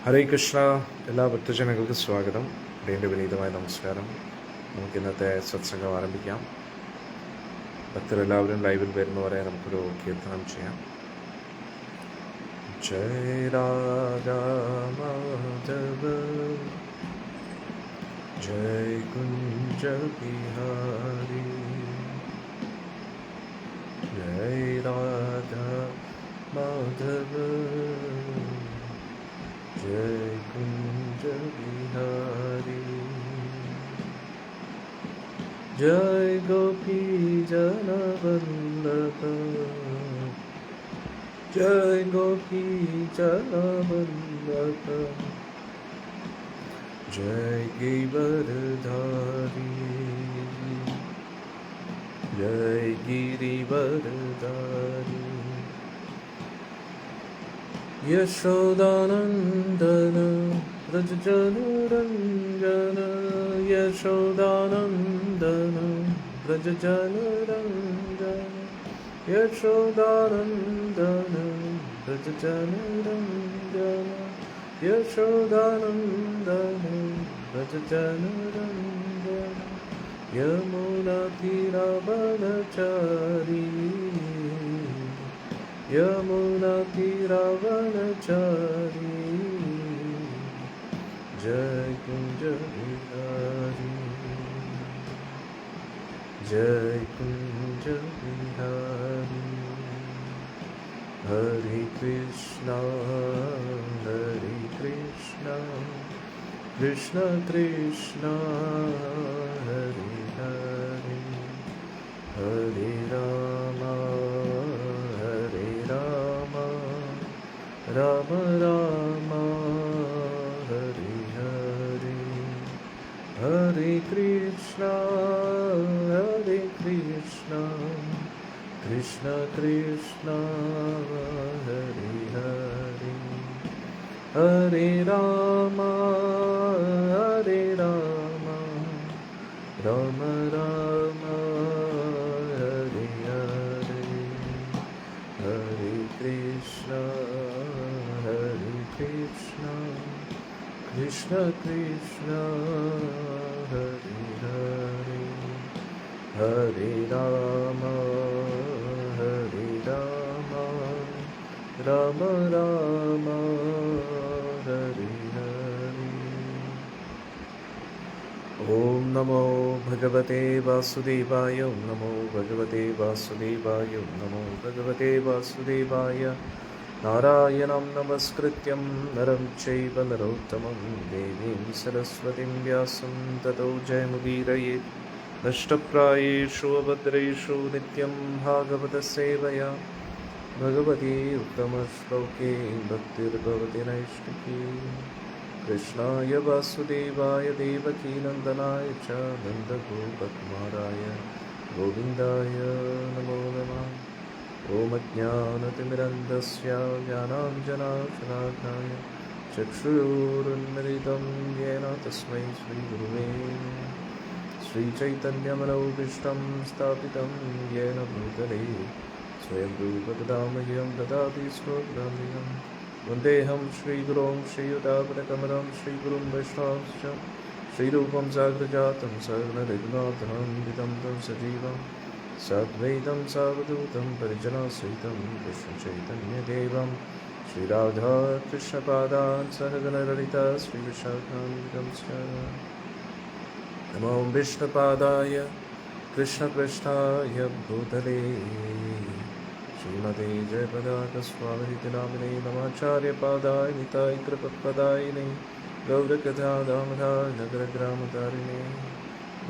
ഹരേ കൃഷ്ണ. എല്ലാ ഭക്തജനങ്ങൾക്കും സ്വാഗതം. എൻ്റെ വിനീതമായ നമസ്കാരം. നമുക്ക് ഇന്നത്തെ സത്സംഗം ആരംഭിക്കാം. ഭക്തരെല്ലാവരും ലൈവിൽ വരുന്നവരെ നമുക്കൊരു കീർത്തനം ചെയ്യാം. ജയ രാധാ മാധവ ജയ കുഞ്ച ബിഹാരി ജയ രാധാ മാധവ जय कुंज बिहारी जय गोपी जन वल्लभ जय गोपी जन वल्लभ जय गिरिवरधारी जय गिरिवरधारी यशोदानंदन व्रज जनरंजन यशोदानंदन व्रज जनरंजन यशोदानंदन व्रज जनरंजन यशोदानंदन व्रज जनरंजन यमुना तीरावनचारी यमुना तीरावनचारी जय कुंज बिहारी जय कुंज बिहारी हरे कृष्णा कृष्ण कृष्णा हरे हरे हरे रामा राम राम हरे हरे हरे कृष्णा कृष्ण कृष्ण हरे हरे हरे राम राम राम हरे हरे हरे कृष्णा कृष्ण कृष्ण हरे हरे हरे राम राम राम हरे हरे। ओम नमो भगवते वासुदेवाय ओम नमो भगवते वासुदेवाय ओम नमो भगवते वासुदेवाय नारायणं नमस्कृत्यं नरं चैव नरोत्तमं देवीं सरस्वतीं व्यासं ततो जयमुदीरयेत्। नष्टप्रायेषु अभद्रेषु नित्यं भागवतसेवया भगवती उत्तमश्लोके भक्तिर्भवति नैष्टिकी। कृष्णाय वासुदेवाय देवकीनन्दनाय च नन्दगोपकुमाराय गोविन्दाय नमो नमः। ओम ज्ञानतिमिरन्धस्य ज्ञानाञ्जनशलाकाय चक्षुरुन्मिलितं येन तस्मै श्रीगुरुवे श्रीचैतन्यमनोभीष्टं स्थापितं येन भूतले स्वयं रूपकदामह्यं ददाति स्वपदाम्बुजं वन्देऽहं श्रीगुरों श्रीयुतापदकमलं श्रीगुरुं वैष्णवंश्च श्रीरूपं साग्रजातं सर्वरघुनाथान्वितं तं सजीवम् सद्वैतं सावधूतं परिजनसहितं कृष्णचैतन्यदेवं श्रीराधा कृष्णपादान् सहगणललिता श्रीविशाखान्वितंश्च नमो विष्णुपादाय कृष्णपृष्ठाय भूतले श्रीमते जयपदाकस्वामिनिति नामिने नमाचार्यपादाय निताय कृपपदायिने गौरकथादामधाय नगरग्रामतारिणे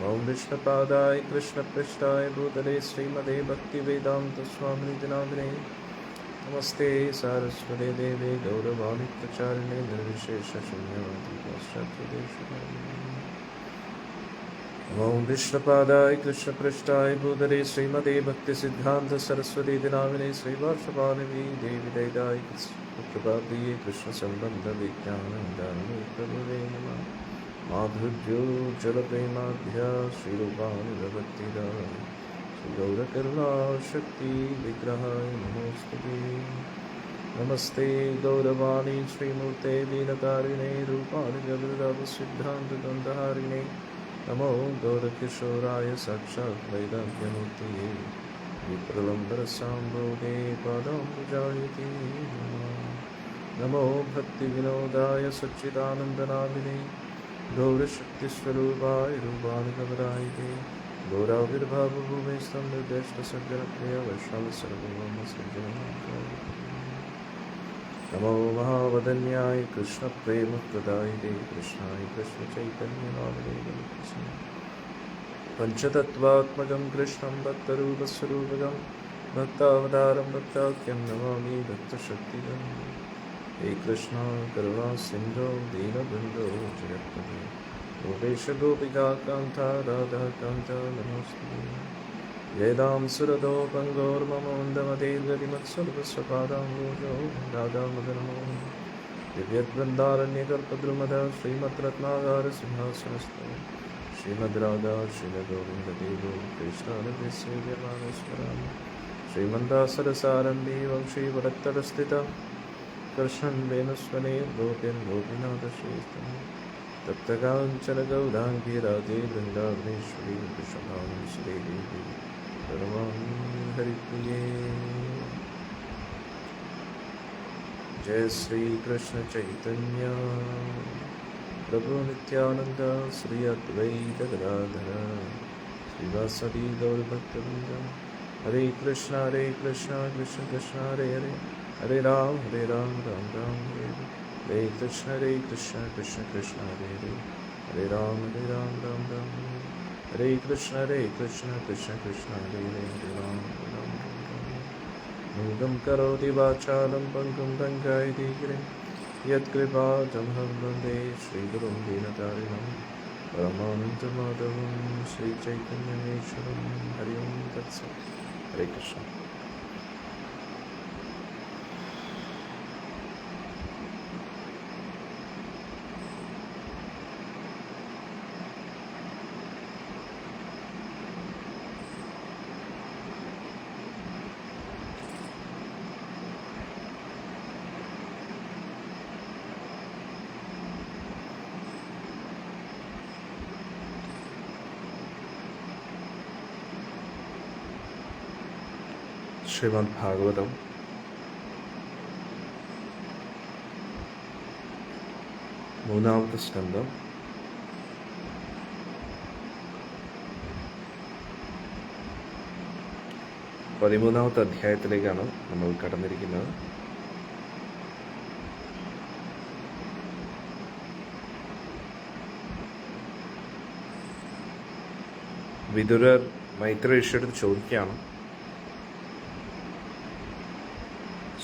ओम विष्णुपादाय कृष्णपृष्ठाय भूतले श्रीमते भक्तिवेदान्तस्वामिनिति नामिने नमस्ते सारस्वते देवे गौरवाणि प्रचारिणे निर्विशेषशून्यवादी पाश्चात्यदेशकारिणे। ओम विष्णुपादाय कृष्णपृष्ठाय भूतले श्रीमते भक्तिसिद्धान्त सरस्वतीति नामिने श्रीवार्षपाणिनी देवी दैदाय कृपाप्रिये कृष्णसम्बन्धविज्ञानदायिने प्रभुवे नमः। माधुर्योज्ज्वलप्रेमाभ्या श्रीरूपानुरभक्तिदाय श्रीगौरकरुणाशक्ति विग्रहाय नमोस्तुते। नमस्ते गौरवाणी श्रीमूर्ते दीनकारिणे रूपाणि जगदावसिद्धान्तदन्तहारिणे नमो गौरकिशोराय साक्षात् वैराग्यमूर्तये विप्रलम्बरसाम्भोगे पादाम्बुजायते नमो भक्तिविनोदाय सच्चिदानन्दनामिने गौरशक्तिस्वरूपाय रूपाणिकवरायते गौराविर्भावभूमिस्तं निर्देष्टसज्जनप्रिय वैष्णवसर्वमसज्जनम् नमो महावदन्याय कृष्णप्रेमप्रदायिते कृष्णाय कृष्णचैतन्यनामिने पञ्चतत्त्वात्मकं कृष्णं भक्तरूपस्वरूपकं भक्तावतारं भक्ताख्यं नमामि भक्तशक्तिदं हे कृष्ण करुणा सिन्धो दीनबन्धो जगत्पते गोपेश गोपिकान्ता राधाकान्ता नमोऽस्तुते जयदां सुरदो पङ्गोर्मम मन्दमतेर्गतिमत्सर्वस्वपादाम्बोजो राधामदनमो दिव्यद्वन्द्वारण्यकल्पद्रुमद श्रीमद्रत्नागारसिंहासनस्थो श्रीमद्राधा श्रीमद्गोविन्ददेवो कृष्णानभिसेव्यमानस्मरामि श्रीमन्दासरसारम्भी वंशीवरत्तरस्थिता कृष्णन् वेणुस्वने गोप्यन् गोपीनाथश्रीस्तम् तप्तकाञ्चन गौराङ्गी राधे वृन्दावनेश्वरी वृषभानुसुरे देवी परमां हरिप्रिये। जय श्री कृष्ण चैतन्य प्रभु नित्यानंद श्री अद्वैत गदाधर श्रीवासदि गौरभक्तवृंद हरे कृष्ण कृष्ण कृष्ण हरे हरे हरे राम राम राम हरे हरे कृष्ण कृष्ण कृष्ण हरे हरे हरे राम राम राम हरे कृष्ण कृष्ण कृष्ण हरे हरे राम राम मूगं करोति वाचालं पङ्गुं लङ्घयति गिरिं यत्कृपातमहं वन्दे श्रीगुरुं दीनतारिणं परमानन्दमाधवं श्रीचैतन्यमीश्वरं हरि ओं तत्सत्। हरे कृष्ण। ശ്രീമദ് ഭാഗവതം മൂന്നാമത്തെ സ്കന്ധം 13ാമത്തെ അധ്യായത്തിലേക്കാണ് നമ്മൾ കടന്നിരിക്കുന്നത്. വിദുരർ മൈത്രേയിയോട് ചോദിക്കുകയാണ്.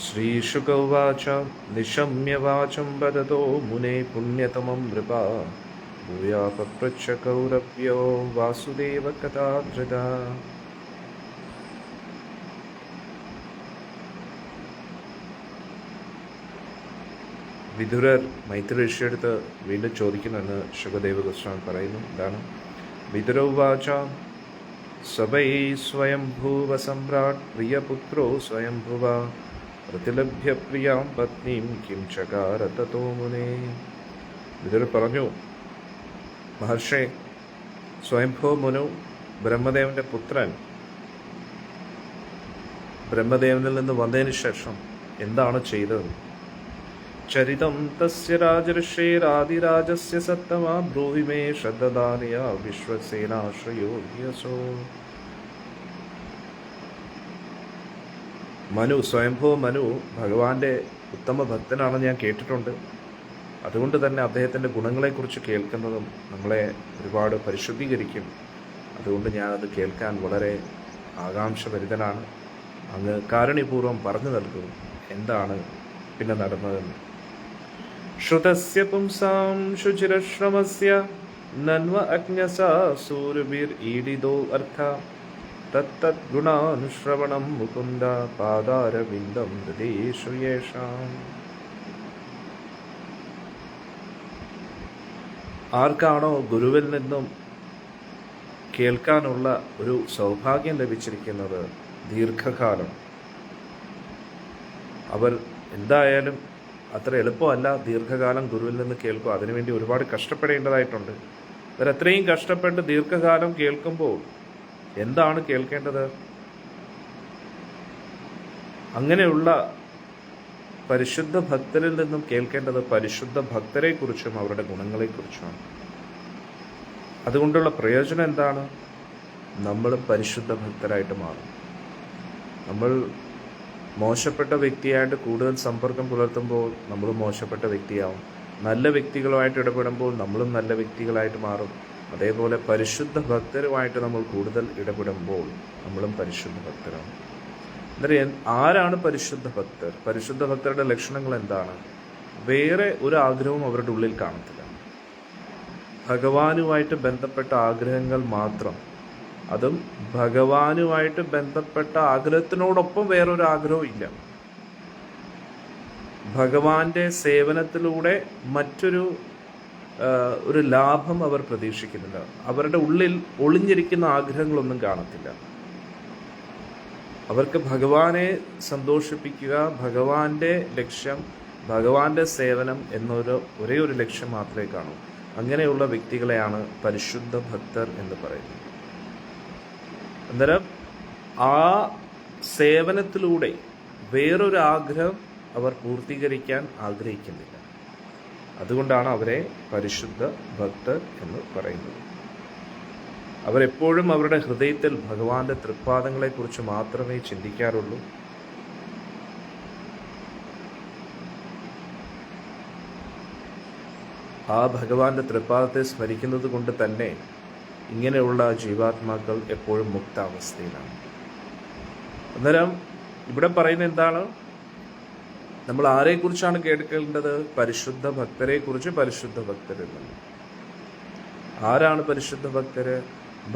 ശ്രീശുക ഉവാച നിശമ്യ വാചം വദതോ മുനേ പുണ്യതമം നൃപാ ഭൂയാ പപ്രച്ഛ കൗരവ്യോ വാസുദേവ കഥാധൃത. വിദുരർ മൈത്രേയിയോട് വീണ്ടും ചോദിക്കുന്നെന്ന് ശുകദേവ ഗോസ്വാമി പറയുന്നു. എന്താണ്? വിദുര ഉവാച സവൈ സ്വയംഭൂവ സമ്രാട് പ്രിയപുത്രോ സ്വയംഭുവ പ്രതിലഭ്യ പ്രിയാം പത്നീം കിം ചകാര തതോ മുനേ. വിദുരർ പറഞ്ഞു, മഹർഷേ, സ്വയംഭൂ മുനു ബ്രഹ്മദേവന്റെ പുത്രൻ ബ്രഹ്മദേവനിൽ നിന്ന് വന്നതിന് ശേഷം എന്താണ് ചെയ്തത്? ചരിതം തസ്യ രാജർഷേരാദിരാജസ്യ സത്തമാ ബ്രൂഹി മേ ശ്രദ്ധദാനയ വിശ്വസേനാശ്രയോ യസോ. സ്വയംഭൂ മനു ഭഗവാന്റെ ഉത്തമ ഭക്തനാണെന്ന് ഞാൻ കേട്ടിട്ടുണ്ട്. അതുകൊണ്ട് തന്നെ അദ്ദേഹത്തിൻ്റെ ഗുണങ്ങളെക്കുറിച്ച് കേൾക്കുന്നതും നമ്മളെ ഒരുപാട് പരിശുദ്ധീകരിക്കും. അതുകൊണ്ട് ഞാനത് കേൾക്കാൻ വളരെ ആകാംക്ഷഭരിതനാണ്. അങ്ങ് കാരുണ്യപൂർവ്വം പറഞ്ഞു നൽകും എന്താണ് പിന്നെ നടന്നതെന്ന്. ശ്രുതസ്യ പുംസാം ശുചിരശ്രമസ്യ നന്വ അജ്ഞസാ സൂരഭിർ ഈഡിതോ അർത്ഥ തത്തത് ഗുണാനുശ്രവണം മുകുന്ദ പാദാരവിന്ദം ഹൃദയേഷു യേഷാം. ആർക്കാണോ ഗുരുവിൽ നിന്നും കേൾക്കാനുള്ള ഒരു സൗഭാഗ്യം ലഭിച്ചിരിക്കുന്നത് ദീർഘകാലം, അവർ എന്തായാലും അത്ര എളുപ്പമല്ല ദീർഘകാലം ഗുരുവിൽ നിന്ന് കേൾക്കുക. അതിനുവേണ്ടി ഒരുപാട് കഷ്ടപ്പെടേണ്ടതായിട്ടുണ്ട്. അത്രയും കഷ്ടപ്പെട്ട് ദീർഘകാലം കേൾക്കുമ്പോൾ എന്താണ് കേൾക്കേണ്ടത്? അങ്ങനെയുള്ള പരിശുദ്ധ ഭക്തരിൽ നിന്നും കേൾക്കേണ്ടത് പരിശുദ്ധ ഭക്തരെക്കുറിച്ചും അവരുടെ ഗുണങ്ങളെക്കുറിച്ചുമാണ്. അതുകൊണ്ടുള്ള പ്രയോജനം എന്താണ്? നമ്മൾ പരിശുദ്ധ ഭക്തരായിട്ട് മാറും. നമ്മൾ മോശപ്പെട്ട വ്യക്തിയായിട്ട് കൂടുതൽ സമ്പർക്കം പുലർത്തുമ്പോൾ നമ്മൾ മോശപ്പെട്ട വ്യക്തിയാവും. നല്ല വ്യക്തികളുമായിട്ട് ഇടപെടുമ്പോൾ നമ്മളും നല്ല വ്യക്തികളായിട്ട് മാറും. അതേപോലെ പരിശുദ്ധ ഭക്തരുമായിട്ട് നമ്മൾ കൂടുതൽ ഇടപെടുമ്പോൾ നമ്മളും പരിശുദ്ധ ഭക്തരാണ്. അന്നേരം ആരാണ് പരിശുദ്ധ ഭക്തർ? പരിശുദ്ധ ഭക്തരുടെ ലക്ഷണങ്ങൾ എന്താണ്? വേറെ ഒരു ആഗ്രഹവും അവരുടെ ഉള്ളിൽ കാണത്തില്ല. ഭഗവാനുമായിട്ട് ബന്ധപ്പെട്ട ആഗ്രഹങ്ങൾ മാത്രം. അതും ഭഗവാനുമായിട്ട് ബന്ധപ്പെട്ട ആഗ്രഹത്തിനോടൊപ്പം വേറൊരു ആഗ്രഹവും ഇല്ല. ഭഗവാന്റെ സേവനത്തിലൂടെ മറ്റൊരു ലാഭം അവർ പ്രതീക്ഷിക്കുന്നില്ല. അവരുടെ ഉള്ളിൽ ഒളിഞ്ഞിരിക്കുന്ന ആഗ്രഹങ്ങളൊന്നും കാണത്തില്ല. അവർക്ക് ഭഗവാനെ സന്തോഷിപ്പിക്കുക, ഭഗവാന്റെ ലക്ഷ്യം, ഭഗവാന്റെ സേവനം ഒരേ ഒരു ലക്ഷ്യം മാത്രമേ കാണൂ. അങ്ങനെയുള്ള വ്യക്തികളെയാണ് പരിശുദ്ധ ഭക്തർ എന്ന് പറയുന്നത്. അന്നേരം ആ സേവനത്തിലൂടെ വേറൊരു ആഗ്രഹം അവർ പൂർത്തീകരിക്കാൻ ആഗ്രഹിക്കുന്നില്ല. അതുകൊണ്ടാണ് അവരെ പരിശുദ്ധ ഭക്തർ എന്ന് പറയുന്നത്. അവരെപ്പോഴും അവരുടെ ഹൃദയത്തിൽ ഭഗവാന്റെ തൃപ്പാദങ്ങളെക്കുറിച്ച് മാത്രമേ ചിന്തിക്കാറുള്ളൂ. ആ ഭഗവാന്റെ തൃപ്പാദത്തെ സ്മരിക്കുന്നത് കൊണ്ട് തന്നെ ഇങ്ങനെയുള്ള ജീവാത്മാക്കൾ എപ്പോഴും മുക്താവസ്ഥയിലാണ്. അന്നേരം ഇവിടെ പറയുന്നത് എന്താണ്? നമ്മൾ ആരെക്കുറിച്ചാണ് കേൾക്കേണ്ടത്? പരിശുദ്ധ ഭക്തരെക്കുറിച്ച്. പരിശുദ്ധ ഭക്തരിൽ നിന്ന് ആരാണ് പരിശുദ്ധ ഭക്തര്?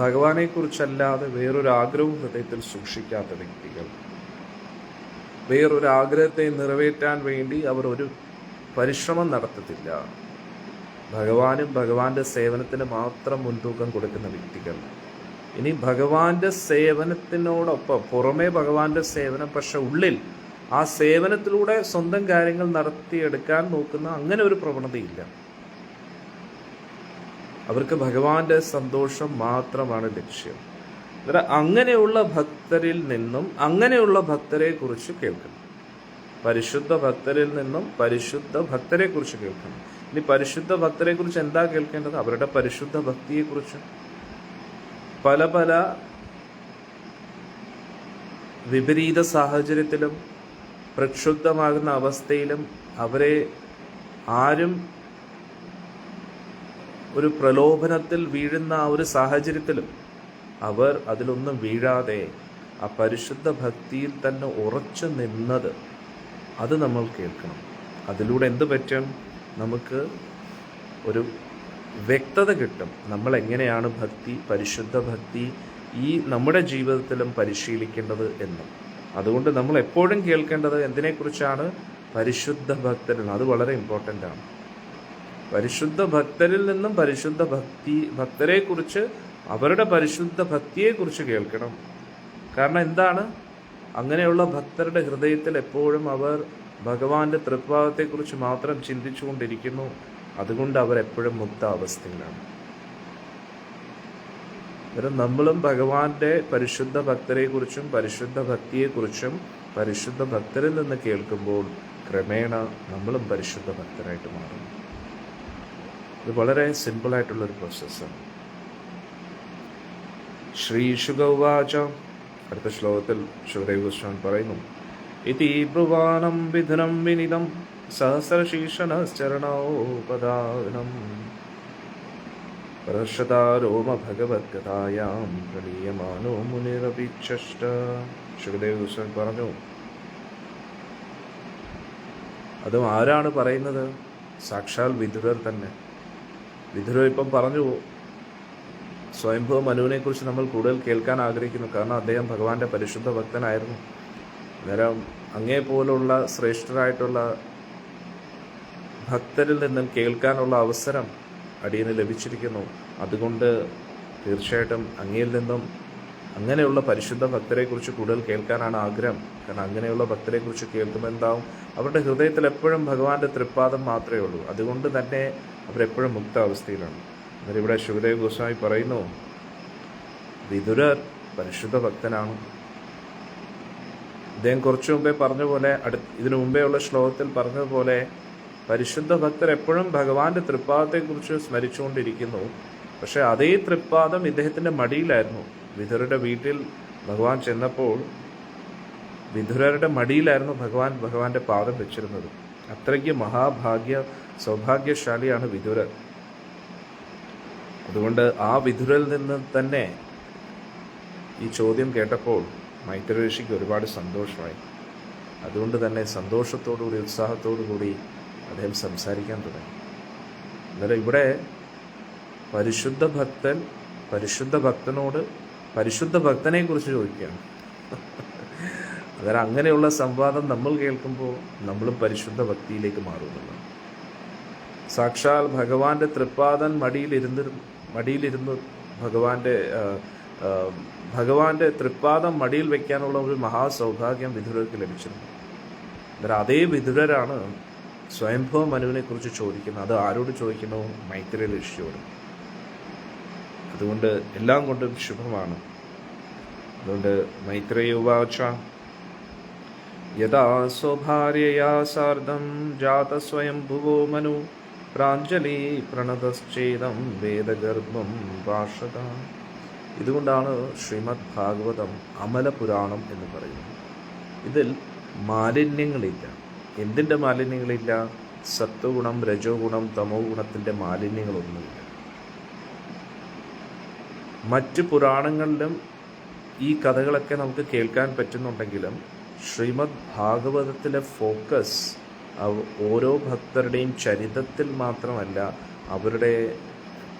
ഭഗവാനെക്കുറിച്ചല്ലാതെ വേറൊരു ആഗ്രഹവും ഹൃദയത്തിൽ സൂക്ഷിക്കാത്ത വ്യക്തികൾ. വേറൊരു ആഗ്രഹത്തെ നിറവേറ്റാൻ വേണ്ടി അവർ ഒരു പരിശ്രമം നടത്തത്തില്ല. ഭഗവാനും ഭഗവാന്റെ സേവനത്തിന് മാത്രം മുൻതൂക്കം കൊടുക്കുന്ന വ്യക്തികൾ. ഇനി ഭഗവാന്റെ സേവനത്തിനോടൊപ്പം പുറമേ ഭഗവാന്റെ സേവനം, പക്ഷെ ഉള്ളിൽ ആ സേവനത്തിലൂടെ സ്വന്തം കാര്യങ്ങൾ നടത്തിയെടുക്കാൻ നോക്കുന്ന അങ്ങനെ ഒരു പ്രവണതയില്ല. അവർക്ക് ഭഗവാന്റെ സന്തോഷം മാത്രമാണ് ലക്ഷ്യം. അങ്ങനെയുള്ള ഭക്തരിൽ നിന്നും അങ്ങനെയുള്ള ഭക്തരെ കുറിച്ച് കേൾക്കണം. പരിശുദ്ധ ഭക്തരിൽ നിന്നും പരിശുദ്ധ ഭക്തരെ കുറിച്ച് കേൾക്കണം. ഇനി പരിശുദ്ധ ഭക്തരെ കുറിച്ച് എന്താ കേൾക്കേണ്ടത്? അവരുടെ പരിശുദ്ധ ഭക്തിയെക്കുറിച്ച്. പല പല വിപരീത സാഹചര്യത്തിലും പ്രക്ഷുബ്ധമാകുന്ന അവസ്ഥയിലും അവരെ ആരും ഒരു പ്രലോഭനത്തിൽ വീഴുന്ന ആ ഒരു സാഹചര്യത്തിലും അവർ അതിലൊന്നും വീഴാതെ ആ പരിശുദ്ധ ഭക്തിയിൽ തന്നെ ഉറച്ചു നിന്നത്, അത് നമ്മൾ കേൾക്കണം. അതിലൂടെ എന്ത് പറ്റും? നമുക്ക് ഒരു വ്യക്തത കിട്ടും. നമ്മൾ എങ്ങനെയാണ് ഭക്തി, പരിശുദ്ധ ഭക്തി ഈ നമ്മുടെ ജീവിതത്തിലും പരിശീലിക്കേണ്ടത് എന്നും. അതുകൊണ്ട് നമ്മൾ എപ്പോഴും കേൾക്കേണ്ടത് എന്തിനെക്കുറിച്ചാണ്? പരിശുദ്ധ ഭക്തരിൽ. അത് വളരെ ഇമ്പോർട്ടൻ്റ് ആണ്. പരിശുദ്ധ ഭക്തരിൽ നിന്നും പരിശുദ്ധ ഭക്തരെക്കുറിച്ച്, അവരുടെ പരിശുദ്ധ ഭക്തിയെക്കുറിച്ച് കേൾക്കണം. കാരണം എന്താണ്? അങ്ങനെയുള്ള ഭക്തരുടെ ഹൃദയത്തിൽ എപ്പോഴും അവർ ഭഗവാന്റെ തൃപ്പാദത്തെക്കുറിച്ച് മാത്രം ചിന്തിച്ചുകൊണ്ടിരിക്കുന്നു. അതുകൊണ്ട് അവരെപ്പോഴും മുക്താവസ്ഥയിലാണ്. അന്നേരം നമ്മളും ഭഗവാന്റെ പരിശുദ്ധ ഭക്തരെക്കുറിച്ചും പരിശുദ്ധ ഭക്തിയെക്കുറിച്ചും പരിശുദ്ധ ഭക്തരിൽ നിന്ന് കേൾക്കുമ്പോൾ ക്രമേണ നമ്മളും പരിശുദ്ധ ഭക്തരായിട്ട് മാറും. ഇത് വളരെ സിമ്പിളായിട്ടുള്ളൊരു പ്രോസസ്സാണ്. ശ്രീ ശുഗവാച, അടുത്ത ശ്ലോകത്തിൽ ശുകദേവ് ഗോസ്വാമി പറയുന്നു, ഇതി ബ്രുവാണം വിധനം വിനിതം സഹസ്രശീർഷണശ്ചരണോപദാനം പ്രദർശതാരോമ ഭഗവദ്ഗതായാം പ്രണീയമാനോ മുനിരഭിച്ഛഷ്ട. ശുകദേവ് ഗോസ്വാമി പറഞ്ഞു. അതും ആരാണ് പറയുന്നത്? സാക്ഷാൽ വിദുരർ തന്നെ. വിദുരർ ഇപ്പം പറഞ്ഞു, സ്വയംഭവ മനുവിനെ കുറിച്ച് നമ്മൾ കൂടുതൽ കേൾക്കാൻ ആഗ്രഹിക്കുന്നു. കാരണം അദ്ദേഹം ഭഗവാന്റെ പരിശുദ്ധ ഭക്തനായിരുന്നു. അന്നേരം അങ്ങേ പോലുള്ള ശ്രേഷ്ഠരായിട്ടുള്ള ഭക്തരിൽ നിന്നും കേൾക്കാനുള്ള അവസരം അടിയന് ലഭിച്ചിരിക്കുന്നു. അതുകൊണ്ട് തീർച്ചയായിട്ടും അങ്ങയിൽ നിന്നും അങ്ങനെയുള്ള പരിശുദ്ധ ഭക്തരെക്കുറിച്ച് കൂടുതൽ കേൾക്കാനാണ് ആഗ്രഹം. കാരണം അങ്ങനെയുള്ള ഭക്തരെക്കുറിച്ച് കേൾക്കുമ്പോൾ എന്താവും, അവരുടെ ഹൃദയത്തിൽ എപ്പോഴും ഭഗവാന്റെ തൃപ്പാദം മാത്രമേ ഉള്ളൂ. അതുകൊണ്ട് തന്നെ അവരെപ്പോഴും മുക്താവസ്ഥയിലാണ്. എന്നാൽ ഇവിടെ ശുകദേവ് ഗോസ്വാമി പറയുന്നു, വിതുരർ പരിശുദ്ധ ഭക്തനാണ്. അദ്ദേഹം കുറച്ചു മുമ്പേ പറഞ്ഞ പോലെ, ഇതിനു മുമ്പേ ഉള്ള ശ്ലോകത്തിൽ പറഞ്ഞതുപോലെ, പരിശുദ്ധ ഭക്തർ എപ്പോഴും ഭഗവാന്റെ തൃപ്പാദത്തെക്കുറിച്ച് സ്മരിച്ചുകൊണ്ടിരിക്കുന്നു. പക്ഷെ അതേ തൃപ്പാദം ഇദ്ദേഹത്തിൻ്റെ മടിയിലായിരുന്നു. വിതുരരുടെ വീട്ടിൽ ഭഗവാൻ ചെന്നപ്പോൾ വിതുരരുടെ മടിയിലായിരുന്നു ഭഗവാന്റെ പാദം വെച്ചിരുന്നത്. അത്രയ്ക്ക് സൗഭാഗ്യശാലിയാണ് വിതുരർ. അതുകൊണ്ട് ആ വിതുരൽ നിന്ന് തന്നെ ഈ ചോദ്യം കേട്ടപ്പോൾ മൈത്രേയ ഋഷിക്ക് ഒരുപാട് സന്തോഷമായി. അതുകൊണ്ട് തന്നെ സന്തോഷത്തോടുകൂടി ഉത്സാഹത്തോടു കൂടി അദ്ദേഹം സംസാരിക്കാൻ തുടങ്ങി. അന്നേരം ഇവിടെ പരിശുദ്ധ ഭക്തനോട് പരിശുദ്ധ ഭക്തനെ കുറിച്ച് ചോദിക്കുകയാണ്. അന്നേരം അങ്ങനെയുള്ള സംവാദം നമ്മൾ കേൾക്കുമ്പോൾ നമ്മളും പരിശുദ്ധ ഭക്തിയിലേക്ക് മാറുന്നുണ്ട്. സാക്ഷാൽ ഭഗവാന്റെ തൃപ്പാദൻ മടിയിലിരുന്ന് ഭഗവാന്റെ തൃപ്പാദം മടിയിൽ വെക്കാനുള്ള ഒരു മഹാസൗഭാഗ്യം വിതുരർക്ക് ലഭിച്ചിരുന്നു. അന്നേരം അതേ വിതുരരാണ് സ്വയംഭവ മനുവിനെ കുറിച്ച് ചോദിക്കുന്നത്. അത് ആരോട് ചോദിക്കുന്നു? മൈത്രേയ ഋഷിയോട്. അതുകൊണ്ട് എല്ലാം കൊണ്ടും ശുഭമാണ്. അതുകൊണ്ട് മൈത്രേയ ഉവാച യഥാ സ്വഭാര്യയാ സാർദ്ധം ജാത സ്വയംഭുവോ മനു പ്രാഞ്ജലി പ്രണതശ്ചേദം വേദഗർഭം ഭാഷത. ഇതുകൊണ്ടാണ് ശ്രീമദ് ഭാഗവതം അമലപുരാണം എന്ന് പറയുന്നത്. ഇതിൽ മാലിന്യങ്ങളില്ല. എന്തിൻ്റെ മാലിന്യങ്ങളില്ല? സത്വഗുണം, രജോ ഗുണം, തമോ ഗുണത്തിൻ്റെ മാലിന്യങ്ങളൊന്നുമില്ല. മറ്റ് പുരാണങ്ങളിലും ഈ കഥകളൊക്കെ നമുക്ക് കേൾക്കാൻ പറ്റുന്നുണ്ടെങ്കിലും ശ്രീമദ് ഭാഗവതത്തിലെ ഫോക്കസ് ഓരോ ഭക്തരുടെയും ചരിതത്തിൽ മാത്രമല്ല, അവരുടെ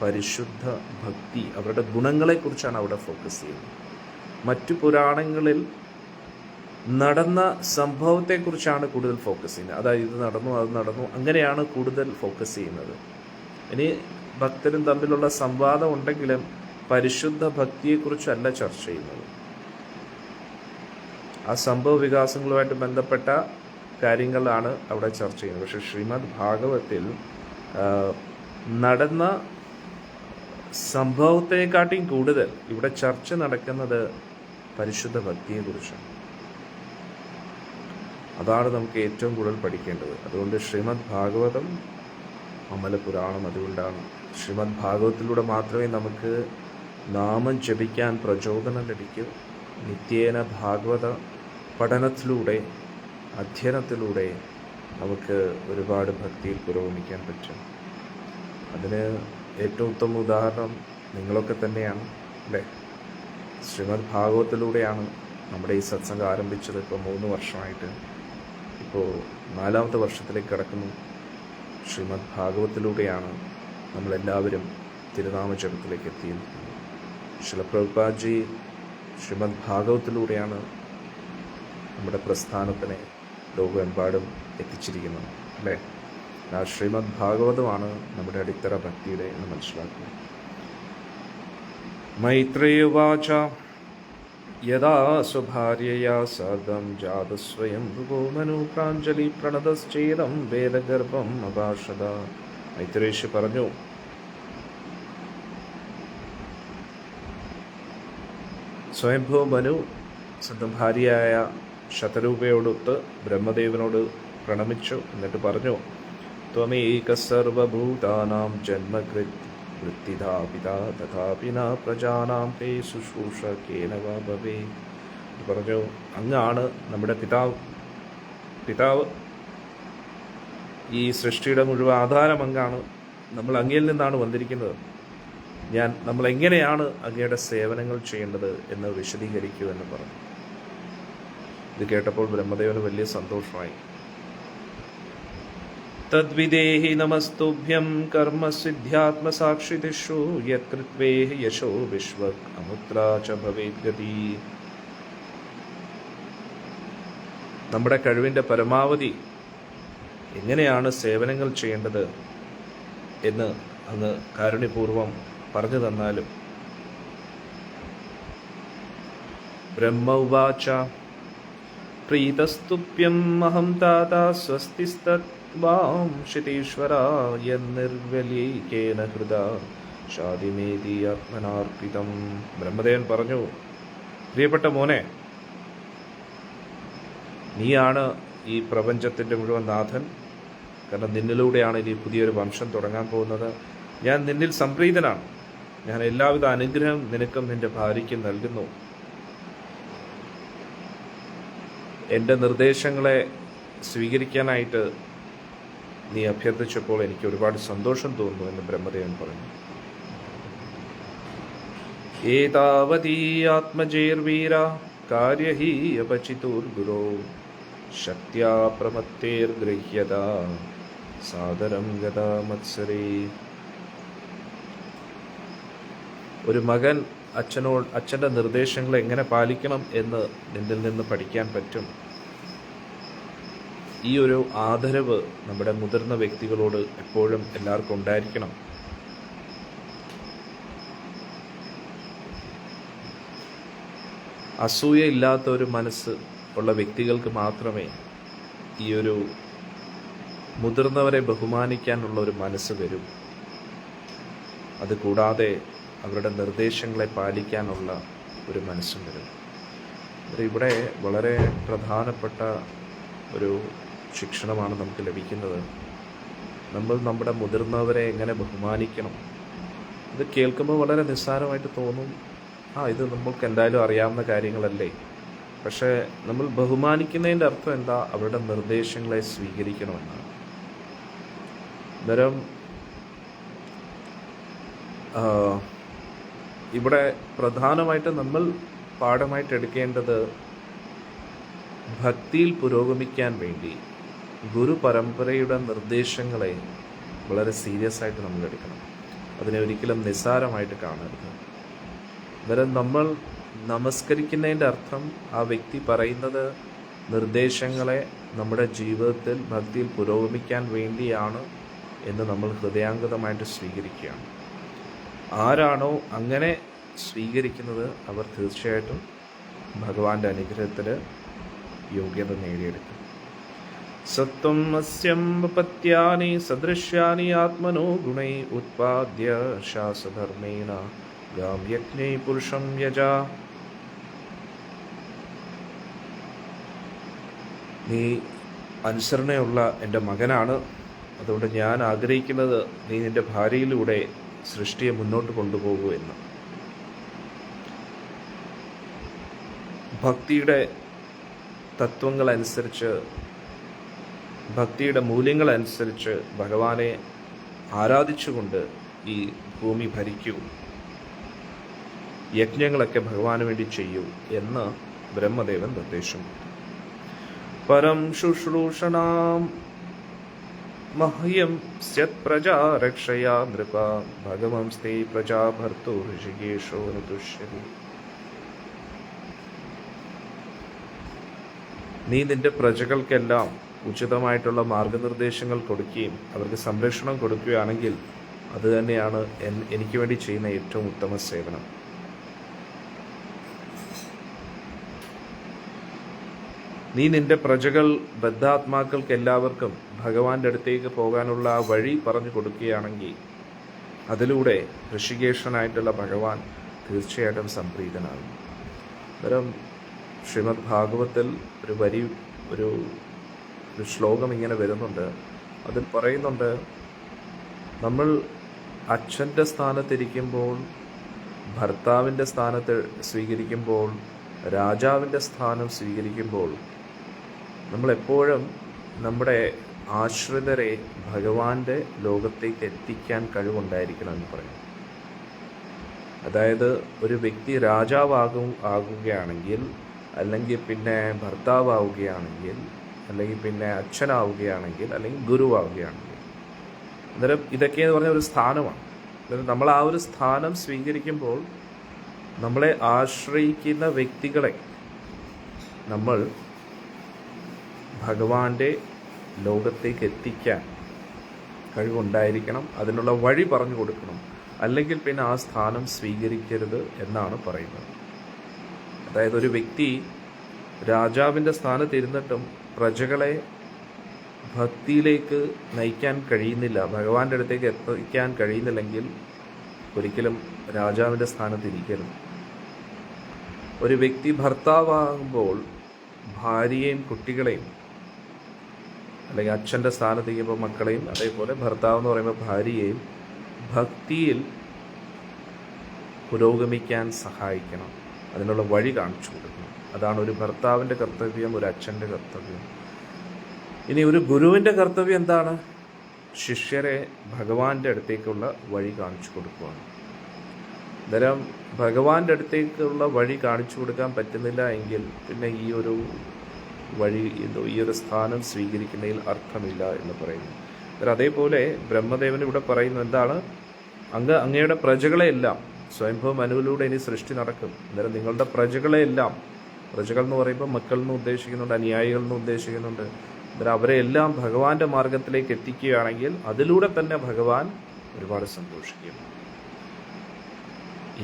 പരിശുദ്ധ ഭക്തി, അവരുടെ ഗുണങ്ങളെക്കുറിച്ചാണ് അവിടെ ഫോക്കസ് ചെയ്യുന്നത്. മറ്റു പുരാണങ്ങളിൽ നടന്ന സംഭവത്തെക്കുറിച്ചാണ് കൂടുതൽ ഫോക്കസ് ചെയ്യുന്നത്. അതായത് ഇത് നടന്നു, അത് നടന്നു, അങ്ങനെയാണ് കൂടുതൽ ഫോക്കസ് ചെയ്യുന്നത്. ഇനി ഭക്തരും തമ്മിലുള്ള സംവാദം ഉണ്ടെങ്കിലും പരിശുദ്ധ ഭക്തിയെക്കുറിച്ചല്ല ചർച്ച ചെയ്യുന്നത്. ആ സംഭവ വികാസങ്ങളുമായിട്ട് ബന്ധപ്പെട്ട കാര്യങ്ങളാണ് അവിടെ ചർച്ച ചെയ്യുന്നത്. പക്ഷെ ശ്രീമദ് ഭാഗവത്തിൽ നടന്ന സംഭവത്തെക്കാട്ടിയും കൂടുതൽ ഇവിടെ ചർച്ച നടക്കുന്നത് പരിശുദ്ധ ഭക്തിയെക്കുറിച്ചാണ്. അതാണ് നമുക്ക് ഏറ്റവും കൂടുതൽ പഠിക്കേണ്ടത്. അതുകൊണ്ട് ശ്രീമദ് ഭാഗവതം അമലപുരാണം. അതുകൊണ്ടാണ് ശ്രീമദ് ഭാഗവതത്തിലൂടെ മാത്രമേ നമുക്ക് നാമം ജപിക്കാൻ പ്രചോദനം ലഭിക്കൂ. നിത്യേന ഭാഗവത പഠനത്തിലൂടെ, അധ്യയനത്തിലൂടെ നമുക്ക് ഒരുപാട് ഭക്തിയിൽ പുരോഗമിക്കാൻ പറ്റും. അതിന് ഏറ്റവും ഉത്തമ ഉദാഹരണം നിങ്ങളൊക്കെ തന്നെയാണ്, അല്ലേ? ശ്രീമദ് ഭാഗവതത്തിലൂടെയാണ് നമ്മുടെ ഈ സത്സംഗം ആരംഭിച്ചത്. ഇപ്പോൾ 3 വർഷമായിട്ട്, ഇപ്പോൾ 4ാമത്തെ വർഷത്തിലേക്ക് കടക്കുന്നു. ശ്രീമദ് ഭാഗവതത്തിലൂടെയാണ് നമ്മളെല്ലാവരും തിരുനാമജപത്തിലേക്ക് എത്തിയത്. ശ്രീല പ്രഭുപാദ്ജി ശ്രീമദ് ഭാഗവതത്തിലൂടെയാണ് നമ്മുടെ പ്രസ്ഥാനത്തിനെ ലോകമെമ്പാടും എത്തിച്ചിരിക്കുന്നത്, അല്ലേ? ആ ശ്രീമദ് ഭാഗവതമാണ് നമ്മുടെ അടിത്തറ ഭക്തിയുടെ എന്ന് മനസ്സിലാക്കുക. മൈത്രേയ ഉവാച യഥാ സ്വഭാര്യയാ സാർദ്ധം ജാതസ്വയം ഭുവോ മനു പ്രാഞ്ജലി പ്രണതശ്ചേദം വേദഗർഭം അഭാഷത. മൈത്രേയ് പറഞ്ഞു, സ്വയംഭവ മനു സ്വന്തം ഭാര്യയായ ശതരൂപയോടൊത്ത് ബ്രഹ്മദേവനോട് പ്രണമിച്ചു. എന്നിട്ട് പറഞ്ഞു, ത്വമേക സർവഭൂതാനാം ജന്മകൃത് വൃത്തിധാ പിതാ തഥാപി ന പ്രജാനാം തേ ശുശ്രൂഷ കേന വാ ഭവേ. പറഞ്ഞു, അങ്ങാണ് നമ്മുടെ പിതാവ്, ഈ സൃഷ്ടിയുടെ മുഴുവൻ ആധാരം അങ്ങാണ്. നമ്മൾ അങ്ങയിൽ നിന്നാണ് വന്നിരിക്കുന്നത്. നമ്മൾ എങ്ങനെയാണ് അങ്ങയുടെ സേവനങ്ങൾ ചെയ്യേണ്ടത് എന്ന് വിശദീകരിക്കൂ എന്ന് പറഞ്ഞു. ഇത് കേട്ടപ്പോൾ ബ്രഹ്മദേവന് വലിയ സന്തോഷമായി. തദ്വിദേഹി നമസ്തുഭ്യം കർമ്മസിദ്ധ്യാത്മസാക്ഷിതിഷു യത്കൃത്വേഹി യശോ വിശ്വക് അമുത്രാ ച ഭവേത് ഗതി. നമ്മുടെ കഴിവിൻ്റെ പരമാവധി എങ്ങനെയാണ് സേവനങ്ങൾ ചെയ്യേണ്ടത് എന്ന് അങ്ങ് കാരുണ്യപൂർവം പറഞ്ഞു തന്നാലും ബ്രഹ്മ ഉവാച പ്രീതസ്തുഭ്യം അഹം താതാ സ്വസ്തിസ്തദ്വാം ശിതീശ്വര യന്നിർവ്യലീകേന ഹൃദാ ഷാദിമേതി ആത്മനാർപ്പിതം. ബ്രഹ്മദേവൻ പറഞ്ഞു, പ്രിയപ്പെട്ട മോനെ, നീയാണ് ഈ പ്രപഞ്ചത്തിൻ്റെ മുഴുവൻ നാഥൻ. കാരണം നിന്നിലൂടെയാണ് ഇനി പുതിയൊരു വംശം തുടങ്ങാൻ പോകുന്നത്. ഞാൻ നിന്നിൽ സംപ്രീതനാണ്. ഞാൻ എല്ലാവിധ അനുഗ്രഹം നിനക്കും നിന്റെ ഭാര്യയ്ക്കും നൽകുന്നു. എൻ്റെ നിർദ്ദേശങ്ങളെ സ്വീകരിക്കാനായിട്ട് നീ അഭ്യർത്ഥിച്ചപ്പോൾ എനിക്ക് ഒരുപാട് സന്തോഷം തോന്നുന്നു എന്ന് ബ്രഹ്മദേവൻ പറഞ്ഞു. ഏതാവതീ ആത്മജേർവീര കാര്യഹി അപചിതുർഗുരോ ശക്ത്യാ പ്രമത്തേർഗൃഹ്യത സാദരം ഗതാ മത്സരേ. ഒരു മകൻ അച്ഛൻ്റെ നിർദ്ദേശങ്ങൾ എങ്ങനെ പാലിക്കണം എന്ന് നിന്നിൽ നിന്ന് പഠിക്കാൻ പറ്റും. ഈ ഒരു ആദരവ് നമ്മുടെ മുതിർന്ന വ്യക്തികളോട് എപ്പോഴും എല്ലാവർക്കും ഉണ്ടായിരിക്കണം. അസൂയ ഇല്ലാത്ത ഒരു മനസ്സ് ഉള്ള വ്യക്തികൾക്ക് മാത്രമേ ഈ ഒരു മുതിർന്നവരെ ബഹുമാനിക്കാനുള്ള ഒരു മനസ്സ് വരും. അതുകൂടാതെ അവരുടെ നിർദ്ദേശങ്ങളെ പാലിക്കാനുള്ള ഒരു മനസ്സും വരും. ഇവിടെ വളരെ പ്രധാനപ്പെട്ട ഒരു ശിക്ഷണമാണ് നമുക്ക് ലഭിക്കുന്നത്. നമ്മൾ നമ്മുടെ മുതിർന്നവരെ എങ്ങനെ ബഹുമാനിക്കണം. ഇത് കേൾക്കുമ്പോൾ വളരെ നിസ്സാരമായിട്ട് തോന്നും. ഇത് നമ്മൾക്ക് എന്തായാലും അറിയാവുന്ന കാര്യങ്ങളല്ലേ. പക്ഷേ നമ്മൾ ബഹുമാനിക്കുന്നതിൻ്റെ അർത്ഥം എന്താ? അവരുടെ നിർദ്ദേശങ്ങളെ സ്വീകരിക്കണമെന്നാണ്. അന്നേരം ഇവിടെ പ്രധാനമായിട്ട് നമ്മൾ പാഠമായിട്ട് എടുക്കേണ്ടത് ഭക്തിയിൽ പുരോഗമിക്കാൻ വേണ്ടി ഗുരു പരമ്പരയുടെ നിർദ്ദേശങ്ങളെ വളരെ സീരിയസ് ആയിട്ട് നമ്മൾ എടുക്കണം. അതിനെ ഒരിക്കലും നിസ്സാരമായിട്ട് കാണരുത്. അന്നേരം നമ്മൾ നമസ്കരിക്കുന്നതിൻ്റെ അർത്ഥം ആ വ്യക്തി പറയുന്നത് നിർദ്ദേശങ്ങളെ നമ്മുടെ ജീവിതത്തിൽ ഭക്തിയിൽ പുരോഗമിക്കാൻ വേണ്ടിയാണ് എന്ന് നമ്മൾ ഹൃദയാംഗതമായിട്ട് സ്വീകരിക്കുകയാണ്. ആരാണോ അങ്ങനെ സ്വീകരിക്കുന്നത് അവർ തീർച്ചയായിട്ടും ഭഗവാന്റെ അനുഗ്രഹത്തിന് യോഗ്യത നേടിയെടുക്കും. സത്വം അസ്യം പത്യാനി സദൃശ്യാനി ആത്മനോ ഗുണൈ ഉത്പാദ്യ ശാസ്ത്രധർമ്മേണ ഗാം യജ്ഞൈ പുരുഷം യജ. നീ അനുസരണയുള്ള എൻ്റെ മകനാണ്. അതുകൊണ്ട് ഞാൻ ആഗ്രഹിക്കുന്നത് നീ നിൻ്റെ ഭാര്യയിലൂടെ സൃഷ്ടിയെ മുന്നോട്ട് കൊണ്ടുപോകൂ എന്ന്. ഭക്തിയുടെ തത്വങ്ങളനുസരിച്ച്, ഭക്തിയുടെ മൂല്യങ്ങളനുസരിച്ച് ഭഗവാനെ ആരാധിച്ചുകൊണ്ട് ഈ ഭൂമി ഭരിക്കൂ. യജ്ഞങ്ങളൊക്കെ ഭഗവാന് വേണ്ടി ചെയ്യൂ എന്ന് ബ്രഹ്മദേവൻ നിർദ്ദേശം. പരം ശുശ്രൂഷണാം മഹ്യം സ്യത് പ്രജാ രക്ഷയാ നൃപ ഭഗവംസ്തേ പ്രജാ ഭർത്തോ ഋഷികേശോ നുതുഷ്യതി. നീ നിന്റെ പ്രജകൾക്കെല്ലാം ഉചിതമായിട്ടുള്ള മാർഗനിർദ്ദേശങ്ങൾ കൊടുക്കുകയും അവർക്ക് സംരക്ഷണം കൊടുക്കുകയാണെങ്കിൽ അത് തന്നെയാണ് എനിക്ക് വേണ്ടി ചെയ്യുന്ന ഏറ്റവും ഉത്തമ സേവനം. നീ നിന്റെ പ്രജകൾ ബദ്ധാത്മാക്കൾക്ക് എല്ലാവർക്കും ഭഗവാന്റെ അടുത്തേക്ക് പോകാനുള്ള ആ വഴി പറഞ്ഞു കൊടുക്കുകയാണെങ്കിൽ അതിലൂടെ ഋഷികേശനായിട്ടുള്ള ഭഗവാൻ തീർച്ചയായിട്ടും സംപ്രീതനാകും. അന്നേരം ശ്രീമദ് ഭാഗവത്തിൽ ഒരു ശ്ലോകം ഇങ്ങനെ വരുന്നുണ്ട്. അതിൽ പറയുന്നുണ്ട്, നമ്മൾ അച്ഛൻ്റെ സ്ഥാനത്തിരിക്കുമ്പോൾ, ഭർത്താവിൻ്റെ സ്ഥാനത്ത് സ്വീകരിക്കുമ്പോൾ, രാജാവിൻ്റെ സ്ഥാനം സ്വീകരിക്കുമ്പോൾ നമ്മളെപ്പോഴും നമ്മുടെ ആശ്രിതരെ ഭഗവാന്റെ ലോകത്തേക്ക് എത്തിക്കാൻ കഴിവുണ്ടായിരിക്കണം എന്ന് പറയും. അതായത് ഒരു വ്യക്തി ആകുകയാണെങ്കിൽ, അല്ലെങ്കിൽ പിന്നെ ഭർത്താവുകയാണെങ്കിൽ, അല്ലെങ്കിൽ പിന്നെ അച്ഛനാവുകയാണെങ്കിൽ, അല്ലെങ്കിൽ ഗുരുവാവുകയാണെങ്കിൽ, അന്നേരം ഇതൊക്കെയെന്ന് പറഞ്ഞ ഒരു സ്ഥാനമാണ്. അന്നേരം നമ്മൾ ആ ഒരു സ്ഥാനം സ്വീകരിക്കുമ്പോൾ നമ്മളെ ആശ്രയിക്കുന്ന വ്യക്തികളെ നമ്മൾ ഭഗവാന്റെ ലോകത്തേക്ക് എത്തിക്കാൻ കഴിവുണ്ടായിരിക്കണം. അതിനുള്ള വഴി പറഞ്ഞു കൊടുക്കണം. അല്ലെങ്കിൽ പിന്നെ ആ സ്ഥാനം സ്വീകരിക്കരുത് എന്നാണ് പറയുന്നത്. അതായത് ഒരു വ്യക്തി രാജാവിൻ്റെ സ്ഥാനത്ത് ഇരുന്നിട്ടും പ്രജകളെ ഭക്തിയിലേക്ക് നയിക്കാൻ കഴിയുന്നില്ല, ഭഗവാന്റെ അടുത്തേക്ക് എത്തിക്കാൻ കഴിയുന്നില്ലെങ്കിൽ ഒരിക്കലും രാജാവിൻ്റെ സ്ഥാനത്ത് ഇരിക്കരുത്. ഒരു വ്യക്തി ഭർത്താവാകുമ്പോൾ ഭാര്യയെയും കുട്ടികളെയും, അല്ലെങ്കിൽ അച്ഛൻ്റെ സ്ഥാനത്ത് ഇരിക്കുമ്പോൾ മക്കളെയും, അതേപോലെ ഭർത്താവ് എന്ന് പറയുമ്പോൾ ഭാര്യയെയും ഭക്തിയിൽ പുരോഗമിക്കാൻ സഹായിക്കണം, അതിനുള്ള വഴി കാണിച്ചു കൊടുക്കണം. അതാണ് ഒരു ഭർത്താവിൻ്റെ കർത്തവ്യം, ഒരു അച്ഛൻ്റെ കർത്തവ്യം. ഇനി ഒരു ഗുരുവിൻ്റെ കർത്തവ്യം എന്താണ്? ശിഷ്യരെ ഭഗവാന്റെ അടുത്തേക്കുള്ള വഴി കാണിച്ചു കൊടുക്കുകയാണ്. അന്നേരം ഭഗവാന്റെ അടുത്തേക്കുള്ള വഴി കാണിച്ചു കൊടുക്കാൻ പറ്റുന്നില്ല എങ്കിൽ പിന്നെ ഈ ഒരു വഴി, ഈ ഒരു സ്ഥാനം സ്വീകരിക്കുന്നതിൽ അർത്ഥമില്ല എന്ന് പറയുന്നു. അന്നേരം അതേപോലെ ബ്രഹ്മദേവൻ ഇവിടെ പറയുന്നത് എന്താണ്? അങ്ങയുടെ പ്രജകളെയെല്ലാം, സ്വയംഭവ മനുവിലൂടെ ഇനി സൃഷ്ടി നടക്കും. അന്നേരം നിങ്ങളുടെ പ്രജകളെയെല്ലാം, പ്രജകൾ എന്ന് പറയുമ്പോൾ മക്കൾ എന്ന് ഉദ്ദേശിക്കുന്നുണ്ട്, അനുയായികൾ എന്ന് ഉദ്ദേശിക്കുന്നുണ്ട്. അന്നേരം അവരെ എല്ലാം ഭഗവാന്റെ മാർഗത്തിലേക്ക് എത്തിക്കുകയാണെങ്കിൽ അതിലൂടെ തന്നെ ഭഗവാൻ ഒരുപാട് സന്തോഷിക്കും.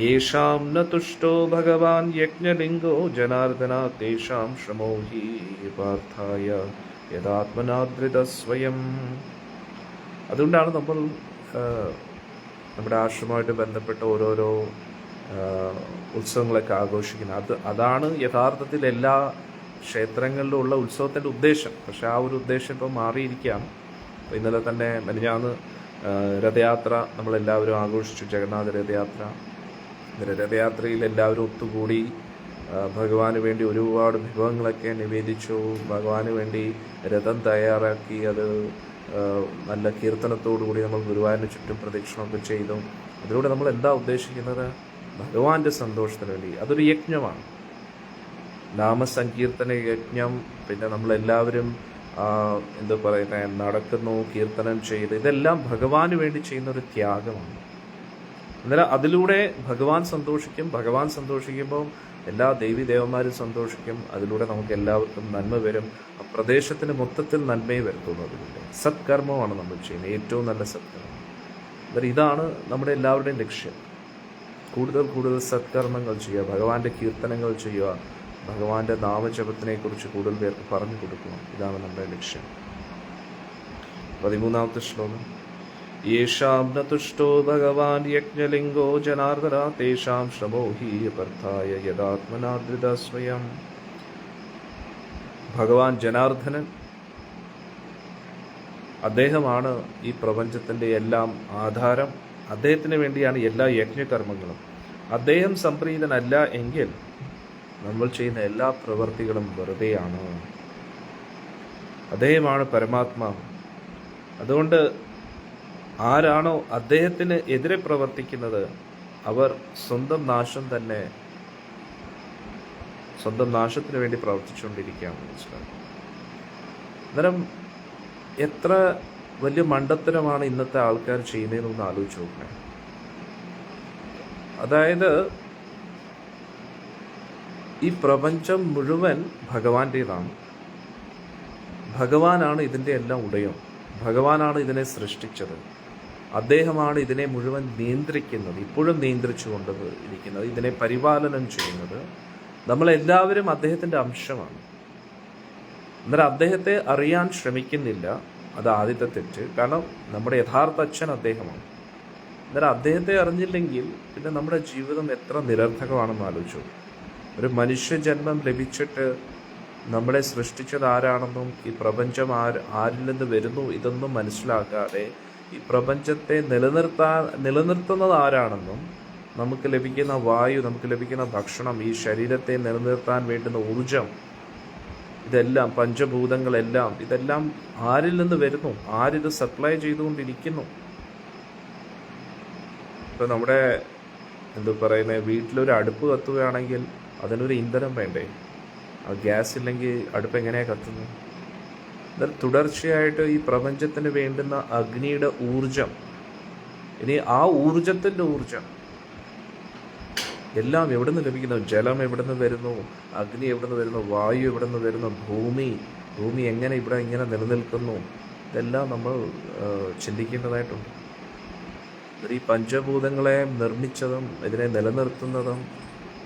യേഷാം ന തുഷ്ടോ ഭഗവാൻ യജ്ഞലിംഗോ ജനാർദ്ദന തേഷാം ശ്രമോ ഹി പാർത്ഥായ യഥാത്മനാദ്രിത സ്വയം. അതുകൊണ്ടാണ് നമ്മൾ നമ്മുടെ ആശ്രമമായിട്ട് ബന്ധപ്പെട്ട ഓരോരോ ഉത്സവങ്ങളൊക്കെ ആഘോഷിക്കുന്നത്. അതാണ് യഥാർത്ഥത്തിൽ എല്ലാ ക്ഷേത്രങ്ങളിലും ഉള്ള ഉത്സവത്തിൻ്റെ ഉദ്ദേശം. പക്ഷെ ആ ഒരു ഉദ്ദേശം ഇപ്പോൾ മാറിയിരിക്കാം. ഇന്നലെ തന്നെ മെനിഞ്ഞാന്ന് രഥയാത്ര നമ്മളെല്ലാവരും ആഘോഷിച്ചു, ജഗന്നാഥ രഥയാത്ര. രഥയാത്രയിൽ എല്ലാവരും ഒത്തുകൂടി ഭഗവാന് വേണ്ടി ഒരുപാട് വിഭവങ്ങളൊക്കെ നിവേദിച്ചു. ഭഗവാന് വേണ്ടി രഥം തയ്യാറാക്കി അത് നല്ല കീർത്തനത്തോടു കൂടി നമ്മൾ ഗുരുവായൂരിന് ചുറ്റും പ്രദക്ഷിണമൊക്കെ ചെയ്തു. അതിലൂടെ നമ്മൾ എന്താ ഉദ്ദേശിക്കുന്നത്? ഭഗവാന്റെ സന്തോഷത്തിന് വേണ്ടി. അതൊരു യജ്ഞമാണ്, നാമസങ്കീർത്തന യജ്ഞം. പിന്നെ നമ്മളെല്ലാവരും എന്താ പറയുന്നത്, നടക്കുന്നു, കീർത്തനം ചെയ്ത്, ഇതെല്ലാം ഭഗവാന് വേണ്ടി ചെയ്യുന്ന ഒരു ത്യാഗമാണ്. അന്നേരം അതിലൂടെ ഭഗവാൻ സന്തോഷിക്കും. ഭഗവാൻ സന്തോഷിക്കുമ്പോൾ എല്ലാ ദേവി ദേവന്മാരും സന്തോഷിക്കും. അതിലൂടെ നമുക്ക് എല്ലാവർക്കും നന്മ വരും. ആ പ്രദേശത്തിന് മൊത്തത്തിൽ നന്മയെ വരുത്തുന്നു. അതിലൂടെ സത്കർമ്മമാണ് നമ്മൾ ചെയ്യുന്നത്, ഏറ്റവും നല്ല സത്കർമ്മം. അന്നേരം ഇതാണ് നമ്മുടെ എല്ലാവരുടെയും ലക്ഷ്യം. കൂടുതൽ കൂടുതൽ സത്കർമ്മങ്ങൾ ചെയ്യുക, ഭഗവാന്റെ കീർത്തനങ്ങൾ ചെയ്യുക, ഭഗവാന്റെ നാമജപത്തിനെ കുറിച്ച് കൂടുതൽ പേർക്ക് പറഞ്ഞു കൊടുക്കുക. ഇതാണ് നമ്മുടെ ലക്ഷ്യം. 13ാമത്തെ ശ്ലോകം. യേഷാം ന തുഷ്ടോ ഭഗവാൻ യജ്ഞലിംഗോ ജനാർദ്ദന തേഷാം ശ്രമോ ഹി പാർത്ഥായ യഥാത്മനാദ്രിത സ്വയം. ഭഗവാൻ ജനാർദ്ദനൻ, അദ്ദേഹമാണ് ഈ പ്രപഞ്ചത്തിൻ്റെ എല്ലാം ആധാരം. അദ്ദേഹത്തിന് വേണ്ടിയാണ് എല്ലാ യജ്ഞകർമ്മങ്ങളും. അദ്ദേഹം സംപ്രീതനല്ല എങ്കിൽ നമ്മൾ ചെയ്യുന്ന എല്ലാ പ്രവൃത്തികളും വെറുതെയാണ്. അദ്ദേഹമാണ് പരമാത്മാവ്. അതുകൊണ്ട് ആരാണോ അദ്ദേഹത്തിന് എതിരെ പ്രവർത്തിക്കുന്നത് അവർ സ്വന്തം നാശത്തിന് വേണ്ടി പ്രവർത്തിച്ചുകൊണ്ടിരിക്കുകയാണ്. മനസ്സിലാക്കും. അന്നേരം എത്ര വലിയ മണ്ടത്തരമാണ് ഇന്നത്തെ ആൾക്കാർ ചെയ്യുന്നതെന്നൊന്ന് ആലോചിച്ച് നോക്കണേ. അതായത് ഈ പ്രപഞ്ചം മുഴുവൻ ഭഗവാന്റേതാണ്. ഭഗവാനാണ് ഇതിൻ്റെ എല്ലാം ഉടയം. ഭഗവാനാണ് ഇതിനെ സൃഷ്ടിച്ചത്. അദ്ദേഹമാണ് ഇതിനെ മുഴുവൻ നിയന്ത്രിക്കുന്നത്, ഇപ്പോഴും നിയന്ത്രിച്ചുകൊണ്ട് ഇരിക്കുന്നത്, ഇതിനെ പരിപാലനം ചെയ്യുന്നത്. നമ്മളെല്ലാവരും അദ്ദേഹത്തിൻ്റെ അംശമാണ്. അന്നേരം അദ്ദേഹത്തെ അറിയാൻ ശ്രമിക്കുന്നില്ല. അത് ആദ്യത്തെ തെറ്റ്. കാരണം നമ്മുടെ യഥാർത്ഥ അച്ഛൻ അദ്ദേഹമാണ്. അന്നേരം അദ്ദേഹത്തെ അറിഞ്ഞില്ലെങ്കിൽ പിന്നെ നമ്മുടെ ജീവിതം എത്ര നിരർത്ഥകമാണെന്ന് ആലോചിച്ചു. ഒരു മനുഷ്യജന്മം ലഭിച്ചിട്ട് നമ്മളെ സൃഷ്ടിച്ചത് ആരാണെന്നും ഈ പ്രപഞ്ചം ആരിൽ നിന്ന് വരുന്നു ഇതൊന്നും മനസ്സിലാക്കാതെ ഈ പ്രപഞ്ചത്തെ നിലനിർത്തുന്നത് ആരാണെന്നും നമുക്ക് ലഭിക്കുന്ന വായു, നമുക്ക് ലഭിക്കുന്ന ഭക്ഷണം, ഈ ശരീരത്തെ നിലനിർത്താൻ വേണ്ടുന്ന ഊർജം, ഇതെല്ലാം പഞ്ചഭൂതങ്ങളെല്ലാം ഇതെല്ലാം ആരിൽ നിന്ന് വരുന്നു, ആരിത് സപ്ലൈ ചെയ്തുകൊണ്ടിരിക്കുന്നു. ഇപ്പം നമ്മുടെ വീട്ടിലൊരു അടുപ്പ് കത്തുകയാണെങ്കിൽ അതിനൊരു ഇന്ധനം വേണ്ടേ? ആ ഗ്യാസ് ഇല്ലെങ്കിൽ അടുപ്പ് എങ്ങനെയാണ് കത്തുന്നത്? എന്നാൽ തുടർച്ചയായിട്ട് ഈ പ്രപഞ്ചത്തിന് വേണ്ടുന്ന അഗ്നിയുടെ ഊർജം, ഇനി ആ ഊർജത്തിൻ്റെ ഊർജം എല്ലാം എവിടെ നിന്ന് ലഭിക്കുന്നു? ജലം എവിടെ നിന്ന് വരുന്നു? അഗ്നി എവിടെ നിന്ന് വരുന്നു? വായു എവിടെ നിന്ന് വരുന്നു? ഭൂമി എങ്ങനെ ഇവിടെ ഇങ്ങനെ നിലനിൽക്കുന്നു? ഇതെല്ലാം നമ്മൾ ചിന്തിക്കേണ്ടതായിട്ടുണ്ട്. ഈ പഞ്ചഭൂതങ്ങളെ നിർമ്മിച്ചതും ഇതിനെ നിലനിർത്തുന്നതും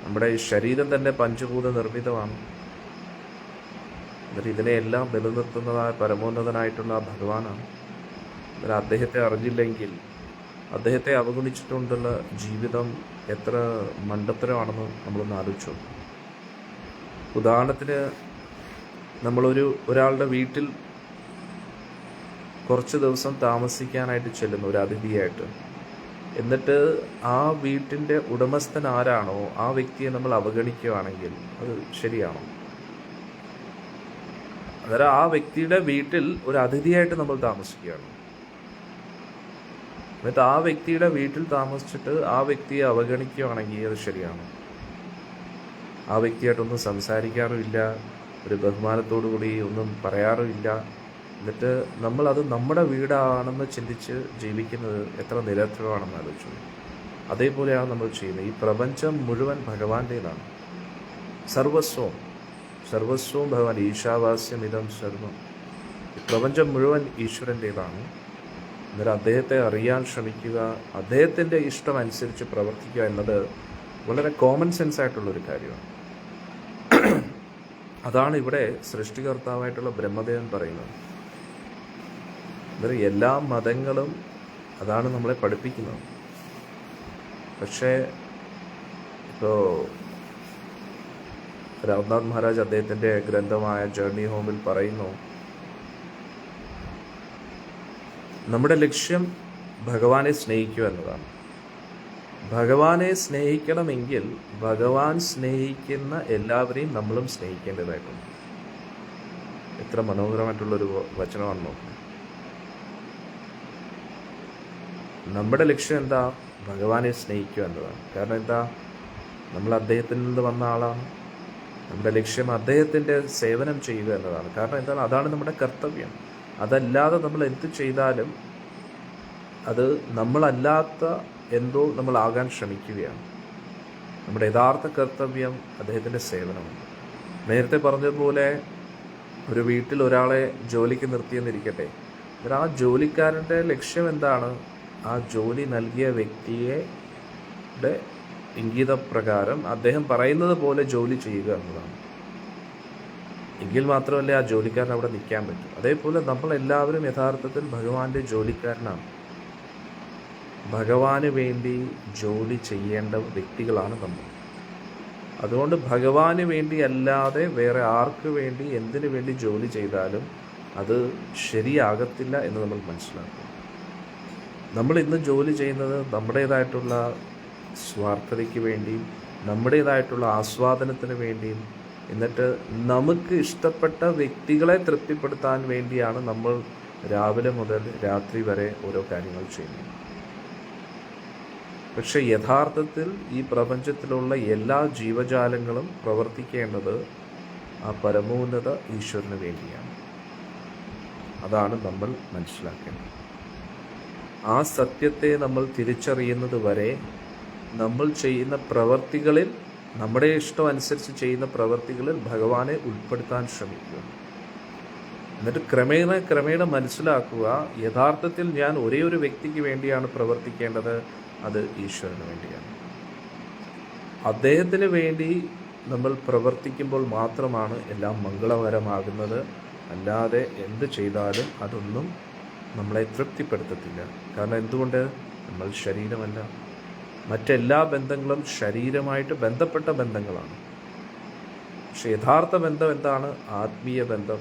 നമ്മുടെ ഈ ശരീരം തന്നെ പഞ്ചഭൂത നിർമ്മിതമാണ്. എന്നിട്ട് ഇതിനെയെല്ലാം നിലനിർത്തുന്നതായ പരമോന്നതനായിട്ടുള്ള ആ ഭഗവാനാണ്. എന്നാൽ അദ്ദേഹത്തെ അറിഞ്ഞില്ലെങ്കിൽ, അദ്ദേഹത്തെ അവഗണിച്ചിട്ടുണ്ടുള്ള ജീവിതം എത്ര മണ്ടത്തരമാണെന്ന് നമ്മളൊന്ന് ആലോചിച്ചു. ഉദാഹരണത്തിന്, ഒരാളുടെ വീട്ടിൽ കുറച്ച് ദിവസം താമസിക്കാനായിട്ട് ചെല്ലുന്നു, ഒരു അതിഥിയായിട്ട്. എന്നിട്ട് ആ വീട്ടിൻ്റെ ഉടമസ്ഥൻ ആരാണോ ആ വ്യക്തിയെ നമ്മൾ അവഗണിക്കുകയാണെങ്കിൽ അത് ശരിയാണോ? അന്നേരം ആ വ്യക്തിയുടെ വീട്ടിൽ ഒരു അതിഥിയായിട്ട് നമ്മൾ താമസിക്കുകയാണ്. എന്നിട്ട് ആ വ്യക്തിയുടെ വീട്ടിൽ താമസിച്ചിട്ട് ആ വ്യക്തിയെ അവഗണിക്കുകയാണെങ്കിൽ അത് ശരിയാണോ? ആ വ്യക്തിയായിട്ടൊന്നും സംസാരിക്കാറുമില്ല, ഒരു ബഹുമാനത്തോടു കൂടി ഒന്നും പറയാറുമില്ല. എന്നിട്ട് നമ്മളത് നമ്മുടെ വീടാണെന്ന് ചിന്തിച്ച് ജീവിക്കുന്നത് എത്ര നിരർത്ഥകമാണെന്ന് ആലോചിച്ചു. അതേപോലെയാണ് നമ്മൾ ചെയ്യുന്നത്. ഈ പ്രപഞ്ചം മുഴുവൻ ഭഗവാന്റേതാണ്. സർവസ്വവും ഭഗവാൻ. ഈശാവാസ്യമിതം സർവം. ഈ പ്രപഞ്ചം മുഴുവൻ ഈശ്വരൻ്റേതാണ്. അന്നേരം അദ്ദേഹത്തെ അറിയാൻ ശ്രമിക്കുക, അദ്ദേഹത്തിൻ്റെ ഇഷ്ടം അനുസരിച്ച് പ്രവർത്തിക്കുക എന്നത് വളരെ കോമൺ സെൻസ് ആയിട്ടുള്ളൊരു കാര്യമാണ്. അതാണ് ഇവിടെ സൃഷ്ടികർത്താവായിട്ടുള്ള ബ്രഹ്മദേവൻ പറയുന്നത്. അന്നേരം എല്ലാ മതങ്ങളും അതാണ് നമ്മളെ പഠിപ്പിക്കുന്നത്. പക്ഷേ ഇപ്പോൾ രാംനാഥ് മഹാരാജ് അദ്ദേഹത്തിൻ്റെ ഗ്രന്ഥമായ ജേർണി ഹോമിൽ പറയുന്നു, നമ്മുടെ ലക്ഷ്യം ഭഗവാനെ സ്നേഹിക്കുക എന്നതാണ്. ഭഗവാനെ സ്നേഹിക്കണമെങ്കിൽ ഭഗവാൻ സ്നേഹിക്കുന്ന എല്ലാവരെയും നമ്മളും സ്നേഹിക്കേണ്ടതായിട്ടുണ്ട്. എത്ര മനോഹരമായിട്ടുള്ളൊരു വചനമാണ് നോക്കുന്നത്. നമ്മുടെ ലക്ഷ്യം എന്താ? ഭഗവാനെ സ്നേഹിക്കുക എന്നതാണ്. കാരണം എന്താ? നമ്മൾ അദ്ദേഹത്തിൽ നിന്ന് വന്ന ആളാണ്. നമ്മുടെ ലക്ഷ്യം അദ്ദേഹത്തിൻ്റെ സേവനം ചെയ്യുക എന്നതാണ്. കാരണം എന്താണ്? അതാണ് നമ്മുടെ കർത്തവ്യം. അതല്ലാതെ നമ്മൾ എന്ത് ചെയ്താലും അത് നമ്മളല്ലാത്ത എന്തോ നമ്മളാകാൻ ശ്രമിക്കുകയാണ്. നമ്മുടെ യഥാർത്ഥ കർത്തവ്യം അദ്ദേഹത്തിൻ്റെ സേവനമാണ്. നേരത്തെ പറഞ്ഞതുപോലെ ഒരു വീട്ടിൽ ഒരാളെ ജോലിക്ക് നിർത്തിയെന്നിരിക്കട്ടെ, ആ ജോലിക്കാരൻ്റെ ലക്ഷ്യം എന്താണ്? ആ ജോലി നൽകിയ വ്യക്തിയുടെ ഇംഗിതപ്രകാരം അദ്ദേഹം പറയുന്നത് പോലെ ജോലി ചെയ്യുക എന്നതാണ്. എങ്കിൽ മാത്രമല്ലേ ആ ജോലിക്കാരൻ അവിടെ നിൽക്കാൻ പറ്റും. അതേപോലെ നമ്മളെല്ലാവരും യഥാർത്ഥത്തിൽ ഭഗവാന്റെ ജോലിക്കാരനാണ്. ഭഗവാന് വേണ്ടി ജോലി ചെയ്യേണ്ട വ്യക്തികളാണ് നമ്മൾ. അതുകൊണ്ട് ഭഗവാന് വേണ്ടി അല്ലാതെ വേറെ ആർക്ക് വേണ്ടി, എന്തിനു വേണ്ടി ജോലി ചെയ്താലും അത് ശരിയാകത്തില്ല എന്ന് നമ്മൾ മനസ്സിലാക്കും. നമ്മൾ ഇന്ന് ജോലി ചെയ്യുന്നത് നമ്മുടേതായിട്ടുള്ള സ്വാർത്ഥതയ്ക്ക് വേണ്ടിയും നമ്മുടേതായിട്ടുള്ള ആസ്വാദനത്തിന് വേണ്ടിയും, എന്നിട്ട് നമുക്ക് ഇഷ്ടപ്പെട്ട വ്യക്തികളെ തൃപ്തിപ്പെടുത്താൻ വേണ്ടിയാണ് നമ്മൾ രാവിലെ മുതൽ രാത്രി വരെ ഓരോ കാര്യങ്ങൾ ചെയ്യുന്നത്. പക്ഷെ യഥാർത്ഥത്തിൽ ഈ പ്രപഞ്ചത്തിലുള്ള എല്ലാ ജീവജാലങ്ങളും പ്രവർത്തിക്കേണ്ടത് ആ പരമോന്നത ഈശ്വരന് വേണ്ടിയാണ്. അതാണ് നമ്മൾ മനസ്സിലാക്കേണ്ടത്. ആ സത്യത്തെ നമ്മൾ തിരിച്ചറിയുന്നത് വരെ നമ്മൾ ചെയ്യുന്ന പ്രവർത്തികളിൽ, നമ്മുടെ ഇഷ്ടം അനുസരിച്ച് ചെയ്യുന്ന പ്രവർത്തികളിൽ ഭഗവാനെ ഉൾപ്പെടുത്താൻ ശ്രമിക്കുക. എന്നിട്ട് ക്രമേണ മനസ്സിലാക്കുക, യഥാർത്ഥത്തിൽ ഞാൻ ഒരേ ഒരു വ്യക്തിക്ക് വേണ്ടിയാണ് പ്രവർത്തിക്കേണ്ടത്, അത് ഈശ്വരന് വേണ്ടിയാണ്. അദ്ദേഹത്തിന് വേണ്ടി നമ്മൾ പ്രവർത്തിക്കുമ്പോൾ മാത്രമാണ് എല്ലാം മംഗളകരമാകുന്നത്. അല്ലാതെ എന്ത് ചെയ്താലും അതൊന്നും നമ്മളെ തൃപ്തിപ്പെടുത്തത്തില്ല. കാരണം എന്തുകൊണ്ട്? നമ്മൾ ശരീരമല്ല. മറ്റെല്ലാ ബന്ധങ്ങളും ശരീരമായിട്ട് ബന്ധപ്പെട്ട ബന്ധങ്ങളാണ്. പക്ഷെ യഥാർത്ഥ ബന്ധം എന്താണ്? ആത്മീയ ബന്ധം.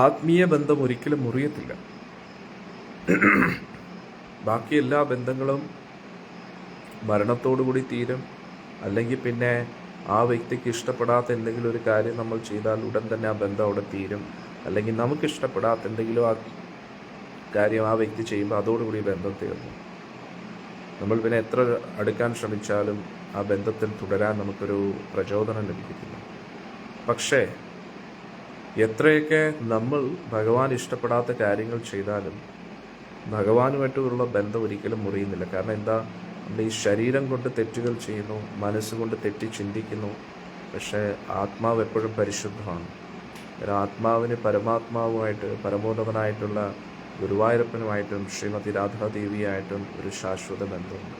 ആത്മീയ ബന്ധം ഒരിക്കലും മുറിയത്തില്ല. ബാക്കി എല്ലാ ബന്ധങ്ങളും മരണത്തോടുകൂടി തീരും. അല്ലെങ്കിൽ പിന്നെ ആ വ്യക്തിക്ക് ഇഷ്ടപ്പെടാത്ത എന്തെങ്കിലും ഒരു കാര്യം നമ്മൾ ചെയ്താൽ ഉടൻ തന്നെ ആ ബന്ധം അവിടെ തീരും. അല്ലെങ്കിൽ നമുക്ക് ഇഷ്ടപ്പെടാത്ത എന്തെങ്കിലും ആ കാര്യം ആ വ്യക്തി ചെയ്യുമ്പോൾ അതോടുകൂടി ബന്ധം തീർന്നു. നമ്മൾ പിന്നെ എത്ര അടുക്കാൻ ശ്രമിച്ചാലും ആ ബന്ധത്തിൽ തുടരാൻ നമുക്കൊരു പ്രചോദനം ലഭിക്കത്തില്ല. പക്ഷേ എത്രയൊക്കെ നമ്മൾ ഭഗവാൻ ഇഷ്ടപ്പെടാത്ത കാര്യങ്ങൾ ചെയ്താലും ഭഗവാനുമായിട്ടുള്ള ബന്ധം ഒരിക്കലും മുറിയുന്നില്ല. കാരണം എന്താ? നമ്മൾ ഈ ശരീരം കൊണ്ട് തെറ്റുകൾ ചെയ്യുന്നു, മനസ്സുകൊണ്ട് തെറ്റി ചിന്തിക്കുന്നു. പക്ഷേ ആത്മാവ് എപ്പോഴും പരിശുദ്ധമാണ്. ആത്മാവിന് പരമാത്മാവുമായിട്ട്, പരമോന്നതനായിട്ടുള്ള ഗുരുവായൂരപ്പനുമായിട്ടും ശ്രീമതി രാധാദേവിയായിട്ടും ഒരു ശാശ്വത ബന്ധമുണ്ട്.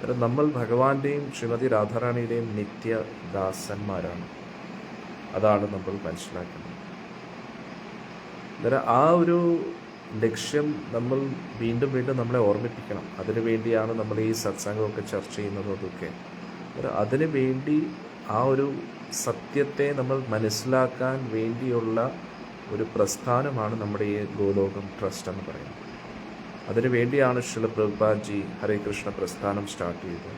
അന്നേരം നമ്മൾ ഭഗവാന്റെയും ശ്രീമതി രാധാറാണിയുടെയും നിത്യദാസന്മാരാണ്. അതാണ് നമ്മൾ മനസ്സിലാക്കുന്നത്. അന്നേരം ആ ഒരു ലക്ഷ്യം നമ്മൾ വീണ്ടും വീണ്ടും നമ്മളെ ഓർമ്മിപ്പിക്കണം. അതിനു വേണ്ടിയാണ് നമ്മൾ ഈ സത്സംഗമൊക്കെ ചർച്ച ചെയ്യുന്നതും അതൊക്കെ. അതിനു വേണ്ടി ആ ഒരു സത്യത്തെ നമ്മൾ മനസ്സിലാക്കാൻ വേണ്ടിയുള്ള ഒരു പ്രസ്ഥാനമാണ് നമ്മുടെ ഈ ഗോലോകം ട്രസ്റ്റ് എന്ന് പറയുന്നത്. അതിനു വേണ്ടിയാണ് ശ്രീല പ്രഭുപാദ്ജി ഹരേ കൃഷ്ണ പ്രസ്ഥാനം സ്റ്റാർട്ട് ചെയ്തത്.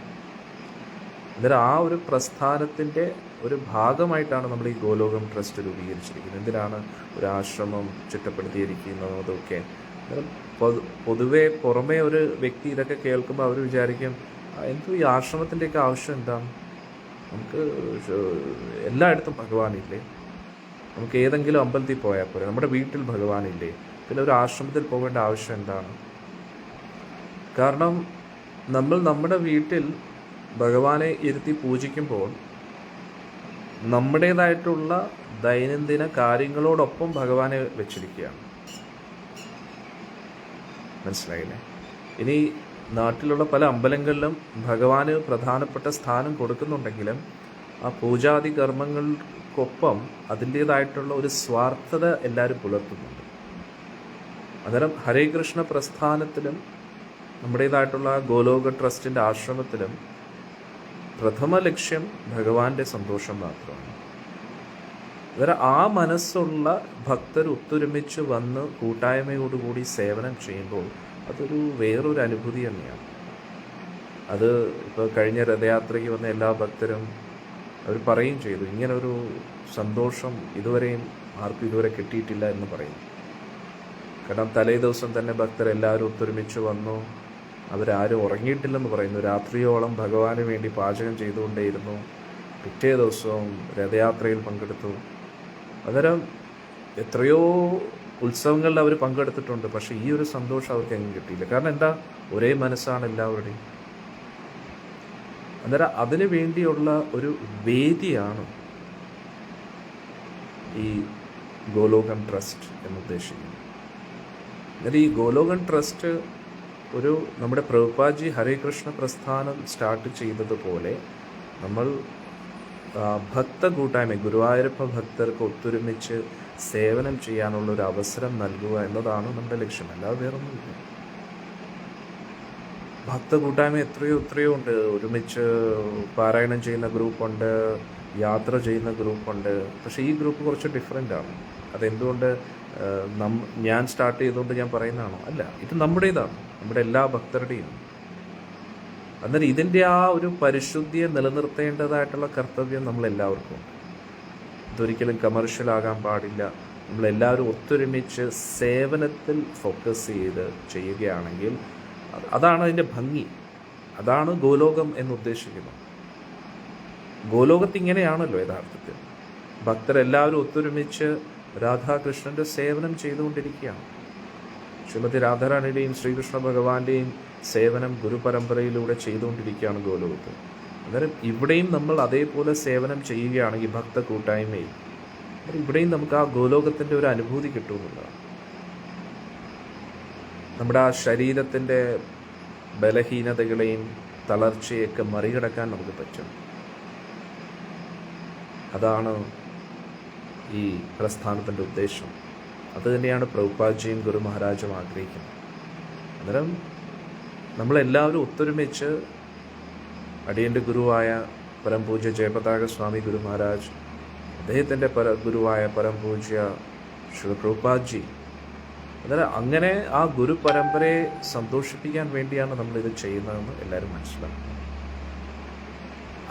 അന്നേരം ആ ഒരു പ്രസ്ഥാനത്തിൻ്റെ ഒരു ഭാഗമായിട്ടാണ് നമ്മൾ ഈ ഗോലോകം ട്രസ്റ്റ് രൂപീകരിച്ചിരിക്കുന്നത്. എന്തിനാണ് ഒരു ആശ്രമം ചിട്ടപ്പെടുത്തിയിരിക്കുന്നത് അതൊക്കെ. അന്നേരം പൊതുവെ പുറമേ ഒരു വ്യക്തി ഇതൊക്കെ കേൾക്കുമ്പോൾ അവർ വിചാരിക്കും എന്തോ ഈ ആശ്രമത്തിൻ്റെയൊക്കെ ആവശ്യം എന്താണ്, നമുക്ക് എല്ലായിടത്തും ഭഗവാനില്ലേ, നമുക്ക് ഏതെങ്കിലും അമ്പലത്തിൽ പോയാൽ പോരെ, നമ്മുടെ വീട്ടിൽ ഭഗവാനില്ലേ, പിന്നെ ഒരു ആശ്രമത്തിൽ പോകേണ്ട ആവശ്യം എന്താണ്? കാരണം നമ്മൾ നമ്മുടെ വീട്ടിൽ ഭഗവാനെ ഇരുത്തി പൂജിക്കുമ്പോൾ നമ്മുടേതായിട്ടുള്ള ദൈനംദിന കാര്യങ്ങളോടൊപ്പം ഭഗവാനെ വെച്ചിരിക്കുകയാണ്. മനസ്സിലായില്ലേ? ഇനി നാട്ടിലുള്ള പല അമ്പലങ്ങളിലും ഭഗവാന് പ്രധാനപ്പെട്ട സ്ഥാനം കൊടുക്കുന്നുണ്ടെങ്കിലും ആ പൂജാതി കർമ്മങ്ങൾക്കൊപ്പം അതിൻ്റേതായിട്ടുള്ള ഒരു സ്വാർത്ഥത എല്ലാവരും പുലർത്തുന്നുണ്ട്. അന്നേരം ഹരേ കൃഷ്ണ പ്രസ്ഥാനത്തിലും നമ്മുടേതായിട്ടുള്ള ഗോലോക ട്രസ്റ്റിൻ്റെ ആശ്രമത്തിലും പ്രഥമ ലക്ഷ്യം ഭഗവാന്റെ സന്തോഷം മാത്രമാണ്. അന്നേരം ആ മനസ്സുള്ള ഭക്തർ ഒത്തൊരുമിച്ച് വന്ന് കൂട്ടായ്മയോടുകൂടി സേവനം ചെയ്യുമ്പോൾ അതൊരു വേറൊരു അനുഭൂതി തന്നെയാണ്. അത് ഇപ്പോൾ കഴിഞ്ഞ രഥയാത്രയ്ക്ക് വന്ന എല്ലാ ഭക്തരും അവർ പറയുകയും ചെയ്തു, ഇങ്ങനൊരു സന്തോഷം ഇതുവരെയും ആർക്കും ഇതുവരെ കിട്ടിയിട്ടില്ല എന്ന് പറയും. കാരണം തലേ ദിവസം തന്നെ ഭക്തരെല്ലാവരും ഒത്തൊരുമിച്ച് വന്നു, അവരാരും ഉറങ്ങിയിട്ടില്ലെന്ന് പറയുന്നു. രാത്രിയോളം ഭഗവാന് വേണ്ടി പാചകം ചെയ്തുകൊണ്ടേയിരുന്നു. പിറ്റേ ദിവസവും രഥയാത്രയിൽ പങ്കെടുത്തു. അന്നേരം എത്രയോ ഉത്സവങ്ങളിൽ അവർ പങ്കെടുത്തിട്ടുണ്ട്. പക്ഷേ ഈ ഒരു സന്തോഷം അവർക്ക് എങ്ങും കിട്ടിയില്ല. കാരണം എന്താ, ഒരേ മനസ്സാണ് എല്ലാവരുടെയും. അന്നേരം അതിനു വേണ്ടിയുള്ള ഒരു വേദിയാണ് ഈ ഗോലോകം ട്രസ്റ്റ് എന്നുദ്ദേശിക്കുന്നത്. അന്നേരം ഈ ഗോലോകം ട്രസ്റ്റ് ഒരു നമ്മുടെ പ്രഭുപാദ്ജി ഹരേ കൃഷ്ണ പ്രസ്ഥാനം സ്റ്റാർട്ട് ചെയ്തതുപോലെ നമ്മൾ ഭക്ത കൂട്ടായ്മ, ഗുരുവായൂരപ്പ ഭക്തർക്ക് ഒത്തൊരുമിച്ച് സേവനം ചെയ്യാനുള്ളൊരു അവസരം നൽകുക എന്നതാണ് നമ്മുടെ ലക്ഷ്യം. അല്ലാതെ വേറൊന്നുമില്ല. ഭക്ത കൂട്ടായ്മ എത്രയോ ഉണ്ട്. ഒരുമിച്ച് പാരായണം ചെയ്യുന്ന ഗ്രൂപ്പുണ്ട്, യാത്ര ചെയ്യുന്ന ഗ്രൂപ്പുണ്ട്. പക്ഷേ ഈ ഗ്രൂപ്പ് കുറച്ച് ഡിഫറെൻ്റ് ആണ്. അതെന്തുകൊണ്ട് ഞാൻ സ്റ്റാർട്ട് ചെയ്തുകൊണ്ട് ഞാൻ പറയുന്നതാണോ? അല്ല, ഇത് നമ്മുടേതാണ്, നമ്മുടെ എല്ലാ ഭക്തരുടെയും. അന്നേരം ഇതിൻ്റെ ആ ഒരു പരിശുദ്ധിയെ നിലനിർത്തേണ്ടതായിട്ടുള്ള കർത്തവ്യം നമ്മളെല്ലാവർക്കും ഉണ്ട്. ഇതൊരിക്കലും കമേർഷ്യൽ ആകാൻ പാടില്ല. നമ്മളെല്ലാവരും ഒത്തൊരുമിച്ച് സേവനത്തിൽ ഫോക്കസ് ചെയ്ത് ചെയ്യുകയാണെങ്കിൽ അതാണ് അതിൻ്റെ ഭംഗി. അതാണ് ഗോലോകം എന്നുദ്ദേശിക്കുന്നത്. ഗോലോകത്ത് ഇങ്ങനെയാണല്ലോ യഥാർത്ഥത്തിൽ. ഭക്തരെല്ലാവരും ഒത്തൊരുമിച്ച് രാധാകൃഷ്ണൻ്റെ സേവനം ചെയ്തുകൊണ്ടിരിക്കുകയാണ്. ശ്രീമതി രാധാറാണിയുടെയും ശ്രീകൃഷ്ണ ഭഗവാന്റെയും സേവനം ഗുരുപരമ്പരയിലൂടെ ചെയ്തുകൊണ്ടിരിക്കുകയാണ് ഗോലോകത്ത്. അന്നേരം ഇവിടെയും നമ്മൾ അതേപോലെ സേവനം ചെയ്യുകയാണെങ്കിൽ ഭക്ത കൂട്ടായ്മയിൽ ഇവിടെയും നമുക്ക് ആ ഗോലോകത്തിൻ്റെ ഒരു അനുഭൂതി കിട്ടുമെന്നുള്ളതാണ്. നമ്മുടെ ആ ശരീരത്തിൻ്റെ ബലഹീനതകളെയും തളർച്ചയൊക്കെ മറികടക്കാൻ നമുക്ക് പറ്റും. അതാണ് ഈ പ്രസ്ഥാനത്തിൻ്റെ ഉദ്ദേശം. അതുതന്നെയാണ് പ്രഭുപാദ്ജിയും ഗുരു മഹാരാജും ആഗ്രഹിക്കുന്നത്. അന്നേരം നമ്മളെല്ലാവരും ഒത്തൊരുമിച്ച് അടിയൻ്റെ ഗുരുവായ പരംപൂജ്യ ജയപതാക സ്വാമി ഗുരു മഹാരാജ്, അദ്ദേഹത്തിൻ്റെ ഗുരുവായ പരംപൂജ്യ ശ്രീ പ്രഭുപാദ്ജി, അന്നേരം അങ്ങനെ ആ ഗുരു പരമ്പരയെ സന്തോഷിപ്പിക്കാൻ വേണ്ടിയാണ് നമ്മളിത് ചെയ്യുന്നതെന്ന് എല്ലാവരും മനസ്സിലാക്കും.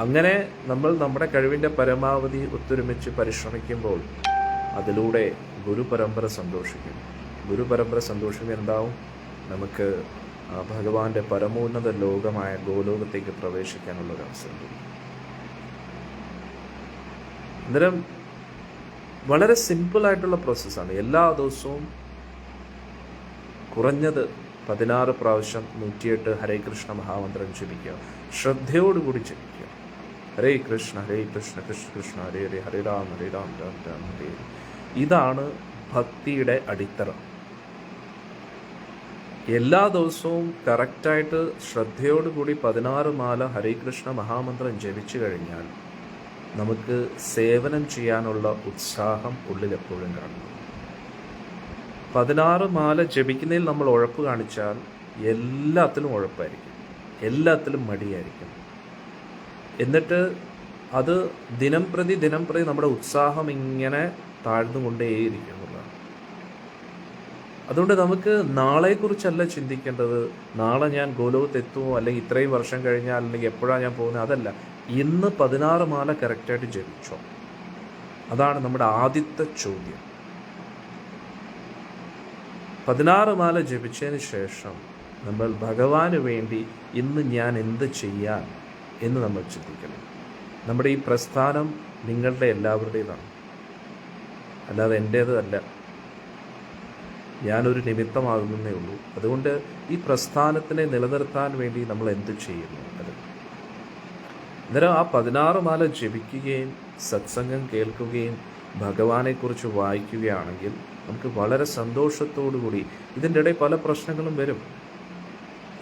അങ്ങനെ നമ്മൾ നമ്മുടെ കഴിവിൻ്റെ പരമാവധി ഒത്തൊരുമിച്ച് പരിശ്രമിക്കുമ്പോൾ അതിലൂടെ ഗുരുപരമ്പര സന്തോഷിക്കും. ഗുരുപരമ്പര സന്തോഷിക്കുമ്പോൾ എന്താവും, നമുക്ക് ഭഗവാന്റെ പരമോന്നത ലോകമായ ഗോലോകത്തേക്ക് പ്രവേശിക്കാനുള്ളൊരു അവസരം ലഭിക്കും. അന്നേരം വളരെ സിമ്പിളായിട്ടുള്ള പ്രോസസ്സാണ്. എല്ലാ ദിവസവും കുറഞ്ഞത് 16 പ്രാവശ്യം 108 ഹരേ കൃഷ്ണ മഹാമന്ത്രം ജപിക്കുക. ശ്രദ്ധയോടുകൂടി ജപിക്കുക. ഹരേ കൃഷ്ണ കൃഷ്ണ കൃഷ്ണ ഹരേ ഹരേ, ഹരേ രാം രാം രാം ഹരേ. ഇതാണ് ഭക്തിയുടെ അടിത്തറ. എല്ലാ ദിവസവും കറക്റ്റായിട്ട് ശ്രദ്ധയോടുകൂടി 16 മാല ഹരേ കൃഷ്ണ മഹാമന്ത്രം ജപിച്ചു കഴിഞ്ഞാൽ നമുക്ക് സേവനം ചെയ്യാനുള്ള ഉത്സാഹം ഉള്ളിലെപ്പോഴും കാണുന്നു. 16 മാല ജപിക്കുന്നതിൽ നമ്മൾ ഉഴപ്പ് കാണിച്ചാൽ എല്ലാത്തിലും ഉഴപ്പായിരിക്കും, എല്ലാത്തിലും മടിയായിരിക്കും. എന്നിട്ട് അത് ദിനം പ്രതി നമ്മുടെ ഉത്സാഹം ഇങ്ങനെ താഴ്ന്നുകൊണ്ടേയിരിക്കും എന്നുള്ളതാണ്. അതുകൊണ്ട് നമുക്ക് നാളെക്കുറിച്ചല്ല ചിന്തിക്കേണ്ടത്, നാളെ ഞാൻ ഗോലോകത്ത് എത്തുമോ, അല്ലെങ്കിൽ ഇത്രയും വർഷം കഴിഞ്ഞാൽ, അല്ലെങ്കിൽ എപ്പോഴാണ് ഞാൻ പോകുന്നത്, അതല്ല. ഇന്ന് 16 മാല കറക്റ്റായിട്ട് ജപിച്ചോ? അതാണ് നമ്മുടെ ആദ്യത്തെ ചോദ്യം. 16 മാല ജപിച്ചതിന് ശേഷം നമ്മൾ ഭഗവാന് വേണ്ടി ഇന്ന് ഞാൻ എന്ത് ചെയ്യാൻ എന്ന് നമ്മൾ ചിന്തിക്കണം. നമ്മുടെ ഈ പ്രസ്ഥാനം നിങ്ങളുടെ എല്ലാവരുടേതാണ്, അല്ലാതെ എൻ്റേത് അല്ല. ഞാനൊരു നിമിത്തമാകുന്നേ ഉള്ളൂ. അതുകൊണ്ട് ഈ പ്രസ്ഥാനത്തിനെ നിലനിർത്താൻ വേണ്ടി നമ്മൾ എന്ത് ചെയ്യുന്നു അത്. അന്നേരം ആ 16 മാല ജപിക്കുകയും സത്സംഗം കേൾക്കുകയും ഭഗവാനെക്കുറിച്ച് വായിക്കുകയാണെങ്കിൽ നമുക്ക് വളരെ സന്തോഷത്തോടുകൂടി, ഇതിൻ്റെ ഇടയിൽ പല പ്രശ്നങ്ങളും വരും,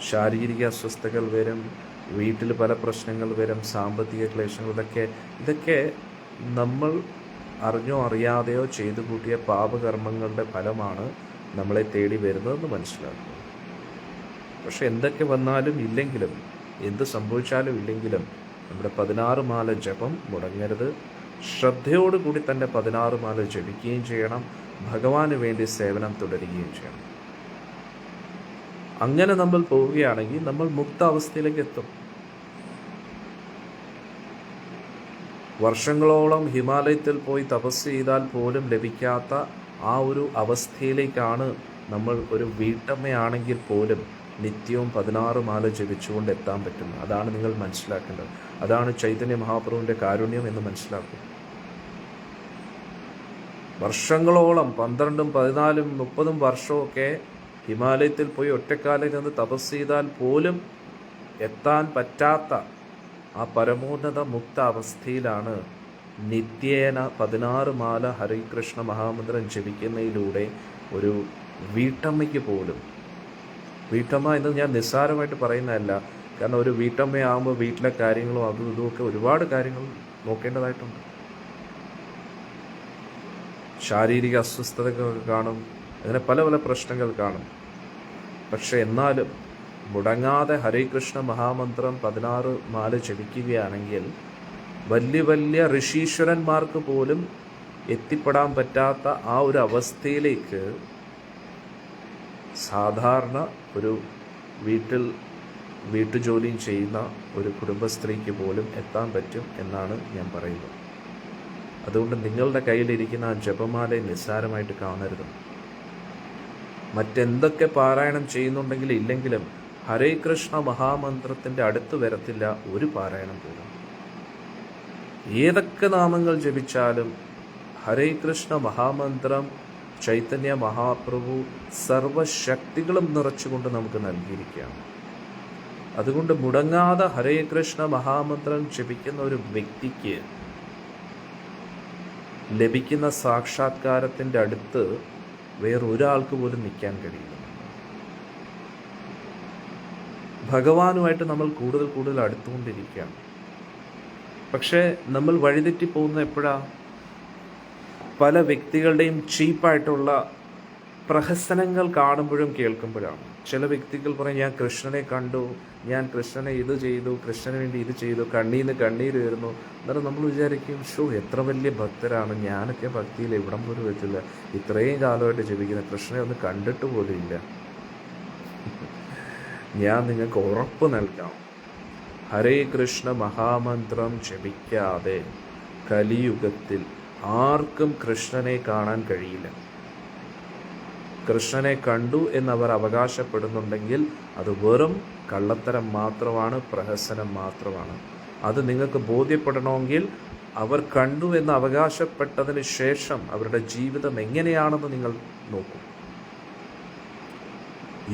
ശാരീരിക അസ്വസ്ഥതകൾ വരും, വീട്ടിൽ പല പ്രശ്നങ്ങൾ വരും, സാമ്പത്തിക ക്ലേശങ്ങൾ, ഇതൊക്കെ നമ്മൾ അറിഞ്ഞോ അറിയാതെയോ ചെയ്തു കൂട്ടിയ പാപകർമ്മങ്ങളുടെ ഫലമാണ് നമ്മളെ തേടി വരുന്നതെന്ന് മനസ്സിലാക്കുക. പക്ഷെ എന്തൊക്കെ വന്നാലും ഇല്ലെങ്കിലും, എന്ത് സംഭവിച്ചാലും ഇല്ലെങ്കിലും, നമ്മുടെ 16 മാല ജപം മുടങ്ങരുത്. ശ്രദ്ധയോടുകൂടി തന്നെ 16 മാല ജപിക്കുകയും ചെയ്യണം, ഭഗവാന് വേണ്ടി സേവനം തുടരുകയും ചെയ്യണം. അങ്ങനെ നമ്മൾ പോവുകയാണെങ്കിൽ നമ്മൾ മുക്ത അവസ്ഥയിലേക്ക് എത്തും. വർഷങ്ങളോളം ഹിമാലയത്തിൽ പോയി തപസ് ചെയ്താൽ പോലും ലഭിക്കാത്ത ആ ഒരു അവസ്ഥയിലേക്കാണ് നമ്മൾ ഒരു വീട്ടമ്മയാണെങ്കിൽ പോലും നിത്യവും 16 മാല ജപിച്ചുകൊണ്ട് എത്താൻ പറ്റുന്നത്. അതാണ് നിങ്ങൾ മനസ്സിലാക്കേണ്ടത്. അതാണ് ചൈതന്യ മഹാപ്രഭുവിൻ്റെ കാരുണ്യം എന്ന് മനസ്സിലാക്കുക. വർഷങ്ങളോളം 12, 14, 30 വർഷമൊക്കെ ഹിമാലയത്തിൽ പോയി ഒറ്റക്കാലിൽ നിന്ന് തപസ് ചെയ്താൽ പോലും എത്താൻ പറ്റാത്ത ആ പരമോന്നത മുക്ത അവസ്ഥയിലാണ് നിത്യേന 16 മാല ഹരികൃഷ്ണ മഹാമന്ത്രം ജപിക്കുന്നതിലൂടെ ഒരു വീട്ടമ്മയ്ക്ക് പോലും, വീട്ടമ്മ എന്ന് ഞാൻ നിസ്സാരമായിട്ട് പറയുന്നതല്ല, കാരണം ഒരു വീട്ടമ്മയാകുമ്പോൾ വീട്ടിലെ കാര്യങ്ങളും അതും ഇതുമൊക്കെ ഒരുപാട് കാര്യങ്ങൾ നോക്കേണ്ടതായിട്ടുണ്ട്. ശാരീരിക അസ്വസ്ഥതകളൊക്കെ കാണും, അങ്ങനെ പല പല പ്രശ്നങ്ങൾ കാണും. പക്ഷെ എന്നാലും മുടങ്ങാതെ ഹരേ കൃഷ്ണ മഹാമന്ത്രം 16 മാല ജപിക്കുകയാണെങ്കിൽ വലിയ വലിയ ഋഷീശ്വരന്മാർക്ക് പോലും എത്തിപ്പെടാൻ പറ്റാത്ത ആ ഒരു അവസ്ഥയിലേക്ക് സാധാരണ ഒരു വീട്ടുജോലിയും ചെയ്യുന്ന ഒരു കുടുംബസ്ത്രീക്ക് പോലും എത്താൻ പറ്റും എന്നാണ് ഞാൻ പറയുന്നത്. അതുകൊണ്ട് നിങ്ങളുടെ കയ്യിലിരിക്കുന്ന ആ ജപമാലയെ നിസ്സാരമായിട്ട് കാണരുത്. മറ്റെന്തൊക്കെ പാരായണം ചെയ്യുന്നുണ്ടെങ്കിലും ഇല്ലെങ്കിലും ഹരേ കൃഷ്ണ മഹാമന്ത്രത്തിൻ്റെ അടുത്ത് വരത്തില്ല ഒരു പാരായണം പോലും. ഏതൊക്കെ നാമങ്ങൾ ജപിച്ചാലും ഹരേ കൃഷ്ണ മഹാമന്ത്രം ചൈതന്യ മഹാപ്രഭു സർവശക്തികളും നിറച്ചുകൊണ്ട് നമുക്ക് നൽകിയിരിക്കുകയാണ്. അതുകൊണ്ട് മുടങ്ങാതെ ഹരേ കൃഷ്ണ മഹാമന്ത്രം ജപിക്കുന്ന ഒരു വ്യക്തിക്ക് ലഭിക്കുന്ന സാക്ഷാത്കാരത്തിൻ്റെ അടുത്ത് വേറൊരാൾക്ക് പോലും നിൽക്കാൻ കഴിയില്ല. ഭഗവാനുമായിട്ട് നമ്മൾ കൂടുതൽ അടുത്തുകൊണ്ടിരിക്കുകയാണ്. പക്ഷേ നമ്മൾ വഴിതെറ്റിപ്പോകുന്ന എപ്പോഴാണ്? പല വ്യക്തികളുടെയും ചീപ്പായിട്ടുള്ള പ്രഹസനങ്ങൾ കാണുമ്പോഴും കേൾക്കുമ്പോഴാണ്. ചില വ്യക്തികൾ പറയും, ഞാൻ കൃഷ്ണനെ കണ്ടു, ഞാൻ കൃഷ്ണനെ ഇത് ചെയ്തു, കൃഷ്ണന് വേണ്ടി ഇത് ചെയ്തു, കണ്ണീന്ന് കണ്ണീര് വരുന്നു. അന്നേരം നമ്മൾ വിചാരിക്കും, എത്ര വലിയ ഭക്തരാണ്, ഞാനൊക്കെ ഭക്തിയിൽ എവിടം പോലും വെച്ചില്ല, ഇത്രയും കാലമായിട്ട് ജപിക്കുന്ന കൃഷ്ണനെ ഒന്ന് കണ്ടിട്ട് പോലും ഇല്ല. ഞാൻ നിങ്ങൾക്ക് ഉറപ്പ് നൽകാം, ഹരേ കൃഷ്ണ മഹാമന്ത്രം ജപിക്കാതെ കലിയുഗത്തിൽ ആർക്കും കൃഷ്ണനെ കാണാൻ കഴിയില്ല. കൃഷ്ണനെ കണ്ടു എന്നവർ അവകാശപ്പെടുന്നുണ്ടെങ്കിൽ അത് വെറും കള്ളത്തരം മാത്രമാണ്, പ്രഹസനം മാത്രമാണ്. അത് നിങ്ങൾക്ക് ബോധ്യപ്പെടണമെങ്കിൽ അവർ കണ്ടു എന്ന് അവകാശപ്പെട്ടതിന് ശേഷം അവരുടെ ജീവിതം എങ്ങനെയാണെന്ന് നിങ്ങൾ നോക്കൂ.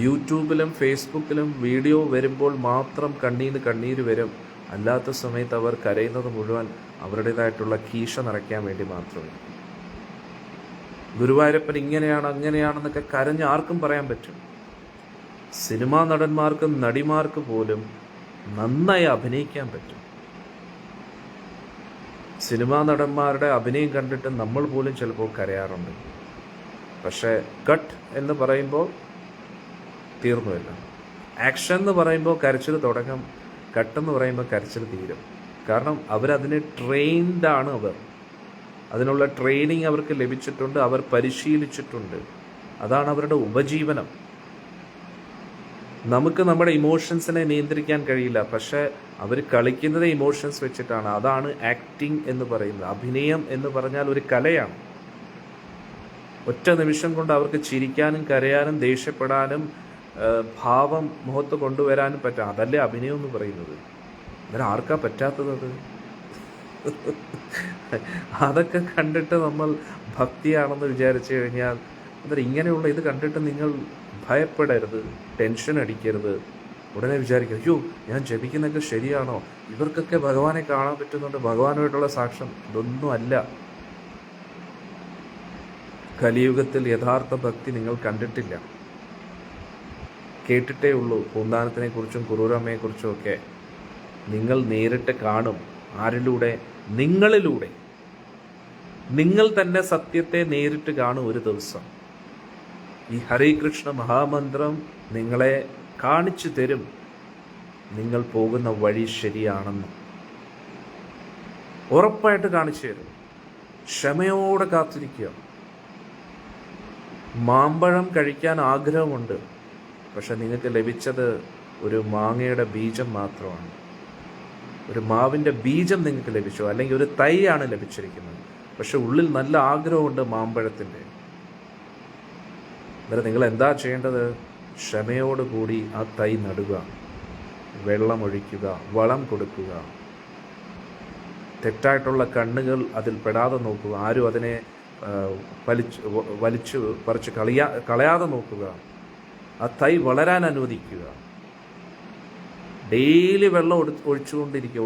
യൂട്യൂബിലും ഫേസ്ബുക്കിലും വീഡിയോ വരുമ്പോൾ മാത്രം കണ്ണീര് വരും. അല്ലാത്ത സമയത്ത് അവർ കരയുന്നത് മുഴുവൻ അവരുടേതായിട്ടുള്ള കീശ നിറയ്ക്കാൻ വേണ്ടി മാത്രമേ. ഗുരുവായൂരപ്പൻ ഇങ്ങനെയാണ് അങ്ങനെയാണെന്നൊക്കെ കരഞ്ഞ് ആർക്കും പറയാൻ പറ്റും. സിനിമാ നടന്മാർക്കും നടിമാർക്ക് പോലും നന്നായി അഭിനയിക്കാൻ പറ്റും. സിനിമാ നടന്മാരുടെ അഭിനയം കണ്ടിട്ട് നമ്മൾ പോലും ചിലപ്പോൾ കരയാറുണ്ട്. പക്ഷേ കട്ട് എന്ന് പറയുമ്പോൾ തീർന്നുമില്ല. ആക്ഷൻ എന്ന് പറയുമ്പോൾ കരച്ചിൽ തുടങ്ങും, കട്ടെന്ന് പറയുമ്പോൾ കരച്ചിൽ തീരും. കാരണം അവരതിന് ട്രെയിൻഡാണ്. അതിനുള്ള ട്രെയിനിങ് അവർക്ക് ലഭിച്ചിട്ടുണ്ട്, അവർ പരിശീലിച്ചിട്ടുണ്ട്. അതാണ് അവരുടെ ഉപജീവനം. നമുക്ക് നമ്മുടെ ഇമോഷൻസിനെ നിയന്ത്രിക്കാൻ കഴിയില്ല, പക്ഷേ അവർ കളിക്കുന്നത് ഇമോഷൻസ് വെച്ചിട്ടാണ്. അതാണ് ആക്ടിങ് എന്ന് പറയുന്നത്. അഭിനയം എന്ന് പറഞ്ഞാൽ ഒരു കലയാണ്. ഒറ്റ നിമിഷം കൊണ്ട് അവർക്ക് ചിരിക്കാനും കരയാനും ദേഷ്യപ്പെടാനും ഭാവം മുഖത്ത് കൊണ്ടുവരാനും പറ്റാം. അതല്ലേ അഭിനയം എന്ന് പറയുന്നത്. അന്നേരം ആർക്കാ പറ്റാത്തത്? അതൊക്കെ കണ്ടിട്ട് നമ്മൾ ഭക്തിയാണെന്ന് വിചാരിച്ചു കഴിഞ്ഞാൽ അന്നേരം ഇങ്ങനെയുള്ള ഇത് കണ്ടിട്ട് നിങ്ങൾ ഭയപ്പെടരുത്, ടെൻഷൻ അടിക്കരുത്. ഉടനെ വിചാരിക്കും, അയ്യോ ഞാൻ ജപിക്കുന്നതൊക്കെ ശരിയാണോ, ഇവർക്കൊക്കെ ഭഗവാനെ കാണാൻ പറ്റുന്നുണ്ട്, ഭഗവാനുമായിട്ടുള്ള സാക്ഷ്യം. ഇതൊന്നും അല്ല. കലിയുഗത്തിൽ യഥാർത്ഥ ഭക്തി നിങ്ങൾ കണ്ടിട്ടില്ല, കേട്ടിട്ടേ ഉള്ളൂ. പൂന്താനത്തിനെ കുറിച്ചും കുറൂരമ്മയെക്കുറിച്ചും ഒക്കെ നിങ്ങൾ നേരിട്ട് കാണും. ആരിലൂടെ? നിങ്ങളിലൂടെ. നിങ്ങൾ തന്നെ സത്യത്തെ നേരിട്ട് കാണും ഒരു ദിവസം. ഈ ഹരേ കൃഷ്ണ മഹാമന്ത്രം നിങ്ങളെ കാണിച്ചു തരും നിങ്ങൾ പോകുന്ന വഴി ശരിയാണെന്ന്. ഉറപ്പായിട്ട് കാണിച്ചു തരും. ക്ഷമയോടെ കാത്തിരിക്കുക. മാമ്പഴം കഴിക്കാൻ ആഗ്രഹമുണ്ട്, പക്ഷെ നിങ്ങൾക്ക് ലഭിച്ചത് ഒരു മാങ്ങയുടെ ബീജം മാത്രമാണ്. ഒരു മാവിൻ്റെ ബീജം നിങ്ങൾക്ക് ലഭിച്ചു, അല്ലെങ്കിൽ ഒരു തൈയാണ് ലഭിച്ചിരിക്കുന്നത്. പക്ഷെ ഉള്ളിൽ നല്ല ആഗ്രഹമുണ്ട് മാമ്പഴത്തിൻ്റെ. അന്നേരം നിങ്ങൾ എന്താ ചെയ്യേണ്ടത്? ക്ഷമയോടുകൂടി ആ തൈ നടുക, വെള്ളമൊഴിക്കുക, വളം കൊടുക്കുക. തെറ്റായിട്ടുള്ള കണ്ണുകൾ അതിൽ പെടാതെ നോക്കുക. ആരും അതിനെ വലിച്ചു പറിച്ച് കളയാതെ നോക്കുക. ആ തൈ വളരാൻ അനുവദിക്കുക. ഡെയിലി വെള്ളം ഒഴിച്ചുകൊണ്ടിരിക്കുക.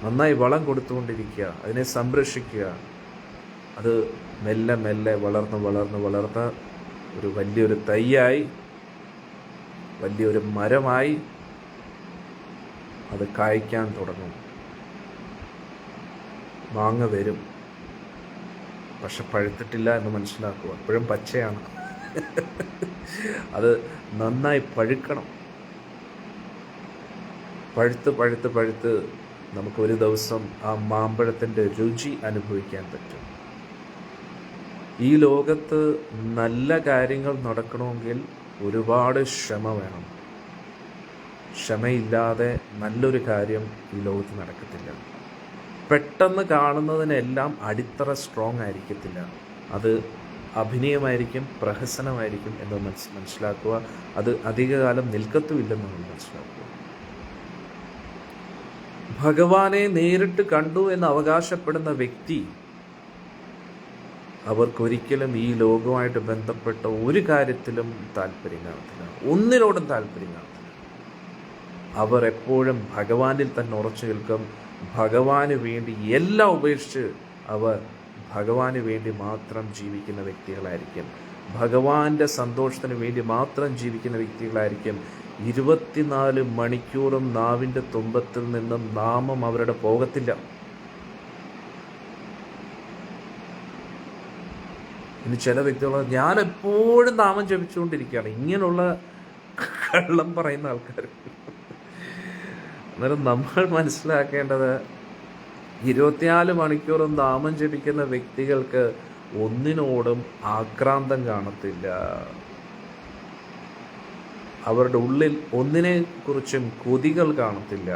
നന്നായി വളം കൊടുത്തുകൊണ്ടിരിക്കുക. അതിനെ സംരക്ഷിക്കുക. അത് മെല്ലെ മെല്ലെ വളർന്ന് ഒരു വലിയൊരു തൈയായി, വലിയൊരു മരമായി അത് കായ്ക്കാൻ തുടങ്ങും. മാങ്ങ വരും, പക്ഷെ പഴുത്തിട്ടില്ല എന്ന് മനസ്സിലാക്കുക. അപ്പോഴും പച്ചയാണ്. അത് നന്നായി പഴുക്കണം. പഴുത്ത് നമുക്കൊരു ദിവസം ആ മാമ്പഴത്തിൻ്റെ രുചി അനുഭവിക്കാൻ പറ്റും. ഈ ലോകത്ത് നല്ല കാര്യങ്ങൾ നടക്കണമെങ്കിൽ ഒരുപാട് ക്ഷമ വേണം. ക്ഷമയില്ലാതെ നല്ലൊരു കാര്യം ഈ ലോകത്ത് നടക്കത്തില്ല. പെട്ടെന്ന് കാണുന്നതിനെല്ലാം അടിത്തറ സ്ട്രോങ് ആയിരിക്കത്തില്ല. അത് അഭിനയമായിരിക്കും, പ്രഹസനമായിരിക്കും എന്ന് മനസ്സിലാക്കുക. അത് അധികകാലം നിൽക്കത്തുമില്ലെന്ന് മനസ്സിലാക്കുക. ഭഗവാനെ നേരിട്ട് കണ്ടു എന്ന് അവകാശപ്പെടുന്ന വ്യക്തി അവർക്കൊരിക്കലും ഈ ലോകവുമായിട്ട് ബന്ധപ്പെട്ട ഒരു കാര്യത്തിലും താല്പര്യം കാണത്തില്ല, ഒന്നിനോടും താല്പര്യം കാണത്തില്ല. അവർ എപ്പോഴും ഭഗവാനിൽ തന്നെ ഉറച്ചു നിൽക്കും. ഭഗവാന് വേണ്ടി എല്ലാം ഉപേക്ഷിച്ച് അവർ ഭഗവാന് വേണ്ടി മാത്രം ജീവിക്കുന്ന വ്യക്തികളായിരിക്കും. ഭഗവാന്റെ സന്തോഷത്തിന് വേണ്ടി മാത്രം ജീവിക്കുന്ന വ്യക്തികളായിരിക്കും. 24 മണിക്കൂറും നാവിൻ്റെ തുമ്പത്തിൽ നിന്നും നാമം അവരുടെ പോകത്തില്ല. ഇനി ചില വ്യക്തികൾ ഞാൻ എപ്പോഴും നാമം ജപിച്ചുകൊണ്ടിരിക്കുകയാണ്, ഇങ്ങനെയുള്ള കള്ളം പറയുന്ന ആൾക്കാർ. അന്നേരം നമ്മൾ മനസ്സിലാക്കേണ്ടത് 24 മണിക്കൂറും നാമം ജപിക്കുന്ന വ്യക്തികൾക്ക് ഒന്നിനോടും ആക്രാന്തം കാണത്തില്ല. അവരുടെ ഉള്ളിൽ ഒന്നിനെ കുറിച്ചും കൊതികൾ കാണത്തില്ല.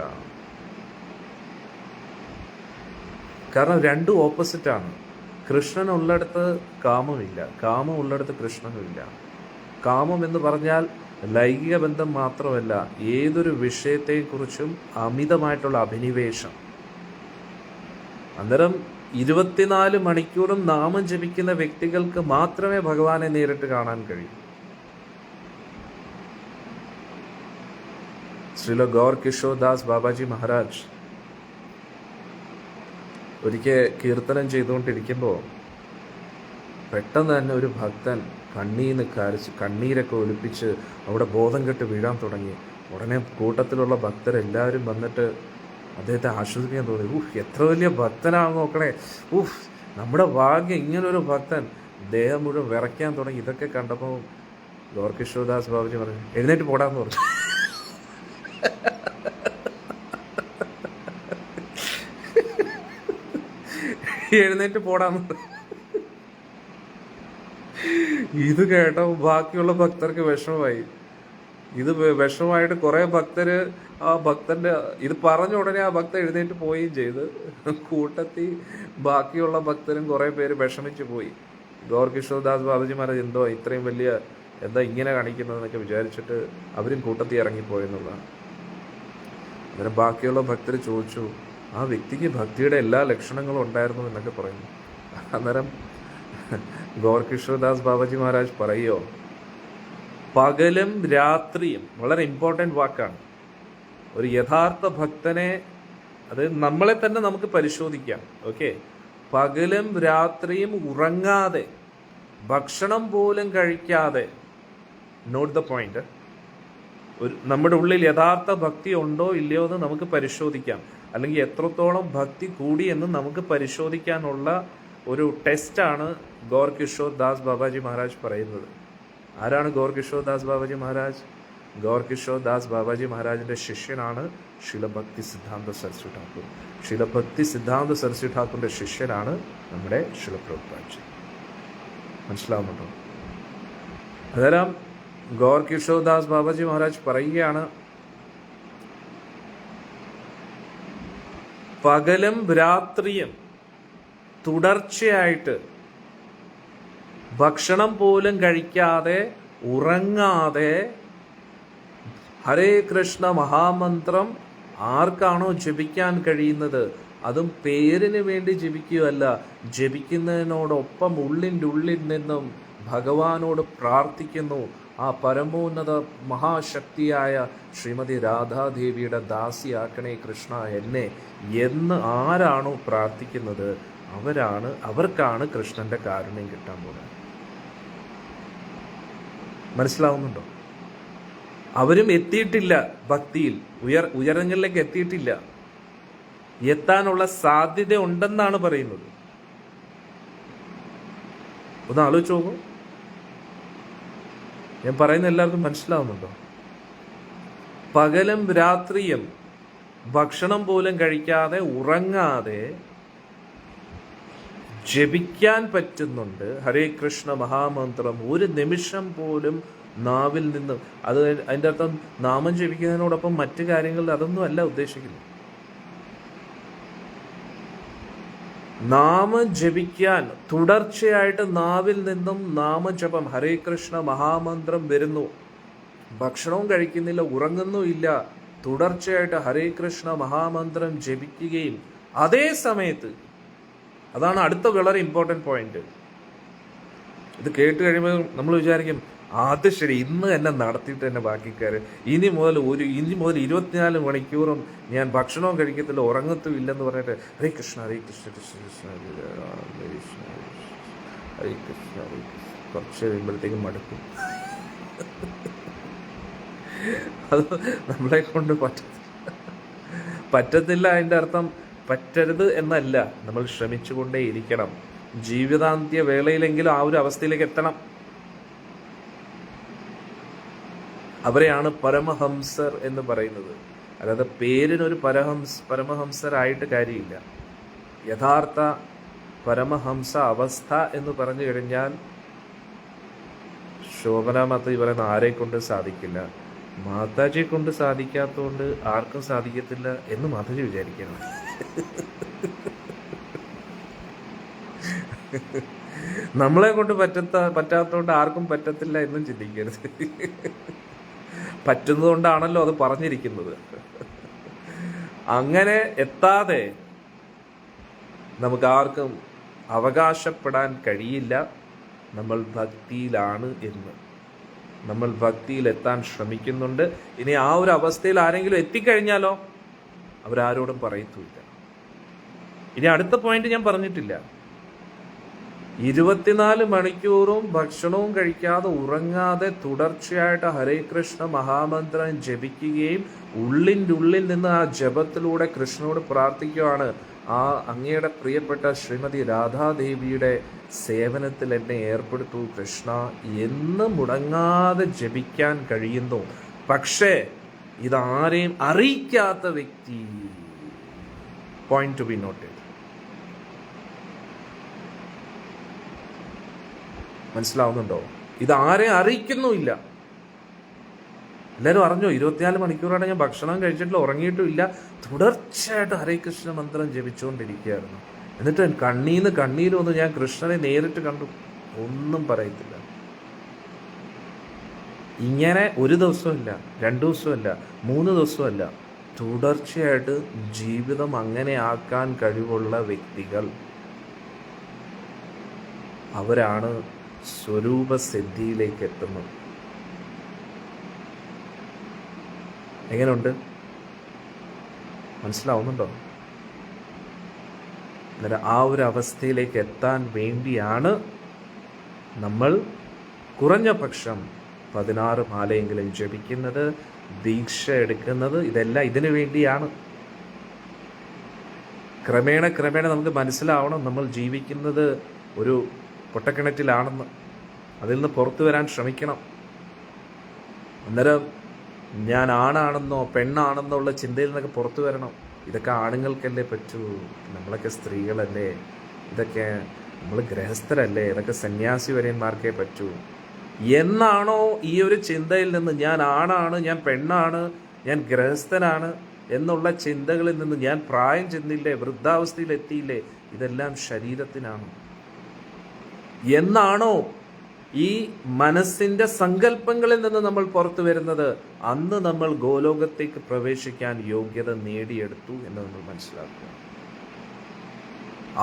കാരണം രണ്ടും ഓപ്പോസിറ്റാണ്. കൃഷ്ണൻ ഉള്ളിടത്ത് കാമമില്ല, കാമം ഉള്ളിടത്ത് കൃഷ്ണനുമില്ല. കാമം എന്ന് പറഞ്ഞാൽ ലൈംഗിക ബന്ധം മാത്രമല്ല, ഏതൊരു വിഷയത്തെക്കുറിച്ചും അമിതമായിട്ടുള്ള അഭിനിവേശം. അന്നേരം 24 മണിക്കൂറും നാമം ജപിക്കുന്ന വ്യക്തികൾക്ക് മാത്രമേ ഭഗവാനെ നേരിട്ട് കാണാൻ കഴിയൂ. ശ്രീല ഗൗർ കിഷോർ ദാസ് ബാബാജി മഹാരാജ് ഒരിക്കൽ കീർത്തനം ചെയ്തുകൊണ്ടിരിക്കുമ്പോൾ പെട്ടെന്ന് തന്നെ ഒരു ഭക്തൻ കണ്ണീന്ന് കണ്ണീരൊക്കെ ഒലിപ്പിച്ച് അവിടെ ബോധം കെട്ട് വീഴാൻ തുടങ്ങി. ഉടനെ കൂട്ടത്തിലുള്ള ഭക്തരെല്ലാവരും വന്നിട്ട് അദ്ദേഹത്തെ ആശ്വസിക്കാൻ തോന്നി. എത്ര വലിയ ഭക്തനാണെന്ന് നോക്കണേ, നമ്മുടെ ഭാഗ്യം, ഇങ്ങനൊരു ഭക്തൻ. ദേഹം മുഴുവൻ വിറയ്ക്കാൻ തുടങ്ങി. ഇതൊക്കെ കണ്ടപ്പോൾ ഗോർകിഷോർദാസ് ബാബുജി പറഞ്ഞു, എഴുന്നേറ്റ് പോടാന്ന് പറഞ്ഞു. എഴുന്നേറ്റ് പോടാന്ന് പറഞ്ഞു. ഇത് കേട്ടോ ബാക്കിയുള്ള ഭക്തർക്ക് വിഷമമായി. ഇത് വിഷമമായിട്ട് കുറെ ഭക്തര് ആ ഭക്തന്റെ ഇത് പറഞ്ഞ ഉടനെ ആ ഭക്തൻ എഴുന്നേറ്റ് പോവുകയും ചെയ്ത്. കൂട്ടത്തിൽ ബാക്കിയുള്ള ഭക്തരും കുറെ പേര് വിഷമിച്ചു പോയി. ഗോർകിഷോർദാസ് ബാബുജി മഹാരാജ് എന്തോ ഇത്രയും വലിയ എന്താ ഇങ്ങനെ കാണിക്കുന്നതെന്നൊക്കെ വിചാരിച്ചിട്ട് അവരും കൂട്ടത്തിൽ ഇറങ്ങിപ്പോയെന്നുള്ളതാണ്. അന്നേരം ബാക്കിയുള്ള ഭക്തർ ചോദിച്ചു, ആ വ്യക്തിക്ക് ഭക്തിയുടെ എല്ലാ ലക്ഷണങ്ങളും ഉണ്ടായിരുന്നു എന്നൊക്കെ പറയുന്നു. അന്നേരം ഗോർകിഷോർദാസ് ബാബുജി മഹാരാജ് പറയോ, പകലും രാത്രിയും, വളരെ ഇമ്പോർട്ടൻ്റ് വാക്കാണ്. ഒരു യഥാർത്ഥ ഭക്തനെ, അത് നമ്മളെ തന്നെ നമുക്ക് പരിശോധിക്കാം. ഓക്കെ, പകലും രാത്രിയും ഉറങ്ങാതെ, ഭക്ഷണം പോലും കഴിക്കാതെ, നോട്ട് ദ പോയിന്റ്, നമ്മുടെ ഉള്ളിൽ യഥാർത്ഥ ഭക്തി ഉണ്ടോ ഇല്ലയോ എന്ന് നമുക്ക് പരിശോധിക്കാം. അല്ലെങ്കിൽ എത്രത്തോളം ഭക്തി കൂടി എന്ന് നമുക്ക് പരിശോധിക്കാനുള്ള ഒരു ടെസ്റ്റാണ് ഗോർകിഷോർദാസ് ബാബാജി മഹാരാജ് പറയുന്നത്. ആരാണ് ഗോർകിഷോർദാസ് ബാബാജി മഹാരാജ്? ഗോർകിഷോർദാസ് ബാബാജി മഹാരാജിന്റെ ശിഷ്യനാണ് ശിലഭക്തി സിദ്ധാന്ത സരസ്വതി ഠാക്കൂർ. ശിലഭക്തി സിദ്ധാന്ത സരസ്വതി ഠാക്കൂറിന്റെ ശിഷ്യനാണ് നമ്മുടെ ശിലപ്രഭുപാദ്. മനസ്സിലാവുന്നുണ്ടോ? അന്നേരം ഗോർകിഷോർദാസ് ബാബാജി മഹാരാജ് പറയുകയാണ്, പകലും രാത്രിയും തുടർച്ചയായിട്ട് ഭക്ഷണം പോലും കഴിക്കാതെ ഉറങ്ങാതെ ഹരേ കൃഷ്ണ മഹാമന്ത്രം ആർക്കാണോ ജപിക്കാൻ കഴിയുന്നത്, അതും പേരിന് വേണ്ടി ജപിക്കുകയല്ല, ജപിക്കുന്നതിനോടൊപ്പം ഉള്ളിൻ്റെ ഉള്ളിൽ നിന്നും ഭഗവാനോട് പ്രാർത്ഥിക്കുന്നു, ആ പരമോന്നത മഹാശക്തിയായ ശ്രീമതി രാധാദേവിയുടെ ദാസിയാക്കണേ കൃഷ്ണ എന്നെ എന്ന് ആരാണോ പ്രാർത്ഥിക്കുന്നത് അവർക്കാണ് കൃഷ്ണന്റെ കാരുണ്യം കിട്ടാൻ പോകുന്നത്. മനസ്സിലാവുന്നുണ്ടോ? അവരും എത്തിയിട്ടില്ല, ഭക്തിയിൽ ഉയരങ്ങളിലേക്ക് എത്തിയിട്ടില്ല, എത്താനുള്ള സാധ്യത ഉണ്ടെന്നാണ് പറയുന്നത്. ഒന്ന് ആലോചിച്ച് നോക്കൂ. ഞാൻ പറയുന്ന എല്ലാവർക്കും മനസ്സിലാവുന്നുണ്ടോ? പകലും രാത്രിയും ഭക്ഷണം പോലും കഴിക്കാതെ ഉറങ്ങാതെ ജപിക്കാൻ പറ്റുന്നുണ്ട് ഹരേ കൃഷ്ണ മഹാമന്ത്രം. ഒരു നിമിഷം പോലും നാവിൽ നിന്ന്, അത് അതിൻ്റെ അർത്ഥം നാമം ജപിക്കുന്നതിനോടൊപ്പം മറ്റു കാര്യങ്ങൾ അതൊന്നും അല്ല ഉദ്ദേശിക്കുന്നത്. നാമം ജപിക്കാൻ തുടർച്ചയായിട്ട് നാവിൽ നിന്നും നാമജപം ഹരേ കൃഷ്ണ മഹാമന്ത്രം വരുന്നു. ഭക്ഷണവും കഴിക്കുന്നില്ല, ഉറങ്ങുന്നുമില്ല, തുടർച്ചയായിട്ട് ഹരേ കൃഷ്ണ മഹാമന്ത്രം ജപിക്കുകയും അതേ സമയത്ത്, അതാണ് അടുത്ത വളരെ ഇമ്പോർട്ടൻറ്റ് പോയിന്റ്. ഇത് കേട്ട് കഴിയുമ്പോൾ നമ്മൾ വിചാരിക്കും, അത് ശരി, ഇന്ന് തന്നെ നടത്തിയിട്ട് തന്നെ ബാക്കിക്കാർ ഇനി മുതൽ 24 മണിക്കൂറും ഞാൻ ഭക്ഷണവും കഴിക്കത്തില്ല, ഉറങ്ങത്തും ഇല്ലെന്ന് പറഞ്ഞിട്ട് ഹരേ കൃഷ്ണ ഹരേ കൃഷ്ണ കൃഷ്ണ കൃഷ്ണ ഹരേ കൃഷ്ണ ഹരേ കൃഷ്ണ ഹരേ കൃഷ്ണ കുറച്ച് കഴിയുമ്പോഴത്തേക്കും മടുക്കും. അത് നമ്മളെ കൊണ്ട് പറ്റത്തില്ല. അതിൻ്റെ അർത്ഥം പറ്റരുത് എന്നല്ല, നമ്മൾ ശ്രമിച്ചുകൊണ്ടേ ഇരിക്കണം. ജീവിതാന്ത്യ വേളയിലെങ്കിലും ആ ഒരു അവസ്ഥയിലേക്ക് എത്തണം. അവരെയാണ് പരമഹംസർ എന്ന് പറയുന്നത്. അല്ലാതെ പേരിനൊരു പരമഹംസരായിട്ട് കാര്യമില്ല. യഥാർത്ഥ പരമഹംസ അവസ്ഥ എന്ന് പറഞ്ഞു കഴിഞ്ഞാൽ ശോഭന മാതാജി പറയുന്ന ആരെ കൊണ്ട് സാധിക്കില്ല, മാതാജിയെ കൊണ്ട് സാധിക്കാത്തതുകൊണ്ട് ആർക്കും സാധിക്കത്തില്ല എന്ന് മാതാജി വിചാരിക്കണം. നമ്മളെ കൊണ്ട് പറ്റാത്തതുകൊണ്ട് ആർക്കും പറ്റത്തില്ല എന്നും ചിന്തിക്കരുത്. പറ്റുന്നതുകൊണ്ടാണല്ലോ അത് പറഞ്ഞിരിക്കുന്നത്. അങ്ങനെ എത്താതെ നമുക്ക് ആർക്കും അവകാശപ്പെടാൻ കഴിയില്ല നമ്മൾ ഭക്തിയിലാണ് എന്ന്. നമ്മൾ ഭക്തിയിൽ എത്താൻ ശ്രമിക്കുന്നുണ്ട്. ഇനി ആ ഒരു അവസ്ഥയിൽ ആരെങ്കിലും എത്തിക്കഴിഞ്ഞാലോ അവരാരോടും പറയത്തുമില്ല. ഇനി അടുത്ത പോയിന്റ് ഞാൻ പറഞ്ഞിട്ടില്ല. 24 മണിക്കൂറും ഭക്ഷണവും കഴിക്കാതെ ഉറങ്ങാതെ തുടർച്ചയായിട്ട് ഹരേ കൃഷ്ണ മഹാമന്ത്രം ജപിക്കുകയും ഉള്ളിൻ്റെ ഉള്ളിൽ നിന്ന് ആ ജപത്തിലൂടെ കൃഷ്ണനോട് പ്രാർത്ഥിക്കുകയാണ്, ആ അങ്ങയുടെ പ്രിയപ്പെട്ട ശ്രീമതി രാധാദേവിയുടെ സേവനത്തിൽ എന്നെ ഏർപ്പെടുത്തൂ കൃഷ്ണ എന്ന് മുടങ്ങാതെ ജപിക്കാൻ കഴിയുന്നു. പക്ഷേ ഇതാരെയും അറിയിക്കാത്ത വ്യക്തി, പോയിന്റ് ടു ബി നോട്ടഡ്. മനസ്സിലാവുന്നുണ്ടോ? ഇതാരെയും അറിയിക്കുന്നുമില്ല. എല്ലാവരും അറിഞ്ഞോ 24 മണിക്കൂറാണ് ഞാൻ ഭക്ഷണം കഴിച്ചിട്ടില്ല, ഉറങ്ങിയിട്ടുമില്ല, തുടർച്ചയായിട്ട് ഹരേ കൃഷ്ണ മന്ത്രം ജപിച്ചുകൊണ്ടിരിക്കുകയായിരുന്നു. എന്നിട്ട് കണ്ണീരൊന്നും ഞാൻ കൃഷ്ണനെ നേരിട്ട് കണ്ടു, ഒന്നും പറയത്തില്ല. ഇങ്ങനെ ഒരു ദിവസമല്ല, 2 ദിവസമല്ല, 3 ദിവസമല്ല, തുടർച്ചയായിട്ട് ജീവിതം അങ്ങനെ ആക്കാൻ കഴിവുള്ള വ്യക്തികൾ അവരാണ് സ്വരൂപസിദ്ധിയിലേക്ക് എത്തുന്നത്. എങ്ങനെയുണ്ട്? മനസ്സിലാവുന്നുണ്ടോ? അന്നേരം ആ ഒരു അവസ്ഥയിലേക്ക് എത്താൻ വേണ്ടിയാണ് നമ്മൾ കുറഞ്ഞ പക്ഷം 16 മാലയെങ്കിലും ജപിക്കുന്നത്, ദീക്ഷ എടുക്കുന്നത്. ഇതെല്ലാം ഇതിനു വേണ്ടിയാണ്. ക്രമേണ നമുക്ക് മനസ്സിലാവണം നമ്മൾ ജീവിക്കുന്നത് ഒരു പൊട്ടക്കിണറ്റിലാണെന്ന്. അതിൽ നിന്ന് പുറത്തു വരാൻ ശ്രമിക്കണം. അന്നേരം ഞാൻ ആണാണെന്നോ പെണ്ണാണെന്നോ ഉള്ള ചിന്തയിൽ നിന്നൊക്കെ പുറത്തു വരണം. ഇതൊക്കെ ആണുങ്ങൾക്കല്ലേ പറ്റൂ, നമ്മളൊക്കെ സ്ത്രീകളല്ലേ, ഇതൊക്കെ നമ്മൾ ഗൃഹസ്ഥരല്ലേ, ഇതൊക്കെ സന്യാസി വര്യന്മാർക്കേ പറ്റൂ എന്നാണോ ഈ ഒരു ചിന്തയിൽ നിന്ന്, ഞാൻ ആണാണ്, ഞാൻ പെണ്ണാണ്, ഞാൻ ഗൃഹസ്ഥനാണ് എന്നുള്ള ചിന്തകളിൽ നിന്ന്, ഞാൻ പ്രായം ചെന്നില്ലേ, വൃദ്ധാവസ്ഥയിൽ എത്തിയില്ലേ, ഇതെല്ലാം ശരീരത്തിനാണ് എന്നാണോ ഈ മനസ്സിന്റെ സങ്കല്പങ്ങളിൽ നിന്ന് നമ്മൾ പുറത്തു വരുന്നത്, അന്ന് നമ്മൾ ഗോലോകത്തേക്ക് പ്രവേശിക്കാൻ യോഗ്യത നേടിയെടുത്തു എന്ന് നമ്മൾ മനസ്സിലാക്കുക.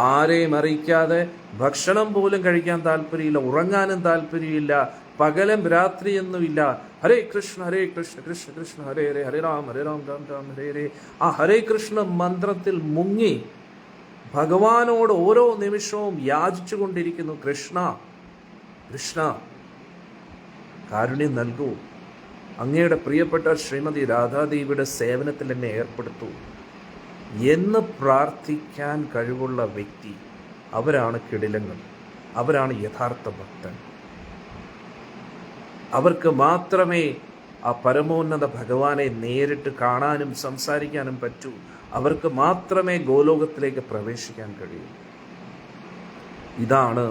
ആരെയും അറിയിക്കാതെ ഭക്ഷണം പോലും കഴിക്കാൻ താല്പര്യമില്ല, ഉറങ്ങാനും താല്പര്യമില്ല, പകലും രാത്രിയൊന്നുമില്ല, ഹരേ കൃഷ്ണ കൃഷ്ണ കൃഷ്ണ ഹരേ ഹരേ, ഹരേ രാം രാം രാം ഹരേ ഹരേ, ആ ഹരേ കൃഷ്ണ മന്ത്രത്തിൽ മുങ്ങി ഭഗവാനോട് ഓരോ നിമിഷവും യാചിച്ചു കൊണ്ടിരിക്കുന്നു, കൃഷ്ണ കൃഷ്ണ കാരുണ്യം നൽകൂ, അങ്ങയുടെ പ്രിയപ്പെട്ട ശ്രീമതി രാധാദേവിയുടെ സേവനത്തിൽ എന്നെ ഏർപ്പെടുത്തൂ എന്ന് പ്രാർത്ഥിക്കാൻ കഴിവുള്ള വ്യക്തി, അവരാണ് കിടിലങ്ങൾ, അവരാണ് യഥാർത്ഥ ഭക്തൻ. അവർക്ക് മാത്രമേ ആ പരമോന്നത ഭഗവാനെ നേരിട്ട് കാണാനും സംസാരിക്കാനും പറ്റൂ. അവർക്ക് മാത്രമേ ഗോലോകത്തിലേക്ക് പ്രവേശിക്കാൻ കഴിയൂ. ഇതാണ്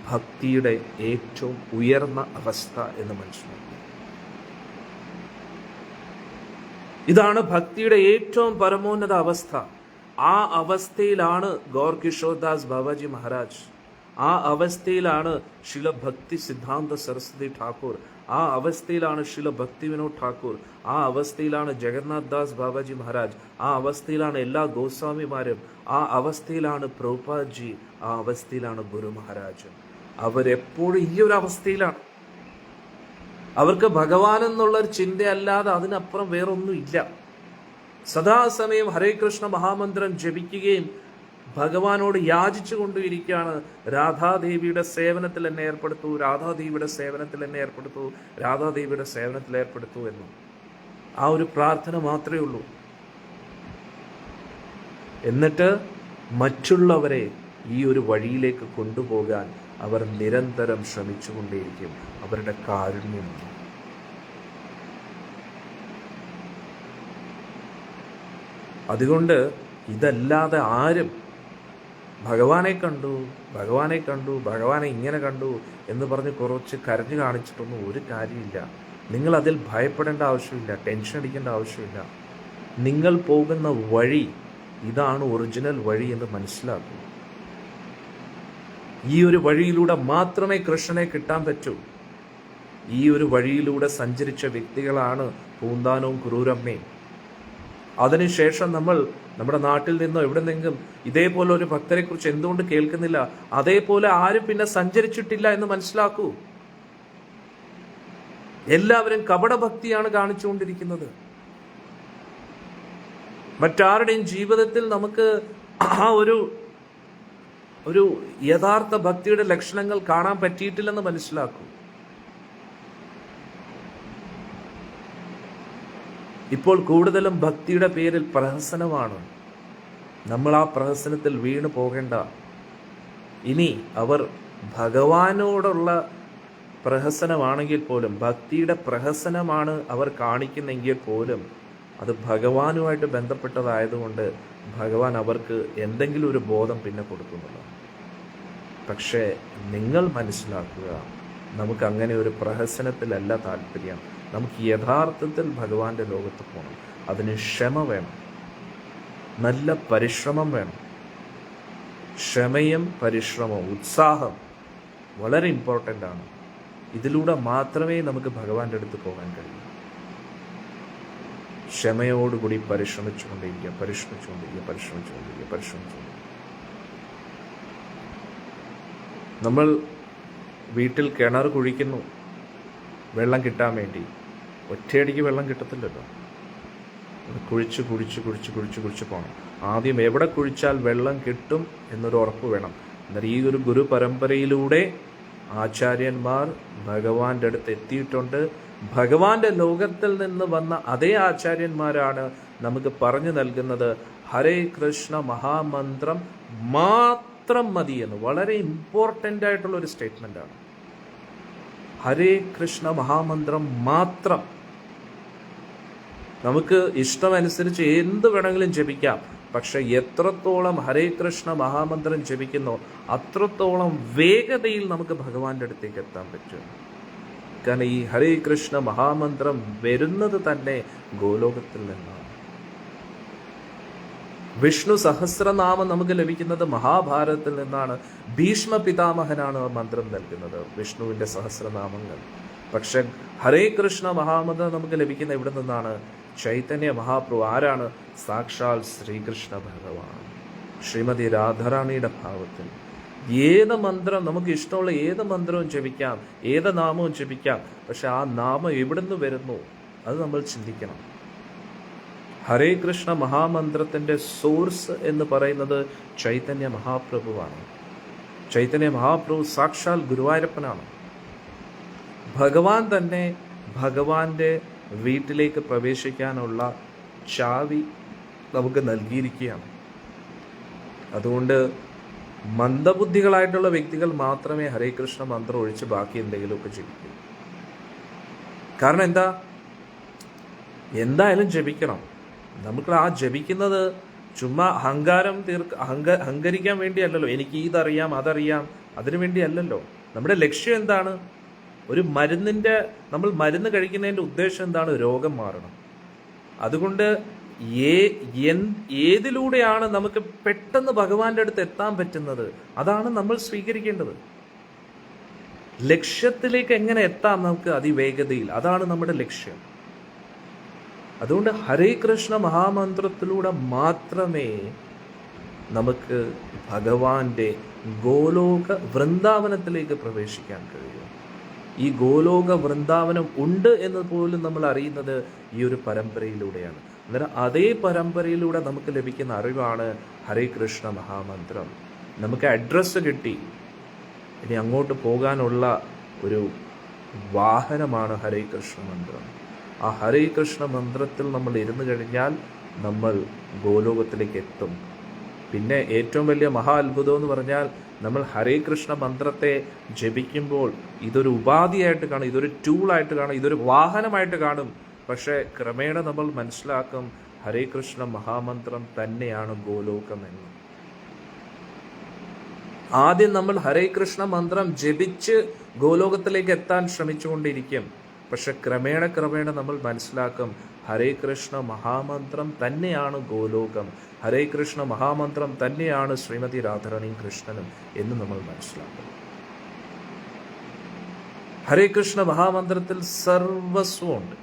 ഭക്തിയുടെ ഏറ്റവും ഉയർന്ന അവസ്ഥ എന്ന് മനസ്സിലാക്കുക. ഇതാണ് ഭക്തിയുടെ ഏറ്റവും പരമോന്നത അവസ്ഥ. ആ അവസ്ഥയിലാണ് ഗൗർ കിഷോർദാസ് ബാബാജി മഹാരാജ്, ആ അവസ്ഥയിലാണ് ശില ഭക്തി സിദ്ധാന്ത സരസ്വതി ഠാക്കൂർ, ആ അവസ്ഥയിലാണ് ശില ഭക്തി വിനോദ് ഠാക്കൂർ, ആ അവസ്ഥയിലാണ് ജഗന്നാഥ് ദാസ് ബാബാജി മഹാരാജ്, ആ അവസ്ഥയിലാണ് എല്ലാ ഗോസ്വാമിമാരും, ആ അവസ്ഥയിലാണ് പ്രഭുപാദ്ജി, ആ അവസ്ഥയിലാണ് ഗുരു മഹാരാജ്. അവരെപ്പോഴും ഈ ഒരു അവസ്ഥയിലാണ്. അവർക്ക് ഭഗവാൻ എന്നുള്ളൊരു ചിന്തയല്ലാതെ അതിനപ്പുറം വേറൊന്നും ഇല്ല. സദാസമയം ഹരേ കൃഷ്ണ മഹാമന്ത്രം ജപിക്കുകയും ഭഗവാനോട് യാചിച്ചു കൊണ്ടിരിക്കുകയാണ്, രാധാദേവിയുടെ സേവനത്തിൽ എന്നെ ഏർപ്പെടുത്തൂ, രാധാദേവിയുടെ സേവനത്തിൽ എന്നെ ഏർപ്പെടുത്തൂ, രാധാദേവിയുടെ സേവനത്തിൽ ഏർപ്പെടുത്തൂ എന്ന്. ആ ഒരു പ്രാർത്ഥന മാത്രമേ ഉള്ളൂ. എന്നിട്ട് മറ്റുള്ളവരെ ഈ ഒരു വഴിയിലേക്ക് കൊണ്ടുപോകാൻ അവർ നിരന്തരം ശ്രമിച്ചുകൊണ്ടേയിരിക്കും. അവരുടെ കാരുണ്യം. അതുകൊണ്ട് ഇതല്ലാതെ ആരും ഭഗവാനെ കണ്ടു, ഭഗവാനെ ഇങ്ങനെ കണ്ടു എന്ന് പറഞ്ഞ് കുറച്ച് കരഞ്ഞു കാണിച്ചിട്ടൊന്നും ഒരു കാര്യമില്ല. നിങ്ങൾ അതിൽ ഭയപ്പെടേണ്ട ആവശ്യമില്ല, ടെൻഷൻ അടിക്കേണ്ട ആവശ്യമില്ല. നിങ്ങൾ പോകുന്ന വഴി ഇതാണ് ഒറിജിനൽ വഴി എന്ന് മനസ്സിലാക്കൂ. ഈ ഒരു വഴിയിലൂടെ മാത്രമേ കൃഷ്ണനെ കിട്ടാൻ പറ്റൂ. ഈ ഒരു വഴിയിലൂടെ സഞ്ചരിച്ച വ്യക്തികളാണ് പൂന്താനവും ക്രൂരമ്മയും. അതിനുശേഷം നമ്മൾ നമ്മുടെ നാട്ടിൽ നിന്നോ എവിടെ നിന്നെങ്കിലും ഇതേപോലെ ഒരു ഭക്തരെ കുറിച്ച് എന്തുകൊണ്ട് കേൾക്കുന്നില്ല? അതേപോലെ ആരും പിന്നെ സഞ്ചരിച്ചിട്ടില്ല എന്ന് മനസ്സിലാക്കൂ. എല്ലാവരും കപടഭക്തിയാണ് കാണിച്ചുകൊണ്ടിരിക്കുന്നത്. മറ്റാരുടെയും ജീവിതത്തിൽ നമുക്ക് ആ ഒരു ഒരു യഥാർത്ഥ ഭക്തിയുടെ ലക്ഷണങ്ങൾ കാണാൻ പറ്റിയിട്ടില്ലെന്ന് മനസ്സിലാക്കൂ. ഇപ്പോൾ കൂടുതലും ഭക്തിയുടെ പേരിൽ പ്രഹസനമാണ്. നമ്മൾ ആ പ്രഹസനത്തിൽ വീണു പോകേണ്ട. ഇനി അവർ ഭഗവാനോടുള്ള പ്രഹസനമാണെങ്കിൽ പോലും, ഭക്തിയുടെ പ്രഹസനമാണ് അവർ കാണിക്കുന്നെങ്കിൽ പോലും, അത് ഭഗവാനുമായിട്ട് ബന്ധപ്പെട്ടതായതുകൊണ്ട് ഭഗവാൻ അവർക്ക് എന്തെങ്കിലും ഒരു ബോധം പിന്നെ കൊടുക്കുന്നുള്ളൂ. പക്ഷേ നിങ്ങൾ മനസ്സിലാക്കുക, നമുക്ക് അങ്ങനെ ഒരു പ്രഹസനത്തിലല്ല താല്പര്യം. നമുക്ക് യഥാർത്ഥത്തിൽ ഭഗവാന്റെ ലോകത്ത് പോകണം. അതിന് ക്ഷമ വേണം, നല്ല പരിശ്രമം വേണം. ക്ഷമയും പരിശ്രമവും ഉത്സാഹം വളരെ ഇമ്പോർട്ടൻ്റ് ആണ്. ഇതിലൂടെ മാത്രമേ നമുക്ക് ഭഗവാന്റെ അടുത്ത് പോകാൻ കഴിയൂ. ക്ഷമയോടുകൂടി പരിശ്രമിച്ചുകൊണ്ടിരിക്കുക. നമ്മൾ വീട്ടിൽ കിണർ കുഴിക്കുന്നു വെള്ളം കിട്ടാൻ വേണ്ടി. ഒറ്റയടിക്ക് വെള്ളം കിട്ടത്തില്ലല്ലോ. കുഴിച്ച് പോകണം. ആദ്യം എവിടെ കുഴിച്ചാൽ വെള്ളം കിട്ടും എന്നൊരു ഉറപ്പ് വേണം. എന്നാൽ ഈ ഒരു ഗുരു പരമ്പരയിലൂടെ ആചാര്യന്മാർ ഭഗവാന്റെ അടുത്ത് എത്തിയിട്ടുണ്ട്. ഭഗവാന്റെ ലോകത്തിൽ നിന്ന് വന്ന അതേ ആചാര്യന്മാരാണ് നമുക്ക് പറഞ്ഞു നൽകുന്നത് ഹരേ കൃഷ്ണ മഹാമന്ത്രം മാത്രം മതി എന്ന്. വളരെ ഇമ്പോർട്ടൻ്റ് ആയിട്ടുള്ള ഒരു സ്റ്റേറ്റ്മെന്റ് ആണ്. ഹരേ കൃഷ്ണ മഹാമന്ത്രം മാത്രം. നമുക്ക് ഇഷ്ടമനുസരിച്ച് എന്ത് വേണമെങ്കിലും ജപിക്കാം. പക്ഷെ എത്രത്തോളം ഹരേ കൃഷ്ണ മഹാമന്ത്രം ജപിക്കുന്നോ അത്രത്തോളം വേഗതയിൽ നമുക്ക് ഭഗവാന്റെ അടുത്തേക്ക് എത്താൻ പറ്റും. കാരണം ഈ ഹരേ കൃഷ്ണ മഹാമന്ത്രം വരുന്നത് തന്നെ ഗോലോകത്തിൽ നിന്നാണ്. വിഷ്ണു സഹസ്രനാമം നമുക്ക് ലഭിക്കുന്നത് മഹാഭാരതത്തിൽ നിന്നാണ്. ഭീഷ്മ പിതാമഹനാണ് ആ മന്ത്രം നൽകുന്നത്, വിഷ്ണുവിന്റെ സഹസ്രനാമങ്ങൾ. പക്ഷെ ഹരേ കൃഷ്ണ മഹാമന്ത്രം നമുക്ക് ലഭിക്കുന്ന ഇവിടെ നിന്നാണ്. ചൈതന്യ മഹാപ്രഭു ആരാണ്? സാക്ഷാൽ ശ്രീകൃഷ്ണ ഭഗവാൻ, ശ്രീമതി രാധാറാണിയുടെ ഭാവത്തിൽ. ഏത് മന്ത്രം, നമുക്ക് ഇഷ്ടമുള്ള ഏത് മന്ത്രവും ജപിക്കാം, ഏത് നാമവും ജപിക്കാം. പക്ഷെ ആ നാമം എവിടുന്ന് വരുന്നു അത് നമ്മൾ ചിന്തിക്കണം. ഹരേ കൃഷ്ണ മഹാമന്ത്രത്തിന്റെ സോഴ്സ് എന്ന് പറയുന്നത് ചൈതന്യ മഹാപ്രഭുവാണ്. ചൈതന്യ മഹാപ്രഭു സാക്ഷാൽ ഗുരുവായൂരപ്പനാണ്. ഭഗവാൻ തന്നെ ഭഗവാന്റെ വീട്ടിലേക്ക് പ്രവേശിക്കാനുള്ള ചാവി നമുക്ക് നൽകിയിരിക്കുകയാണ്. അതുകൊണ്ട് മന്ദബുദ്ധികളായിട്ടുള്ള വ്യക്തികൾ മാത്രമേ ഹരേ കൃഷ്ണ മന്ത്രം ഒഴിച്ച് ബാക്കി എന്തെങ്കിലുമൊക്കെ ജപിക്കൂ. കാരണം എന്തായാലും ജപിക്കണം. നമുക്ക് ആ ജപിക്കുന്നത് ചുമ്മാ അഹങ്കരിക്കാൻ വേണ്ടിയല്ലല്ലോ. എനിക്ക് ഇതറിയാം അതറിയാം അതിനു വേണ്ടിയല്ലല്ലോ. നമ്മുടെ ലക്ഷ്യം എന്താണ്? ഒരു നമ്മൾ മരുന്ന് കഴിക്കുന്നതിൻ്റെ ഉദ്ദേശം എന്താണ്? രോഗം മാറണം. അതുകൊണ്ട് ഏതിലൂടെയാണ് നമുക്ക് പെട്ടെന്ന് ഭഗവാന്റെ അടുത്ത് എത്താൻ പറ്റുന്നത് അതാണ് നമ്മൾ സ്വീകരിക്കേണ്ടത്. ലക്ഷ്യത്തിലേക്ക് എങ്ങനെ എത്താം നമുക്ക് അതിവേഗതയിൽ, അതാണ് നമ്മുടെ ലക്ഷ്യം. അതുകൊണ്ട് ഹരേ കൃഷ്ണ മഹാമന്ത്രത്തിലൂടെ മാത്രമേ നമുക്ക് ഭഗവാന്റെ ഗോലോക വൃന്ദാവനത്തിലേക്ക് പ്രവേശിക്കാൻ കഴിയൂ. ഈ ഗോലോക വൃന്ദാവനം ഉണ്ട് എന്ന് പോലും നമ്മൾ അറിയുന്നത് ഈ ഒരു പരമ്പരയിലൂടെയാണ്. അന്നേരം അതേ പരമ്പരയിലൂടെ നമുക്ക് ലഭിക്കുന്ന അറിവാണ് ഹരേ കൃഷ്ണ മഹാമന്ത്രം. നമുക്ക് അഡ്രസ്സ് കിട്ടി. ഇനി അങ്ങോട്ട് പോകാനുള്ള ഒരു വാഹനമാണ് ഹരേ കൃഷ്ണ മന്ത്രം. ആ ഹരേ കൃഷ്ണ മന്ത്രത്തിൽ നമ്മൾ ഇരുന്നു കഴിഞ്ഞാൽ നമ്മൾ ഗോലോകത്തിലേക്ക് എത്തും. പിന്നെ ഏറ്റവും വലിയ മഹാ അത്ഭുതം എന്ന് പറഞ്ഞാൽ നമ്മൾ ഹരേ കൃഷ്ണ മന്ത്രത്തെ ജപിക്കുമ്പോൾ ഇതൊരു ഉപാധിയായിട്ട് കാണും, ഇതൊരു ടൂളായിട്ട് കാണും, ഇതൊരു വാഹനമായിട്ട് കാണും. പക്ഷേ ക്രമേണ നമ്മൾ മനസ്സിലാക്കും ഹരേ കൃഷ്ണ മഹാമന്ത്രം തന്നെയാണ് ഗോലോകം എന്ന്. ആദ്യം നമ്മൾ ഹരേ കൃഷ്ണ മന്ത്രം ജപിച്ച് ഗോലോകത്തിലേക്ക് എത്താൻ ശ്രമിച്ചുകൊണ്ടിരിക്കും. പക്ഷെ ക്രമേണ നമ്മൾ മനസ്സിലാക്കും ഹരേ കൃഷ്ണ മഹാമന്ത്രം തന്നെയാണ് ഗോലോകം, ഹരേ കൃഷ്ണ മഹാമന്ത്രം തന്നെയാണ് ശ്രീമതി രാധാറാണിയും കൃഷ്ണനും എന്ന് നമ്മൾ മനസ്സിലാക്കും. ഹരേ കൃഷ്ണ മഹാമന്ത്രത്തിൽ സർവസ്വമുണ്ട്.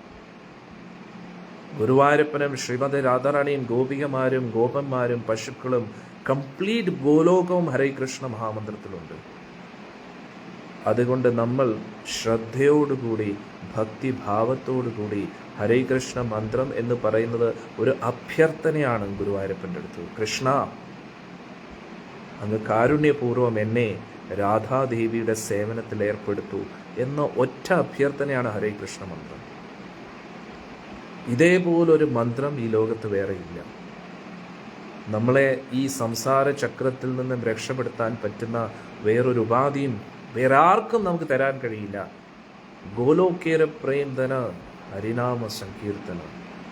ഗുരുവായൂരപ്പനും ശ്രീമതി രാധാറാണിയും ഗോപികമാരും ഗോപന്മാരും പശുക്കളും കംപ്ലീറ്റ് ഗോലോകവും ഹരേ കൃഷ്ണ മഹാമന്ത്രത്തിലുണ്ട്. അതുകൊണ്ട് നമ്മൾ ശ്രദ്ധയോടുകൂടി ഭക്തിഭാവത്തോടുകൂടി ഹരേ കൃഷ്ണ മന്ത്രം എന്ന് പറയുന്നത് ഒരു അഭ്യർത്ഥനയാണ് ഗുരുവായൂരപ്പൻ്റെ അടുത്ത്. കൃഷ്ണ അങ്ങ് കാരുണ്യപൂർവ്വം എന്നെ രാധാദേവിയുടെ സേവനത്തിൽ ഏർപ്പെടുത്തൂ എന്ന ഒറ്റ അഭ്യർത്ഥനയാണ് ഹരേ കൃഷ്ണ മന്ത്രം. ഇതേപോലൊരു മന്ത്രം ഈ ലോകത്ത് വേറെയില്ല. നമ്മളെ ഈ സംസാര ചക്രത്തിൽ നിന്നും രക്ഷപ്പെടുത്താൻ പറ്റുന്ന വേറൊരു ഉപാധിയും വേറെ ആർക്കും നമുക്ക് തരാൻ കഴിയില്ല. ഗോലോകേര പ്രേംധന ഹരിനാമ സങ്കീർത്തന.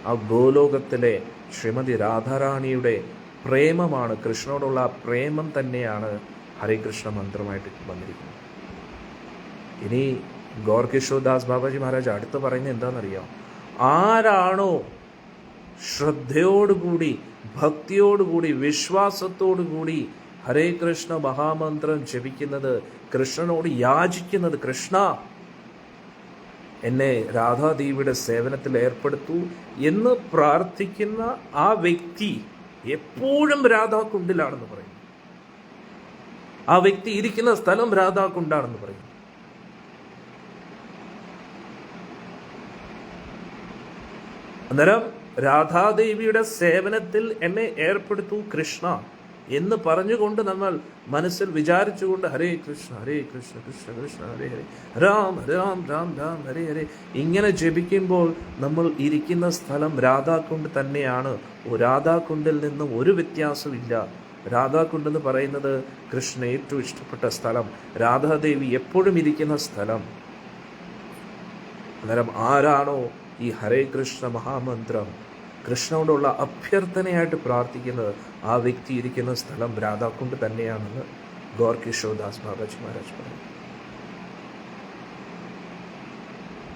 ആ ഗോലോകത്തിലെ ശ്രീമതി രാധാറാണിയുടെ പ്രേമമാണ്, കൃഷ്ണനോടുള്ള ആ പ്രേമം തന്നെയാണ് ഹരേ കൃഷ്ണ മന്ത്രമായിട്ട് വന്നിരിക്കുന്നത്. ഇനി ഗോർകിഷോദാസ് ബാബാജി മഹാരാജ് അടുത്ത് പറയുന്നത് എന്താണെന്നറിയാം? ആരാണോ ശ്രദ്ധയോടുകൂടി, ഭക്തിയോടുകൂടി, വിശ്വാസത്തോടുകൂടി ഹരേ കൃഷ്ണ മഹാമന്ത്രം ജപിക്കുന്നത്, കൃഷ്ണനോട് യാചിക്കുന്നത്, കൃഷ്ണ എന്നെ രാധാദേവിയുടെ സേവനത്തിൽ ഏർപ്പെടുത്തൂ എന്ന് പ്രാർത്ഥിക്കുന്ന ആ വ്യക്തി എപ്പോഴും രാധാകുണ്ടിലാണെന്ന് പറയും. ആ വ്യക്തി ഇരിക്കുന്ന സ്ഥലം രാധാകുണ്ടാണെന്ന് പറയും. അന്നേരം രാധാദേവിയുടെ സേവനത്തിൽ എന്നെ ഏർപ്പെടുത്തൂ കൃഷ്ണ എന്ന് പറഞ്ഞുകൊണ്ട് നമ്മൾ മനസ്സിൽ വിചാരിച്ചുകൊണ്ട് ഹരേ കൃഷ്ണ കൃഷ്ണ കൃഷ്ണ ഹരേ ഹരേ, രാം രാം രാം രാം ഹരേ ഹരേ ഇങ്ങനെ ജപിക്കുമ്പോൾ നമ്മൾ ഇരിക്കുന്ന സ്ഥലം രാധാകുണ്ട് തന്നെയാണ്. രാധാകുണ്ടിൽ നിന്നും ഒരു വ്യത്യാസമില്ല. രാധാകുണ്ട് എന്ന് പറയുന്നത് കൃഷ്ണ ഏറ്റവും ഇഷ്ടപ്പെട്ട സ്ഥലം, രാധാദേവി എപ്പോഴും ഇരിക്കുന്ന സ്ഥലം. അന്നേരം ആരാണോ ഈ ഹരേ കൃഷ്ണ മഹാമന്ത്രം കൃഷ്ണനോടുള്ള അഭ്യർത്ഥനയായിട്ട് പ്രാർത്ഥിക്കുന്നത്, ആ വ്യക്തി ഇരിക്കുന്ന സ്ഥലം രാധാകുണ്ട് തന്നെയാണെന്ന് ഗോർകിഷോദാസ് ബാബാജി മഹാരാജ് പറഞ്ഞു.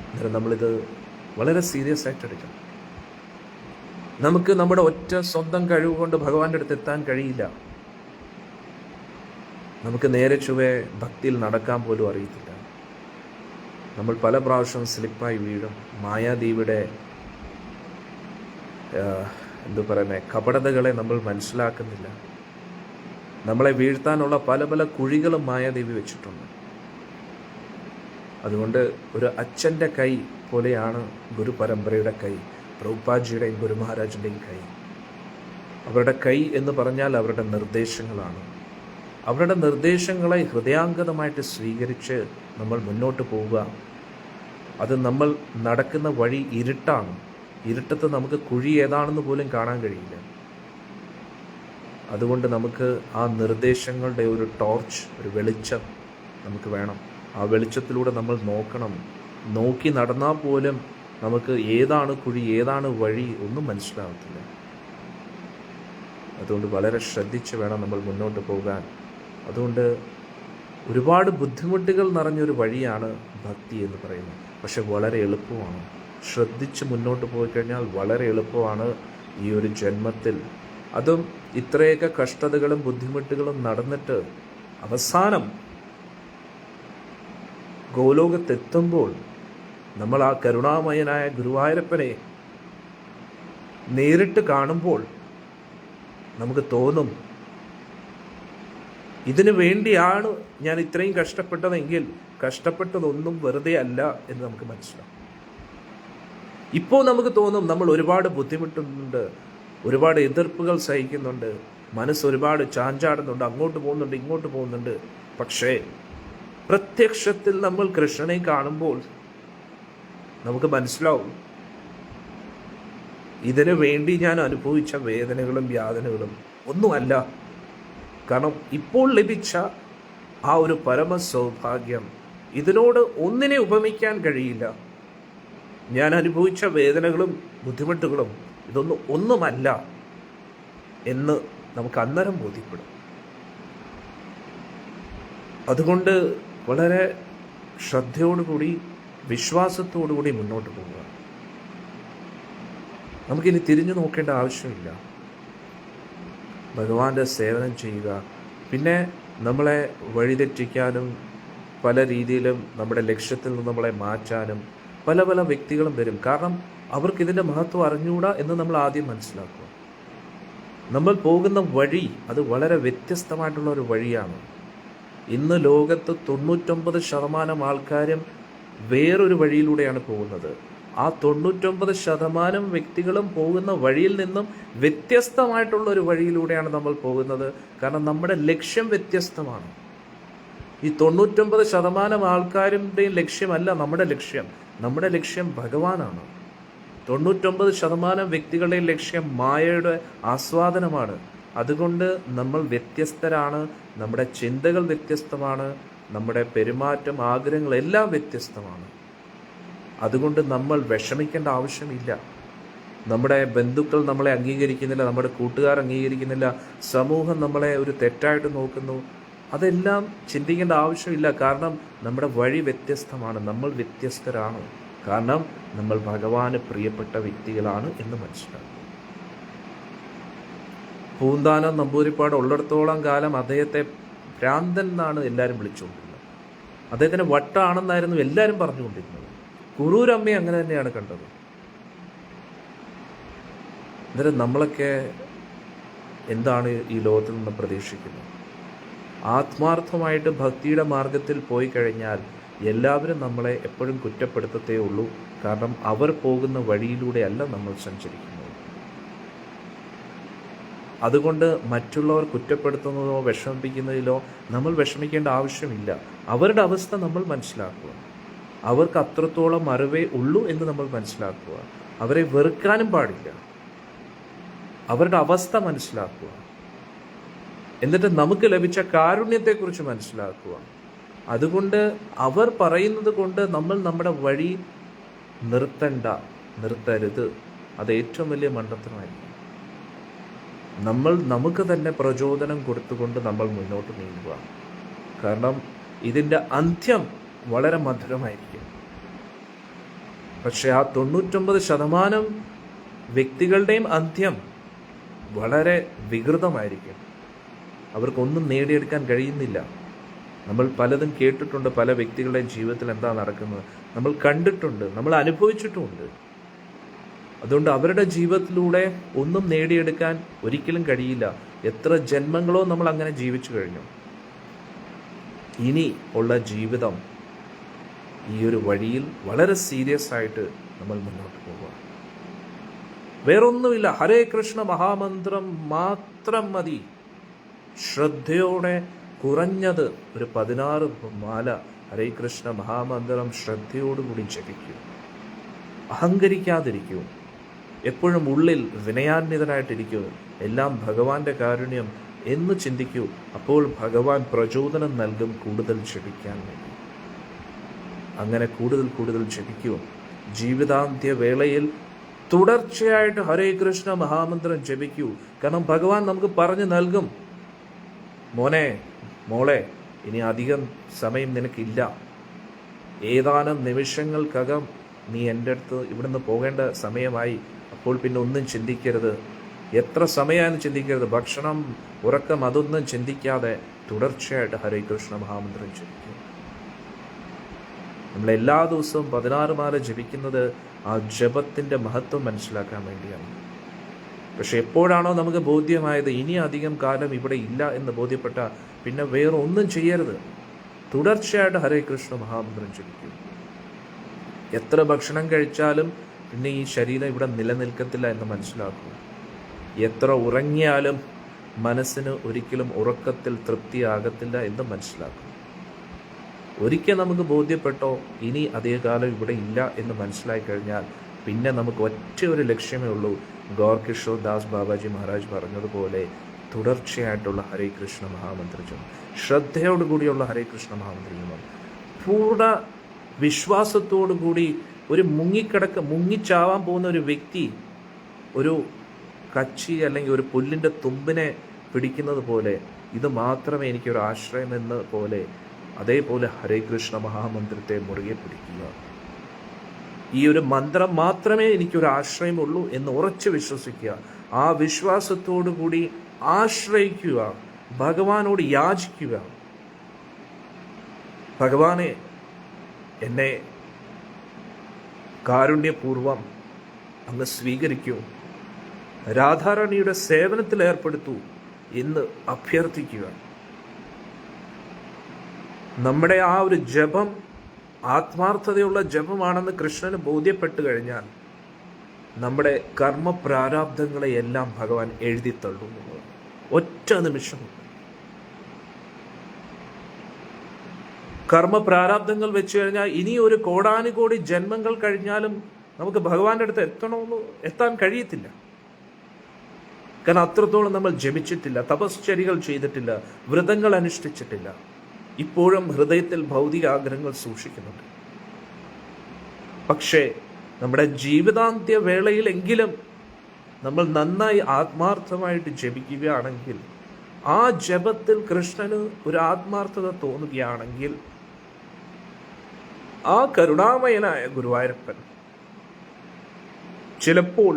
അന്നേരം നമ്മളിത് വളരെ സീരിയസ് ആയിട്ട് എടുക്കണം. നമുക്ക് നമ്മുടെ ഒറ്റ സ്വന്തം കഴിവ് കൊണ്ട് ഭഗവാന്റെ അടുത്ത് എത്താൻ കഴിയില്ല. നമുക്ക് നേരെ ചൊവ്വേ ഭക്തിയിൽ നടക്കാൻ പോലും അറിയത്തില്ല. നമ്മൾ പല പ്രാവശ്യം സ്ലിപ്പായി വീഴും. മായാദേവിയുടെ കപടതകളെ നമ്മൾ മനസ്സിലാക്കുന്നില്ല. നമ്മളെ വീഴ്ത്താനുള്ള പല പല കുഴികളും മായാദേവി വെച്ചിട്ടുണ്ട്. അതുകൊണ്ട് ഒരു അച്ഛൻ്റെ കൈ പോലെയാണ് ഗുരുപരമ്പരയുടെ കൈ, പ്രഭുപാദ്ജിയുടെയും ഗുരു മഹാരാജിൻ്റെയും കൈ. അവരുടെ കൈ എന്ന് പറഞ്ഞാൽ അവരുടെ നിർദ്ദേശങ്ങളാണ്. അവരുടെ നിർദ്ദേശങ്ങളെ ഹൃദയാംഗതമായിട്ട് സ്വീകരിച്ച് നമ്മൾ മുന്നോട്ട് പോവുക. അത് നമ്മൾ നടക്കുന്ന വഴി ഇരുട്ടാണ്. ഇരുട്ടത്ത് നമുക്ക് കുഴി ഏതാണെന്ന് പോലും കാണാൻ കഴിയില്ല. അതുകൊണ്ട് നമുക്ക് ആ നിർദ്ദേശങ്ങളുടെ ഒരു ടോർച്ച്, ഒരു വെളിച്ചം നമുക്ക് വേണം. ആ വെളിച്ചത്തിലൂടെ നമ്മൾ നോക്കണം. നോക്കി നടന്നാൽ പോലും നമുക്ക് ഏതാണ് കുഴി, ഏതാണ് വഴി ഒന്നും മനസ്സിലാവത്തില്ല. അതുകൊണ്ട് വളരെ ശ്രദ്ധിച്ച് വേണം നമ്മൾ മുന്നോട്ട് പോകാൻ. അതുകൊണ്ട് ഒരുപാട് ബുദ്ധിമുട്ടുകൾ നിറഞ്ഞൊരു വഴിയാണ് ഭക്തി എന്ന് പറയുന്നത്. പക്ഷെ വളരെ എളുപ്പമാണ്. ശ്രദ്ധിച്ച് മുന്നോട്ട് പോയി കഴിഞ്ഞാൽ വളരെ എളുപ്പമാണ് ഈ ഒരു ജന്മത്തിൽ. അതും ഇത്രയൊക്കെ കഷ്ടതകളും ബുദ്ധിമുട്ടുകളും നടന്നിട്ട് അവസാനം ഗോലോകത്തെത്തുമ്പോൾ നമ്മൾ ആ കരുണാമയനായ ഗുരുവായൂരപ്പനെ നേരിട്ട് കാണുമ്പോൾ നമുക്ക് തോന്നും, ഇതിനു വേണ്ടിയാണ് ഞാൻ ഇത്രയും കഷ്ടപ്പെട്ടതെങ്കിൽ കഷ്ടപ്പെട്ടതൊന്നും വെറുതെ അല്ല എന്ന് നമുക്ക് മനസ്സിലാവും. ഇപ്പോൾ നമുക്ക് തോന്നും നമ്മൾ ഒരുപാട് ബുദ്ധിമുട്ടുന്നുണ്ട്, ഒരുപാട് എതിർപ്പുകൾ സഹിക്കുന്നുണ്ട്, മനസ്സ് ഒരുപാട് ചാഞ്ചാടുന്നുണ്ട്, അങ്ങോട്ട് പോകുന്നുണ്ട്, ഇങ്ങോട്ട് പോകുന്നുണ്ട്. പക്ഷേ പ്രത്യക്ഷത്തിൽ നമ്മൾ കൃഷ്ണനെ കാണുമ്പോൾ നമുക്ക് മനസ്സിലാവും, ഇതിനു വേണ്ടി ഞാൻ അനുഭവിച്ച വേദനകളും യാതനകളും ഒന്നുമല്ല. കാരണം ഇപ്പോൾ ലഭിച്ച ആ ഒരു പരമ സൗഭാഗ്യം ഇതിനോട് ഒന്നിനെ ഉപമിക്കാൻ കഴിയില്ല. ഞാൻ അനുഭവിച്ച വേദനകളും ബുദ്ധിമുട്ടുകളും ഒന്നുമല്ല എന്ന് നമുക്ക് അന്നേരം ബോധ്യപ്പെടും. അതുകൊണ്ട് വളരെ ശ്രദ്ധയോടുകൂടി, വിശ്വാസത്തോടുകൂടി മുന്നോട്ട് പോവുക. നമുക്കിനി തിരിഞ്ഞു നോക്കേണ്ട ആവശ്യമില്ല. ഭഗവാന്റെ സേവനം ചെയ്യുക. പിന്നെ നമ്മളെ വഴിതെറ്റിക്കാനും പല രീതിയിലും നമ്മുടെ ലക്ഷ്യത്തിൽ നിന്ന് നമ്മളെ മാറ്റാനും പല പല വ്യക്തികളും വരും. കാരണം അവർക്കിതിൻ്റെ മഹത്വം അറിഞ്ഞുകൂടാ എന്ന് നമ്മൾ ആദ്യം മനസ്സിലാക്കുക. നമ്മൾ പോകുന്ന വഴി അത് വളരെ വ്യത്യസ്തമായിട്ടുള്ള ഒരു വഴിയാണ്. ഇന്ന് ലോകത്ത് 99% ആൾക്കാരും വേറൊരു വഴിയിലൂടെയാണ് പോകുന്നത്. ആ 99% വ്യക്തികളും പോകുന്ന വഴിയിൽ നിന്നും വ്യത്യസ്തമായിട്ടുള്ള ഒരു വഴിയിലൂടെയാണ് നമ്മൾ പോകുന്നത്. കാരണം നമ്മുടെ ലക്ഷ്യം വ്യത്യസ്തമാണ്. ഈ 99% ആൾക്കാരുടെയും ലക്ഷ്യമല്ല നമ്മുടെ ലക്ഷ്യം. നമ്മുടെ ലക്ഷ്യം ഭഗവാനാണ്. 99% വ്യക്തികളുടെയും ലക്ഷ്യം മായയുടെ ആസ്വാദനമാണ്. അതുകൊണ്ട് നമ്മൾ വ്യത്യസ്തരാണ്. നമ്മുടെ ചിന്തകൾ വ്യത്യസ്തമാണ്. നമ്മുടെ പെരുമാറ്റം, ആഗ്രഹങ്ങളെല്ലാം വ്യത്യസ്തമാണ്. അതുകൊണ്ട് നമ്മൾ വിഷമിക്കേണ്ട ആവശ്യമില്ല. നമ്മുടെ ബന്ധുക്കൾ നമ്മളെ അംഗീകരിക്കുന്നില്ല, നമ്മുടെ കൂട്ടുകാർ അംഗീകരിക്കുന്നില്ല, സമൂഹം നമ്മളെ ഒരു തെറ്റായിട്ട് നോക്കുന്നു, അതെല്ലാം ചിന്തിക്കേണ്ട ആവശ്യമില്ല. കാരണം നമ്മുടെ വഴി വ്യത്യസ്തമാണ്. നമ്മൾ വ്യത്യസ്തരാണ്. കാരണം നമ്മൾ ഭഗവാന് പ്രിയപ്പെട്ട വ്യക്തികളാണ് എന്ന് മനസ്സിലാക്കും. പൂന്താനം നമ്പൂതിരിപ്പാട് ഉള്ളിടത്തോളം കാലം അദ്ദേഹത്തെ ഭ്രാന്തൻ എന്നാണ് എല്ലാവരും വിളിച്ചുകൊണ്ടിരുന്നത്. അദ്ദേഹത്തിന് വട്ടാണെന്നായിരുന്നു എല്ലാവരും പറഞ്ഞുകൊണ്ടിരുന്നത്. കുറൂരമ്മയെ അങ്ങനെ തന്നെയാണ് കണ്ടത്. അന്നേരം നമ്മളൊക്കെ എന്താണ് ഈ ലോകത്തിൽ നിന്ന് പ്രതീക്ഷിക്കുന്നത്? ആത്മാർത്ഥമായിട്ട് ഭക്തിയുടെ മാർഗത്തിൽ പോയി കഴിഞ്ഞാൽ എല്ലാവരും നമ്മളെ എപ്പോഴും കുറ്റപ്പെടുത്തത്തേ ഉള്ളൂ. കാരണം അവർ പോകുന്ന വഴിയിലൂടെയല്ല നമ്മൾ സഞ്ചരിക്കുന്നത്. അതുകൊണ്ട് മറ്റുള്ളവർ കുറ്റപ്പെടുത്തുന്നതോ വിഷമിപ്പിക്കുന്നതിലോ നമ്മൾ വിഷമിക്കേണ്ട ആവശ്യമില്ല. അവരുടെ അവസ്ഥ നമ്മൾ മനസ്സിലാക്കുക. അവർക്ക് അത്രത്തോളം അറിവേ ഉള്ളൂ എന്ന് നമ്മൾ മനസ്സിലാക്കുക. അവരെ വെറുക്കാനും പാടില്ല. അവരുടെ അവസ്ഥ മനസ്സിലാക്കുക. എന്നിട്ട് നമുക്ക് ലഭിച്ച കാരുണ്യത്തെക്കുറിച്ച് മനസ്സിലാക്കുക. അതുകൊണ്ട് അവർ പറയുന്നത് കൊണ്ട് നമ്മൾ നമ്മുടെ വഴി നിർത്തരുത്. അത് ഏറ്റവും വലിയ മണ്ടത്തരമായിരിക്കും. നമുക്ക് തന്നെ പ്രചോദനം കൊടുത്തുകൊണ്ട് നമ്മൾ മുന്നോട്ട് നീങ്ങുക. കാരണം ഇതിൻ്റെ അന്ത്യം വളരെ മധുരമായിരിക്കും. പക്ഷെ ആ 99% വ്യക്തികളുടെയും അന്ത്യം വളരെ വികൃതമായിരിക്കും. അവർക്കൊന്നും നേടിയെടുക്കാൻ കഴിയുന്നില്ല. നമ്മൾ പലതും കേട്ടിട്ടുണ്ട്. പല വ്യക്തികളുടെയും ജീവിതത്തിൽ എന്താ നടക്കുന്നത് നമ്മൾ കണ്ടിട്ടുണ്ട്, നമ്മൾ അനുഭവിച്ചിട്ടുമുണ്ട്. അതുകൊണ്ട് അവരുടെ ജീവിതത്തിലൂടെ ഒന്നും നേടിയെടുക്കാൻ ഒരിക്കലും കഴിയില്ല. എത്ര ജന്മങ്ങളോ നമ്മൾ അങ്ങനെ ജീവിച്ചു കഴിഞ്ഞു. ഇനി ഉള്ള ജീവിതം ഈ ഒരു വഴിയിൽ വളരെ സീരിയസ് ആയിട്ട് നമ്മൾ മുന്നോട്ട് പോകുക. വേറൊന്നുമില്ല. ഹരേ കൃഷ്ണ മഹാമന്ത്രം മാത്രം മതി. ശ്രദ്ധയോടെ കുറഞ്ഞത് ഒരു 16 മാല ഹരേ കൃഷ്ണ മഹാമന്ത്രം ശ്രദ്ധയോടുകൂടി ജപിക്കൂ. അഹങ്കരിക്കാതിരിക്കൂ. എപ്പോഴും ഉള്ളിൽ വിനയാന്വിതനായിട്ടിരിക്കൂ. എല്ലാം ഭഗവാന്റെ കാരുണ്യം എന്ന് ചിന്തിക്കൂ. അപ്പോൾ ഭഗവാൻ പ്രചോദനം നൽകും കൂടുതൽ ജപിക്കാൻ വേണ്ടി. അങ്ങനെ കൂടുതൽ ജപിക്കൂ. ജീവിതാന്ത്യ വേളയിൽ തുടർച്ചയായിട്ട് ഹരേ കൃഷ്ണ മഹാമന്ത്രം ജപിക്കൂ. കാരണം ഭഗവാൻ നമുക്ക് പറഞ്ഞു നൽകും, മോനെ മോളെ, ഇനി അധികം സമയം നിനക്കില്ല. ഏതാനും നിമിഷങ്ങൾക്കകം നീ എൻ്റെ അടുത്ത് ഇവിടുന്ന് പോകേണ്ട സമയമായി. അപ്പോൾ പിന്നെ ഒന്നും ചിന്തിക്കരുത്. എത്ര സമയമായെന്ന് ചിന്തിക്കരുത്. ഭക്ഷണം, ഉറക്കം അതൊന്നും ചിന്തിക്കാതെ തുടർച്ചയായിട്ട് ഹരേ കൃഷ്ണ മഹാമന്ത്രം ജപിക്കും. നമ്മൾ എല്ലാ ദിവസവും 16 മാല ജപിക്കുന്നത് ആ ജപത്തിൻ്റെ മഹത്വം മനസ്സിലാക്കാൻ വേണ്ടിയാണ്. പക്ഷെ എപ്പോഴാണോ നമുക്ക് ബോധ്യമായത് ഇനി അധികം കാലം ഇവിടെ ഇല്ല എന്ന് ബോധ്യപ്പെട്ട പിന്നെ വേറെ ഒന്നും ചെയ്യരുത്. തുടർച്ചയായിട്ട് ഹരേ കൃഷ്ണ മഹാമന്ത്രം ജപിക്കും. എത്ര ഭക്ഷണം കഴിച്ചാലും പിന്നെ ഈ ശരീരം ഇവിടെ നിലനിൽക്കത്തില്ല എന്ന് മനസ്സിലാക്കുക. എത്ര ഉറങ്ങിയാലും മനസ്സിന് ഒരിക്കലും ഉറക്കത്തിൽ തൃപ്തിയാകത്തില്ല എന്ന് മനസ്സിലാക്കുക. ഒരിക്കൽ നമുക്ക് ബോധ്യപ്പെട്ടോ ഇനി അധികകാലം ഇവിടെ ഇല്ല എന്ന് മനസ്സിലായി കഴിഞ്ഞാൽ പിന്നെ നമുക്ക് ഒറ്റ ഒരു ലക്ഷ്യമേ ഉള്ളൂ. ഗൗർകിഷോർ ദാസ് ബാബാജി മഹാരാജ് പറഞ്ഞതുപോലെ തുടർച്ചയായിട്ടുള്ള ഹരേ കൃഷ്ണ മഹാമന്ത്രം, ശ്രദ്ധയോടുകൂടിയുള്ള ഹരേ കൃഷ്ണ മഹാമന്ത്രം, പൂർണ്ണ വിശ്വാസത്തോടു കൂടി ഒരു മുങ്ങിച്ചാവാൻ പോകുന്ന ഒരു വ്യക്തി ഒരു കച്ചി അല്ലെങ്കിൽ ഒരു പുല്ലിൻ്റെ തുമ്പിനെ പിടിക്കുന്നത് പോലെ ഇത് മാത്രമേ എനിക്കൊരു ആശ്രയമെന്ന് പോലെ അതേപോലെ ഹരേ കൃഷ്ണ മഹാമന്ത്രത്തെ മുറുകെ പിടിക്കുക. ഈ ഒരു മന്ത്രം മാത്രമേ എനിക്കൊരു ആശ്രയമുള്ളൂ എന്ന് ഉറച്ചു വിശ്വസിക്കുക. ആ വിശ്വാസത്തോടു കൂടി ആശ്രയിക്കുക. ഭഗവാനോട് യാചിക്കുക, ഭഗവാനെ എന്നെ കാരുണ്യപൂർവം അങ്ങ് സ്വീകരിക്കൂ, രാധാറാണിയുടെ സേവനത്തിൽ ഏർപ്പെടുത്തൂ എന്ന് അഭ്യർത്ഥിക്കുക. നമ്മുടെ ആ ഒരു ജപം ആത്മാർത്ഥതയുള്ള ജപമാണെന്ന് കൃഷ്ണന് ബോധ്യപ്പെട്ടു കഴിഞ്ഞാൽ നമ്മുടെ കർമ്മ പ്രാരാബ്ധങ്ങളെയെല്ലാം ഭഗവാൻ എഴുതിത്തള്ളും. ഒറ്റ നിമിഷം കർമ്മ പ്രാരാബ്ധങ്ങൾ വെച്ച് കഴിഞ്ഞാൽ ഇനി ഒരു കോടാനുകോടി ജന്മങ്ങൾ കഴിഞ്ഞാലും നമുക്ക് ഭഗവാന്റെ അടുത്ത് എത്താൻ കഴിയത്തില്ല. കാരണം അത്രത്തോളം നമ്മൾ ജപിച്ചിട്ടില്ല, തപശ്ചര്യകൾ ചെയ്തിട്ടില്ല, വ്രതങ്ങൾ അനുഷ്ഠിച്ചിട്ടില്ല. ഇപ്പോഴും ഹൃദയത്തിൽ ഭൗതിക ആഗ്രഹങ്ങൾ സൂക്ഷിക്കുന്നുണ്ട്. പക്ഷേ നമ്മുടെ ജീവിതാന്ത്യ വേളയിലെങ്കിലും നമ്മൾ നന്നായി ആത്മാർത്ഥമായിട്ട് ജപിക്കുകയാണെങ്കിൽ, ആ ജപത്തിൽ കൃഷ്ണന് ഒരു ആത്മാർത്ഥത തോന്നുകയാണെങ്കിൽ, ആ കരുണാമയനായ ഗുരുവായൂരപ്പൻ ചിലപ്പോൾ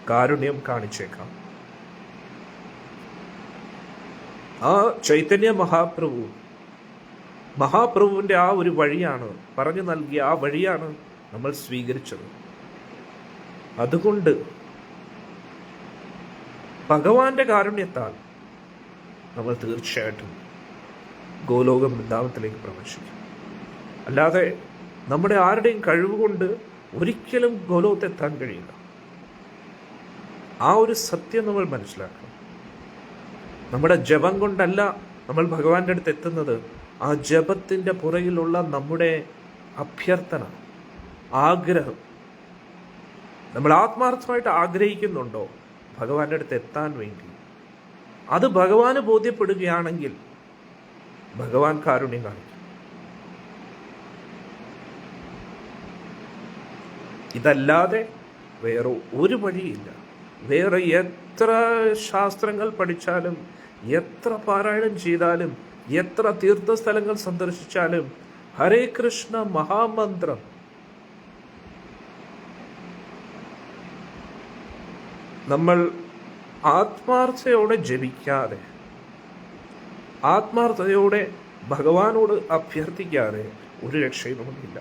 കാരുണ്യം കാണിച്ചേക്കാം. ആ ചൈതന്യ മഹാപ്രഭുവിന്റെ ആ ഒരു വഴിയാണ് പറഞ്ഞു നൽകിയ ആ വഴിയാണ് നമ്മൾ സ്വീകരിച്ചത്. അതുകൊണ്ട് ഭഗവാന്റെ കാരുണ്യത്താൽ നമ്മൾ തീർച്ചയായിട്ടും ഗോലോകം വൃന്ദാവനത്തിലേക്ക് പ്രവേശിക്കും. അല്ലാതെ നമ്മുടെ ആരുടെയും കഴിവുകൊണ്ട് ഒരിക്കലും ഗോലോകത്തെത്താൻ കഴിയില്ല. ആ ഒരു സത്യം നമ്മൾ മനസ്സിലാക്കണം. നമ്മുടെ ജപം കൊണ്ടല്ല നമ്മൾ ഭഗവാന്റെ അടുത്ത് എത്തുന്നത്. ആ ജപത്തിന്റെ പുറകിലുള്ള നമ്മുടെ അഭ്യർത്ഥന, ആഗ്രഹം, നമ്മൾ ആത്മാർത്ഥമായിട്ട് ആഗ്രഹിക്കുന്നുണ്ടോ ഭഗവാന്റെ അടുത്ത് എത്താൻ വേണ്ടി, അത് ഭഗവാന് ബോധ്യപ്പെടുകയാണെങ്കിൽ ഭഗവാൻ കാരുണ്യം കാണിക്കും. ഇതല്ലാതെ വേറെ ഒരു വഴിയില്ല. വേറെ എത്ര ശാസ്ത്രങ്ങൾ പഠിച്ചാലും, എത്ര പാരായണം ചെയ്താലും, എത്ര തീർത്ഥസ്ഥലങ്ങൾ സന്ദർശിച്ചാലും, ഹരേ കൃഷ്ണ മഹാമന്ത്രം നമ്മൾ ആത്മാർത്ഥതയോടെ ജപിക്കാതെ, ആത്മാർത്ഥതയോടെ ഭഗവാനോട് അഭ്യർത്ഥിക്കാതെ ഒരു രക്ഷയും നമുക്കില്ല.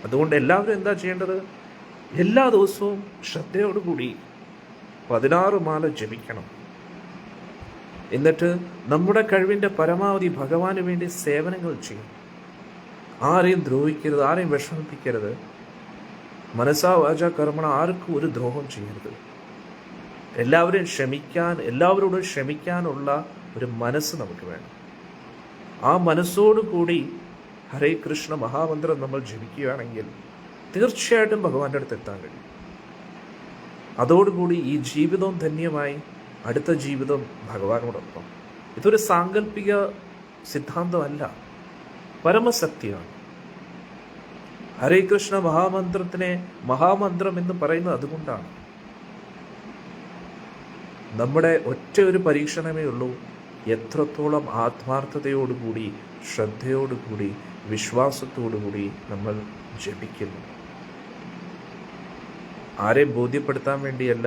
അതുകൊണ്ട് എല്ലാവരും എന്താ ചെയ്യേണ്ടത്? എല്ലാ ദിവസവും ശ്രദ്ധയോടുകൂടി 16 മാല ജപിക്കണം. എന്നിട്ട് നമ്മുടെ കഴിവിൻ്റെ പരമാവധി ഭഗവാന് വേണ്ടി സേവനങ്ങൾ ചെയ്യും. ആരെയും ദ്രോഹിക്കരുത്, ആരെയും വിഷമിപ്പിക്കരുത്. മനസ്സാ വാചാ കർമ്മണ ആർക്കും ഒരു ദ്രോഹം ചെയ്യരുത്. എല്ലാവരോടും ക്ഷമിക്കാനുള്ള ഒരു മനസ്സ് നമുക്ക് വേണം. ആ മനസ്സോടുകൂടി ഹരേ കൃഷ്ണ മഹാമന്ത്രം നമ്മൾ ജപിക്കുകയാണെങ്കിൽ തീർച്ചയായിട്ടും ഭഗവാന്റെ അടുത്ത് എത്താൻ കഴിയും. അതോടുകൂടി ഈ ജീവിതവും ധന്യമായി, അടുത്ത ജീവിതം ഭഗവാനോടൊപ്പം. ഇതൊരു സാങ്കല്പിക സിദ്ധാന്തമല്ല, പരമസത്യമാണ്. ഹരേ കൃഷ്ണ മഹാമന്ത്രത്തിനെ മഹാമന്ത്രം എന്ന് പറയുന്നത് അതുകൊണ്ടാണ്. നമ്മുടെ ഒറ്റ ഒരു പരീക്ഷണമേ ഉള്ളൂ, എത്രത്തോളം ആത്മാർത്ഥതയോടുകൂടി, ശ്രദ്ധയോടുകൂടി, വിശ്വാസത്തോടുകൂടി നമ്മൾ ജപിക്കുന്നു. ആരെയും ബോധ്യപ്പെടുത്താൻ വേണ്ടിയല്ല,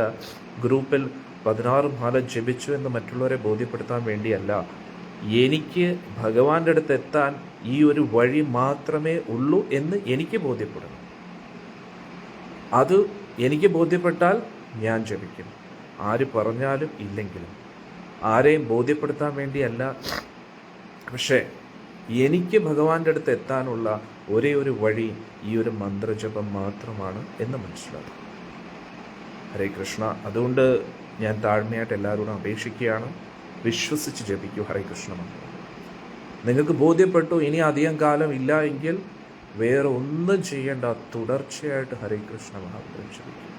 ഗ്രൂപ്പിൽ 16 മാല ജപിച്ചു എന്ന് മറ്റുള്ളവരെ ബോധ്യപ്പെടുത്താൻ വേണ്ടിയല്ല. എനിക്ക് ഭഗവാന്റെ അടുത്ത് എത്താൻ ഈ ഒരു വഴി മാത്രമേ ഉള്ളൂ എന്ന് എനിക്ക് ബോധ്യപ്പെടണം. അത് എനിക്ക് ബോധ്യപ്പെട്ടാൽ ഞാൻ ജപിക്കും, ആര് പറഞ്ഞാലും ഇല്ലെങ്കിലും. ആരെയും ബോധ്യപ്പെടുത്താൻ വേണ്ടിയല്ല, പക്ഷേ എനിക്ക് ഭഗവാന്റെ അടുത്ത് എത്താനുള്ള ഒരേ ഒരു വഴി ഈ ഒരു മന്ത്രജപം മാത്രമാണ് എന്ന് മനസ്സിലാക്കും. ഹരേ കൃഷ്ണ. അതുകൊണ്ട് ഞാൻ താഴ്മയായിട്ട് എല്ലാവരോടും അപേക്ഷിക്കുകയാണ്, വിശ്വസിച്ച് ജപിക്കൂ ഹരേ കൃഷ്ണ മന്ത്രം. നിങ്ങൾക്ക് ബോധ്യപ്പെട്ടു ഇനി അധികം കാലം ഇല്ല എങ്കിൽ വേറെ ഒന്നും ചെയ്യേണ്ട, തുടർച്ചയായിട്ട് ഹരേ കൃഷ്ണ മഹാമന്ത്രം ജപിക്കും.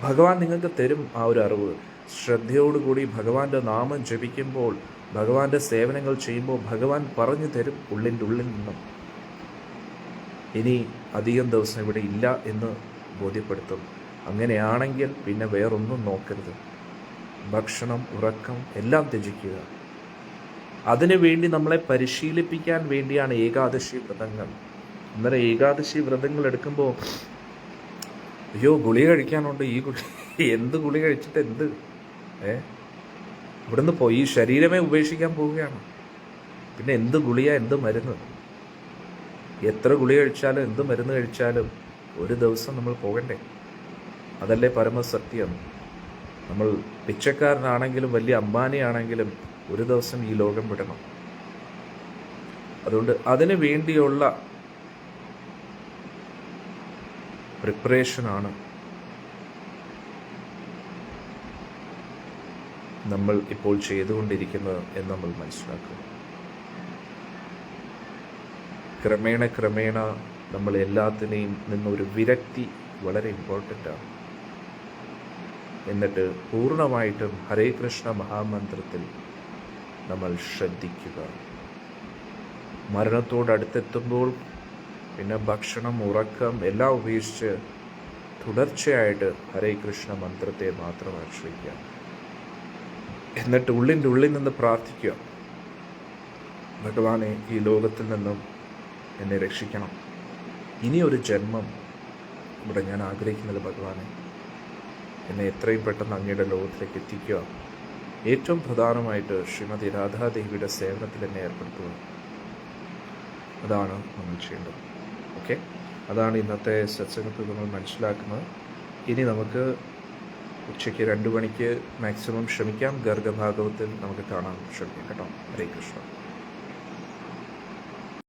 ഭഗവാൻ നിങ്ങൾക്ക് തരും ആ ഒരു അറിവ്. ശ്രദ്ധയോടുകൂടി ഭഗവാന്റെ നാമം ജപിക്കുമ്പോൾ, ഭഗവാന്റെ സേവനങ്ങൾ ചെയ്യുമ്പോൾ ഭഗവാൻ പറഞ്ഞു തരും ഉള്ളിൻ്റെ ഉള്ളിൽ നിന്നും. ഇനി അധികം ദിവസം ഇവിടെ ഇല്ല എന്ന് ബോധ്യപ്പെടുത്തും. അങ്ങനെയാണെങ്കിൽ പിന്നെ വേറൊന്നും നോക്കരുത്. ഭക്ഷണം, ഉറക്കം എല്ലാം ത്യജിക്കുക. അതിനുവേണ്ടി നമ്മളെ പരിശീലിപ്പിക്കാൻ വേണ്ടിയാണ് ഏകാദശി വ്രതങ്ങൾ. അന്നേരം ഏകാദശി വ്രതങ്ങൾ എടുക്കുമ്പോൾ അയ്യോ ഗുളിക കഴിക്കാനുണ്ട്, ഈ എന്ത് ഗുളിക കഴിച്ചിട്ട് എന്ത്, ഇവിടുന്ന് പോയി ഈ ശരീരമേ ഉപേക്ഷിക്കാൻ പോവുകയാണ്. പിന്നെ എന്ത് ഗുളിക, എന്ത് മരുന്ന്? എത്ര ഗുളിക കഴിച്ചാലും എന്ത് മരുന്ന് കഴിച്ചാലും ഒരു ദിവസം നമ്മൾ പോകണ്ടേ? അതല്ലേ പരമസത്യം. നമ്മൾ പിച്ചക്കാരനാണെങ്കിലും വലിയ അംബാനിയാണെങ്കിലും ഒരു ദിവസം ഈ ലോകം വിടണം. അതുകൊണ്ട് അതിനു വേണ്ടിയുള്ള പ്രിപ്പറേഷനാണ് നമ്മൾ ഇപ്പോൾ ചെയ്തുകൊണ്ടിരിക്കുന്നത് എന്ന് നമ്മൾ മനസ്സിലാക്കുക. ക്രമേണ നമ്മൾ എല്ലാത്തിനെയും നിന്നൊരു വിരക്തി വളരെ ഇമ്പോർട്ടൻ്റാണ്. എന്നിട്ട് പൂർണ്ണമായിട്ടും ഹരേ കൃഷ്ണ മഹാമന്ത്രത്തിൽ നമ്മൾ ശ്രദ്ധിക്കുക. മരണത്തോടടുത്തെത്തുമ്പോൾ പിന്നെ ഭക്ഷണം, ഉറക്കം എല്ലാം ഉപേക്ഷിച്ച് തുടർച്ചയായിട്ട് ഹരേ കൃഷ്ണ മന്ത്രത്തെ മാത്രം ആശ്രയിക്കുക. എന്നിട്ട് ഉള്ളിൻ്റെ ഉള്ളിൽ നിന്ന് പ്രാർത്ഥിക്കുക, ഭഗവാനെ ഈ ലോകത്തിൽ നിന്നും എന്നെ രക്ഷിക്കണം. ഇനിയൊരു ജന്മം ഇവിടെ ഞാൻ ആഗ്രഹിക്കുന്നത് ഭഗവാനെ, എന്നെ എത്രയും പെട്ടെന്ന് അങ്ങയുടെ ലോകത്തിലേക്ക് എത്തിക്കുക. ഏറ്റവും പ്രധാനമായിട്ട് ശ്രീമതി രാധാദേവിയുടെ സേവനത്തിൽ എന്നെ ഏർപ്പെടുത്തുക. അതാണ് നമ്മൾ ചെയ്യേണ്ടത്. ഓക്കെ, അതാണ് ഇന്നത്തെ സത്സംഗത്തിൽ നമ്മൾ മനസ്സിലാക്കുന്നത്. ഇനി നമുക്ക് ഉച്ചയ്ക്ക് 2 മണിക്ക് മാക്സിമം ശ്രമിക്കാം, ഗർഗഭാഗവത്തിൽ നമുക്ക് കാണാൻ ശ്രമിക്കാം കേട്ടോ. ഹരേ കൃഷ്ണ.